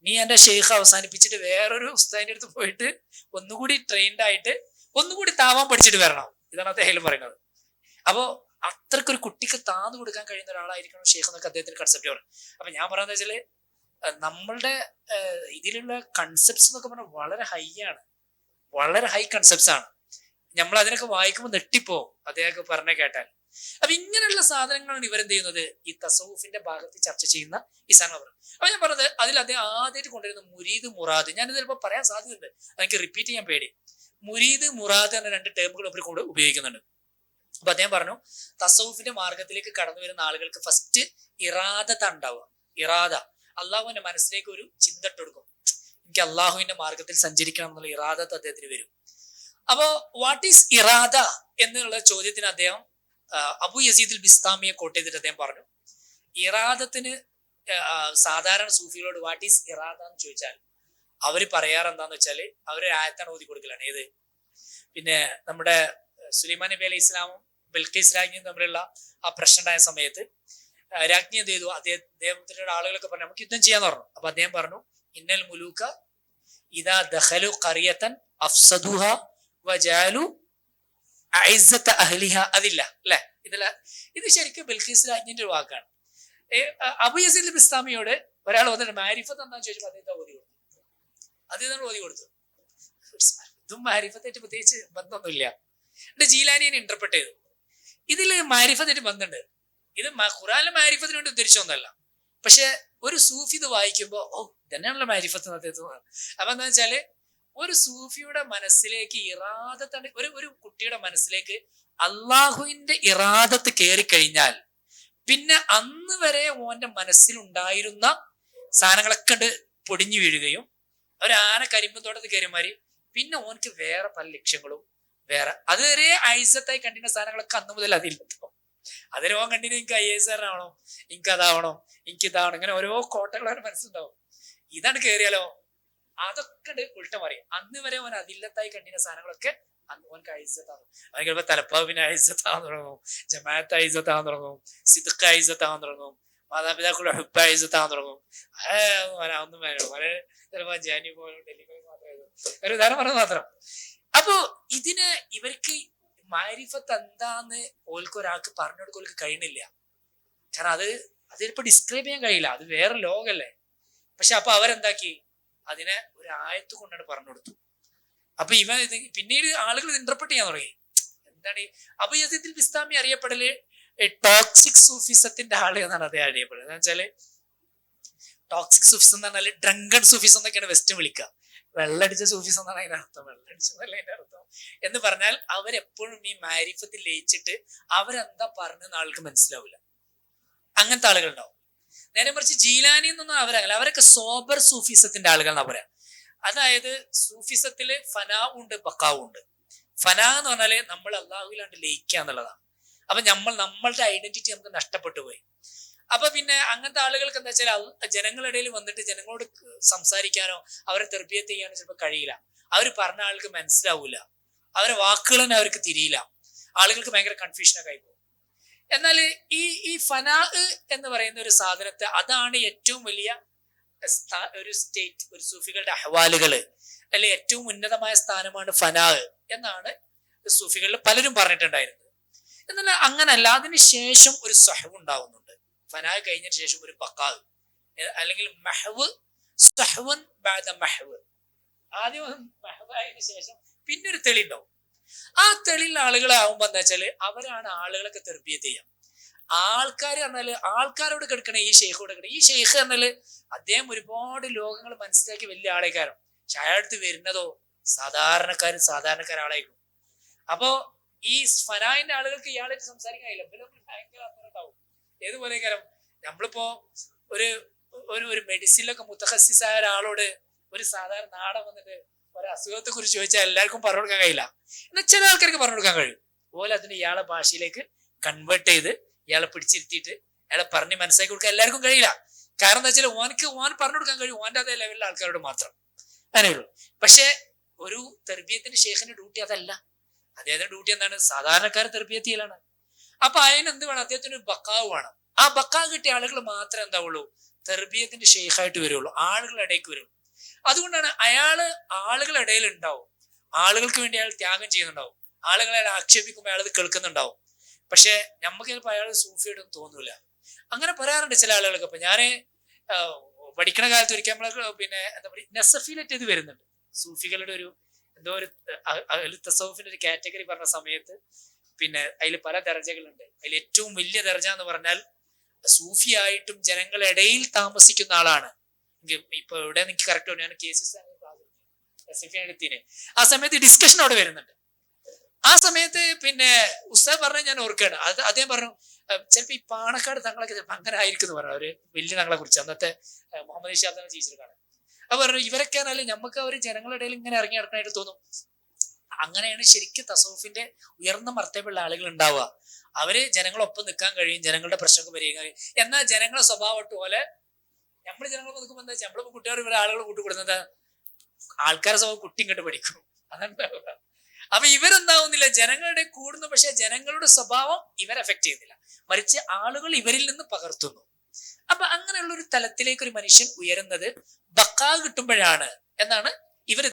നീ എന്റെ ഷെയ്ഖ് അവസാനിപ്പിച്ചിട്ട് വേറൊരു ഉസ്താദിന്റെ അടുത്ത് പോയിട്ട് ഒന്നുകൂടി ട്രെയിൻഡ് ആയിട്ട് ഒന്നുകൂടി താവാൻ പഠിച്ചിട്ട് വരണം. ഇതാണ് അദ്ദേഹം പറയുന്നത്. അപ്പോ അത്രക്കൊരു കുട്ടിക്ക് താന്നു കൊടുക്കാൻ കഴിയുന്ന ഒരാളായിരിക്കണം ഷെയ്ഖ് എന്നൊക്കെ അദ്ദേഹത്തിന്റെ കൺസെപ്റ്റ് പറയും. അപ്പൊ ഞാൻ പറയുന്നത് വെച്ചാല് നമ്മളുടെ ഇതിലുള്ള കൺസെപ്റ്റ്സ് എന്നൊക്കെ പറഞ്ഞാൽ വളരെ ഹൈ ആണ്, വളരെ ഹൈ കൺസെപ്റ്റ്സ് ആണ്. നമ്മൾ അതിനൊക്കെ വായിക്കുമ്പോൾ നെട്ടിപ്പോവും അദ്ദേഹമൊക്കെ പറഞ്ഞ കേട്ടാൽ. അപ്പൊ ഇങ്ങനെയുള്ള സാധനങ്ങളാണ് ഇവരെന്ത് ചെയ്യുന്നത്, ഈ തസവുഫിന്റെ ഭാഗത്ത് ചർച്ച ചെയ്യുന്ന ഈ സാധനങ്ങൾ. അപ്പൊ ഞാൻ പറഞ്ഞത് അതിൽ അദ്ദേഹം ആദ്യമായിട്ട് കൊണ്ടുവരുന്ന മുരീദ് മുറാദ്. ഞാനിത് ചിലപ്പോൾ പറയാൻ സാധ്യതയുണ്ട്, അതെനിക്ക് റിപ്പീറ്റ് ചെയ്യാൻ പേടി. മുരീദ് മുറാദ് എന്ന 2 ടേമുകൾ അവർ കൂടെ ഉപയോഗിക്കുന്നുണ്ട്. അപ്പൊ അദ്ദേഹം പറഞ്ഞു, തസവുഫിന്റെ മാർഗത്തിലേക്ക് കടന്നു വരുന്ന ആളുകൾക്ക് ഫസ്റ്റ് ഇറാദത്ത് ഉണ്ടാവുക. ഇറാദ, അള്ളാഹുവിന്റെ മനസ്സിലേക്ക് ഒരു ചിന്ത ഇട്ടെടുക്കും, എനിക്ക് അള്ളാഹുവിന്റെ മാർഗത്തിൽ സഞ്ചരിക്കണം എന്നുള്ള ഇറാദത്ത് അദ്ദേഹത്തിന് വരും. അപ്പോ വാട്ട് ഈസ് ഇറാദ എന്നുള്ള ചോദ്യത്തിന് അദ്ദേഹം അബു യസീദ് ബിസ്താമിയെ കോട്ട് ചെയ്തിട്ട് അദ്ദേഹം പറഞ്ഞു, ഇറാദത്തിന് സാധാരണ സൂഫികളോട് വാട്ട് ഈസ് ഇറാദ എന്ന് ചോദിച്ചാൽ അവര് പറയാറ് എന്താന്ന് വെച്ചാല് അവരൊരു ആയത്താണ് ഓതി കൊടുക്കലാണ്. ഏത്, പിന്നെ നമ്മുടെ സുലൈമാൻ നബി അലൈഹി ഇസ്ലാമും ബിൽഖീസ് രാജ്ഞിയും തമ്മിലുള്ള ആ പ്രശ്നം ഉണ്ടായ സമയത്ത് രാജ്ഞി എന്ത് ചെയ്തു, അദ്ദേഹത്തിന്റെ ആളുകളൊക്കെ പറഞ്ഞു നമുക്ക് യുദ്ധം ചെയ്യാന്ന് പറഞ്ഞു. അപ്പൊ അദ്ദേഹം പറഞ്ഞു, ഇന്നൽ മുലൂക ഇദാ ദഖലു ഖറിയതൻ അഫ്സദുഹ വജഅലു അഇസ്സത അഹ്ലിഹ. അതില്ല അല്ലെ, ഇത് ശരിക്കും ബിൽഖീസ് രാജ്ഞിന്റെ ഒരു വാക്കാണ്. അബു യസീദ് ബിസ്താമിയോട് ഒരാൾ വന്നിട്ട് മാരിഫത്ത് എന്താന്ന് ചോദിച്ചപ്പോൾ അദ്ദേഹത്തെ ഓതി കൊടുത്തു. അദ്ദേഹം ഓതി കൊടുത്തു. ഇതും മാരിഫത്തായിട്ട് പ്രത്യേകിച്ച് ബന്ധമൊന്നുമില്ല. എന്നിട്ട് ജീലാനിയെ ഇന്റർപ്രറ്റ് ചെയ്തു. ഇതില് മാരിഫത്തായിട്ട് ബന്ധമുണ്ട്. ഇത് ഖുറാനിലെ മാരിഫത്തിന് വേണ്ടി ഉദ്ധരിച്ചൊന്നല്ല. പക്ഷെ ഒരു സൂഫി ഇത് വായിക്കുമ്പോ ഇതന്നെയാണല്ലോ മാരിഫത്ത് എന്ന് അദ്ദേഹത്തിന്. അപ്പൊ എന്താ വെച്ചാല് ഒരു സൂഫിയുടെ മനസ്സിലേക്ക് ഇറാദത്ത്, ഒരു കുട്ടിയുടെ മനസ്സിലേക്ക് അള്ളാഹുവിന്റെ ഇറാദത്ത് കയറിക്കഴിഞ്ഞാൽ പിന്നെ അന്ന് വരെ ഓന്റെ മനസ്സിലുണ്ടായിരുന്ന സാധനങ്ങളൊക്കെ ഉണ്ട് പൊടിഞ്ഞു വീഴുകയും ഒരു ആന കരിമ്പത്തോട്ടത്തിൽ കയറിമാരി പിന്നെ ഓനക്ക് വേറെ പല ലക്ഷ്യങ്ങളും വേറെ അതുവരെ ഐസത്തായി കണ്ടിരുന്ന സാധനങ്ങളൊക്കെ അന്ന് മുതൽ അതില്ല. അതിൽ ഓൻ കണ്ടിന് എനിക്ക് IAS ആവണം, എനിക്ക് അതാവണം, എനിക്ക് ഇതാവണം, ഇങ്ങനെ ഓരോ കോട്ടകൾ അവന് മനസ്സിലുണ്ടാവും. ഇതാണ് കയറിയാലോ അതൊക്കെ ഉൾട്ട പറയും. അന്ന് വരെ ഓൻ അതില്ലത്തായി കണ്ടിരുന്ന സാധനങ്ങളൊക്കെ അന്ന് ഓനക്ക് ഐസത്താവും. അവൻ ചിലപ്പോ തലപ്പാവിന് ഐസത്താവാൻ തുടങ്ങും, ജമാഅത്ത് ഐസത്താവാൻ തുടങ്ങും, സിദ്ഖ് ഐസത്താവാൻ തുടങ്ങും, മാതാപിതാക്കളുടെ ഹുബ്ബ് ഐസത്താവാൻ തുടങ്ങും. ഒന്നും വേണം, വളരെ ചിലപ്പോ ജാനി പോലും ഡൽഹി പോലും മാത്രമേ ഒരു ഉദാഹരണം പറഞ്ഞത് മാത്രം. അപ്പൊ ഇവർക്ക് മാരിഫത്ത് എന്താന്ന് ഒരാൾക്ക് പറഞ്ഞു കൊടുക്കാൻ കഴിയുന്നില്ല. കാരണം അത് ചിലപ്പോ ഡിസ്ക്രൈബ് ചെയ്യാൻ കഴിയില്ല. അത് വേറെ ലോകല്ലേ. പക്ഷെ അപ്പൊ അവരെന്താക്കി, അതിനെ ഒരു ആയത്ത് കൊണ്ടാണ് പറഞ്ഞു കൊടുത്തു. അപ്പൊ പിന്നീട് ആളുകൾ ഇന്റർപ്രറ്റ് ചെയ്യാൻ തുടങ്ങി. എന്താണ് അബൂ യസീദ് ബിസ്താമി അറിയപ്പെടല് ടോക്സിക് സൂഫിസത്തിന്റെ ആള് എന്നാണ് അദ്ദേഹം അറിയപ്പെടുന്നത്. എന്ന് വെച്ചാല് ടോക്സിക് സൂഫിസം എന്ന് പറഞ്ഞാല് ഡ്രങ്കൺ സൂഫിസം എന്നൊക്കെയാണ് വെസ്റ്റ് വിളിക്കുക. വെള്ളടിച്ച സൂഫിസം എന്നാണ് അതിന്റെ അർത്ഥം. വെള്ളടിച്ചതല്ല അതിന്റെ അർത്ഥം. എന്ന് പറഞ്ഞാൽ അവരെപ്പോഴും ഈ മാരിഫത്തിൽ ലയിച്ചിട്ട് അവരെന്താ പറഞ്ഞെന്ന് ആൾക്ക് മനസ്സിലാവില്ല. അങ്ങനത്തെ ആളുകൾ ഉണ്ടാവും. നേരെ മറിച്ച് ജീലാനി എന്നൊന്നും അവരല്ല, അവരൊക്കെ സോബർ സൂഫിസത്തിന്റെ ആളുകൾ എന്നാ പറയാം. അതായത് സൂഫിസത്തില് ഫനാവും ഉണ്ട്, ബക്കാവും ഉണ്ട്. ഫനാ എന്ന് പറഞ്ഞാല് നമ്മൾ അള്ളാഹുവിലാണ്ട് ലയിക്കുക എന്നുള്ളതാണ്. അപ്പൊ നമ്മളുടെ ഐഡന്റിറ്റി നമുക്ക് നഷ്ടപ്പെട്ടു പോയി. അപ്പൊ പിന്നെ അങ്ങനത്തെ ആളുകൾക്ക് എന്താ വെച്ചാൽ ജനങ്ങളുടെ ഇടയിൽ വന്നിട്ട് ജനങ്ങളോട് സംസാരിക്കാനോ അവരെ തെർബിയത്ത് ചെയ്യാനോ ചിലപ്പോൾ കഴിയില്ല. അവർ പറഞ്ഞ ആൾക്ക് മനസ്സിലാവൂല, അവരെ വാക്കുകൾ തന്നെ അവർക്ക് തിരിയില്ല. ആളുകൾക്ക് ഭയങ്കര കൺഫ്യൂഷനൊക്കെ ആയി പോകും. എന്നാൽ ഈ ഫനാ എന്ന് പറയുന്ന ഒരു സാധനത്തെ, അതാണ് ഏറ്റവും വലിയ ഒരു സ്റ്റേറ്റ്, ഒരു സൂഫികളുടെ അഹ്വാലുകള് അല്ലെ ഏറ്റവും ഉന്നതമായ സ്ഥാനമാണ് ഫനാ എന്നാണ് സൂഫികളിൽ പലരും പറഞ്ഞിട്ടുണ്ടായിരുന്നത്. എന്നാൽ അങ്ങനല്ല, അതിന് ശേഷം ഒരു സഹവ് ഉണ്ടാവുന്നുണ്ട്. ഫനാ കഴിഞ്ഞതിന് ശേഷം ഒരു ബക്കാ അല്ലെങ്കിൽ മഹവ്, സഹവൻ ബഅദ മഹവ്. ആദ്യം മഹവായതിനു ശേഷം പിന്നെ ഒരു തെളി ഉണ്ടാവും. ആ തെളിയുള്ള ആളുകളാവുമ്പോ എന്താ വെച്ചാല് അവരാണ് ആളുകളൊക്കെ തെർബിയത്ത് ചെയ്യാം. ആൾക്കാർ പറഞ്ഞാല് ആൾക്കാരോട് കിടക്കണേ, ഈ ഷെയ്ഖോട് കിടക്കണേ. ഈ ഷെയ്ഖ് പറഞ്ഞാല് അദ്ദേഹം ഒരുപാട് ലോകങ്ങൾ മനസ്സിലാക്കി വലിയ ആളേക്കാരം. പക്ഷെ അയാളടുത്ത് വരുന്നതോ സാധാരണക്കാരാളായിരിക്കും. അപ്പോ ഈ ഫനായിന്റെ ആളുകൾക്ക് ഇയാളായിട്ട് സംസാരിക്കാൻ കഴിയില്ല. ഭയങ്കര അന്തരം ഉണ്ടാവും. ഏതുപോലെ കാരം നമ്മളിപ്പോ ഒരു മെഡിസിനിലൊക്കെ മുത്തഖസ്സിസായ ഒരാളോട് ഒരു സാധാരണ നാടൻ വന്നിട്ട് ഒരു അസുഖത്തെ കുറിച്ച് ചോദിച്ചാൽ എല്ലാവർക്കും പറഞ്ഞു കൊടുക്കാൻ കഴിയില്ല. എന്നാൽ ചില ആൾക്കാർക്ക് പറഞ്ഞു കൊടുക്കാൻ കഴിയും. അതുപോലെ അതിന് ഇയാളെ ഭാഷയിലേക്ക് കൺവേർട്ട് ചെയ്ത് ഇയാളെ പിടിച്ചിരുത്തിയിട്ട് അയാളെ പറഞ്ഞ് മനസ്സിലാക്കി കൊടുക്കാൻ എല്ലാവർക്കും കഴിയില്ല. കാരണം എന്താ വെച്ചാൽ ഓൻ പറഞ്ഞു കൊടുക്കാൻ കഴിയും ഓൻ്റെ അതേ ലെവലിലെ ആൾക്കാരോട് മാത്രം, അങ്ങനെയുള്ളൂ. പക്ഷെ ഒരു തെർബിയത്തിന്റെ ഷെയ്ഖിന്റെ ഡ്യൂട്ടി അതല്ല. അദ്ദേഹത്തിന്റെ ഡ്യൂട്ടി എന്താണ്? സാധാരണക്കാരെ തെർബിയത്ത് ചെയ്യലാണ്. അപ്പൊ അതിനെന്ത് വേണം? അദ്ദേഹത്തിന് ഒരു ബക്കാവ് വേണം. ആ ബക്കാവ് കിട്ടിയ ആളുകൾ മാത്രമേ എന്താവുള്ളൂ തെർബിയത്തിന്റെ ഷെയ്ഖായിട്ട് വരുള്ളൂ, ആളുകളുടെ ഇടയ്ക്ക് വരുള്ളൂ. അതുകൊണ്ടാണ് അയാള് ആളുകളുടെ ഇടയിൽ ഉണ്ടാവും, ആളുകൾക്ക് വേണ്ടി അയാൾ ത്യാഗം ചെയ്യുന്നുണ്ടാവും, ആളുകളെ ആക്ഷേപിക്കുമ്പോൾ അയാൾ കേൾക്കുന്നുണ്ടാവും. പക്ഷെ നമുക്ക് ചിലപ്പോൾ അയാൾ സൂഫിയായിട്ടൊന്നും തോന്നൂല. അങ്ങനെ പറയാറുണ്ട് ചില ആളുകൾക്ക്. അപ്പൊ ഞാന് പഠിക്കണ കാലത്ത് ഒരിക്കൽ നമ്മള് പിന്നെ എന്താ പറയുക നസഫിയിലേറ്റ് ഇത് വരുന്നുണ്ട്. സൂഫികളുടെ ഒരു എന്തോ ഒരു തസവുഫിന്റെ ഒരു കാറ്റഗറി പറഞ്ഞ സമയത്ത് പിന്നെ അതിൽ പല ദർജകളുണ്ട്. അതിൽ ഏറ്റവും വലിയ ദർജ എന്ന് പറഞ്ഞാൽ സൂഫിയായിട്ടും ജനങ്ങളുടെ ഇടയിൽ താമസിക്കുന്ന ആളാണ്. ഇപ്പൊ ഇവിടെ എനിക്ക് കറക്റ്റ് ഞാൻ കേസസ് എടുത്തിന് ആ സമയത്ത് ഡിസ്കഷൻ അവിടെ വരുന്നുണ്ട്. ആ സമയത്ത് പിന്നെ ഉസ്താദ് പറഞ്ഞ ഞാൻ ഓർക്കുകയാണ്. അദ്ദേഹം പറഞ്ഞു ചിലപ്പോ ഈ പാണക്കാട് തങ്ങളൊക്കെ ചിലപ്പോൾ അങ്ങനെ ആയിരിക്കും എന്ന് പറഞ്ഞു. അവര് വലിയ തങ്ങളെ കുറിച്ച് അന്നത്തെ മുഹമ്മദ് ഇഷാദ് ടീച്ചർക്കാണ്. അത് പറഞ്ഞു ഇവരൊക്കെ ആണെങ്കിലും നമുക്ക് അവർ ജനങ്ങളുടെ ഇടയിൽ ഇങ്ങനെ ഇറങ്ങി നടക്കാനായിട്ട് തോന്നും. അങ്ങനെയാണ് ശരിക്കും തസവുഫിന്റെ ഉയർന്ന മർത്തബയുള്ള ആളുകൾ ഉണ്ടാവുക. അവര് ജനങ്ങളൊപ്പം നിൽക്കാൻ കഴിയും, ജനങ്ങളുടെ പ്രശ്നമൊക്കെ പരിഹരിക്കാൻ കഴിയും. എന്നാൽ ജനങ്ങളുടെ സ്വഭാവം പോലെ നമ്മൾ ജനങ്ങളൊപ്പം നിൽക്കുമ്പോൾ എന്താ വെച്ചാൽ നമ്മളിപ്പോ കുട്ടികൾ ഇവരെ ആളുകൾ കൂട്ടുകൂടുന്നത് ആൾക്കാരെ സ്വഭാവം കുട്ടി ഇങ്ങോട്ട് പഠിക്കും, അതെന്താവുക. അപ്പൊ ഇവരെന്താവുന്നില്ല, ജനങ്ങളുടെ കൂടുന്നു, പക്ഷെ ജനങ്ങളുടെ സ്വഭാവം ഇവരെ എഫക്ട് ചെയ്യുന്നില്ല, മറിച്ച് ആളുകൾ ഇവരിൽ നിന്ന് പകർത്തുന്നു. അപ്പൊ അങ്ങനെയുള്ള ഒരു തലത്തിലേക്ക് ഒരു മനുഷ്യൻ ഉയരുന്നത് ബക്കാ കിട്ടുമ്പോഴാണ് എന്നാണ് ഇവർ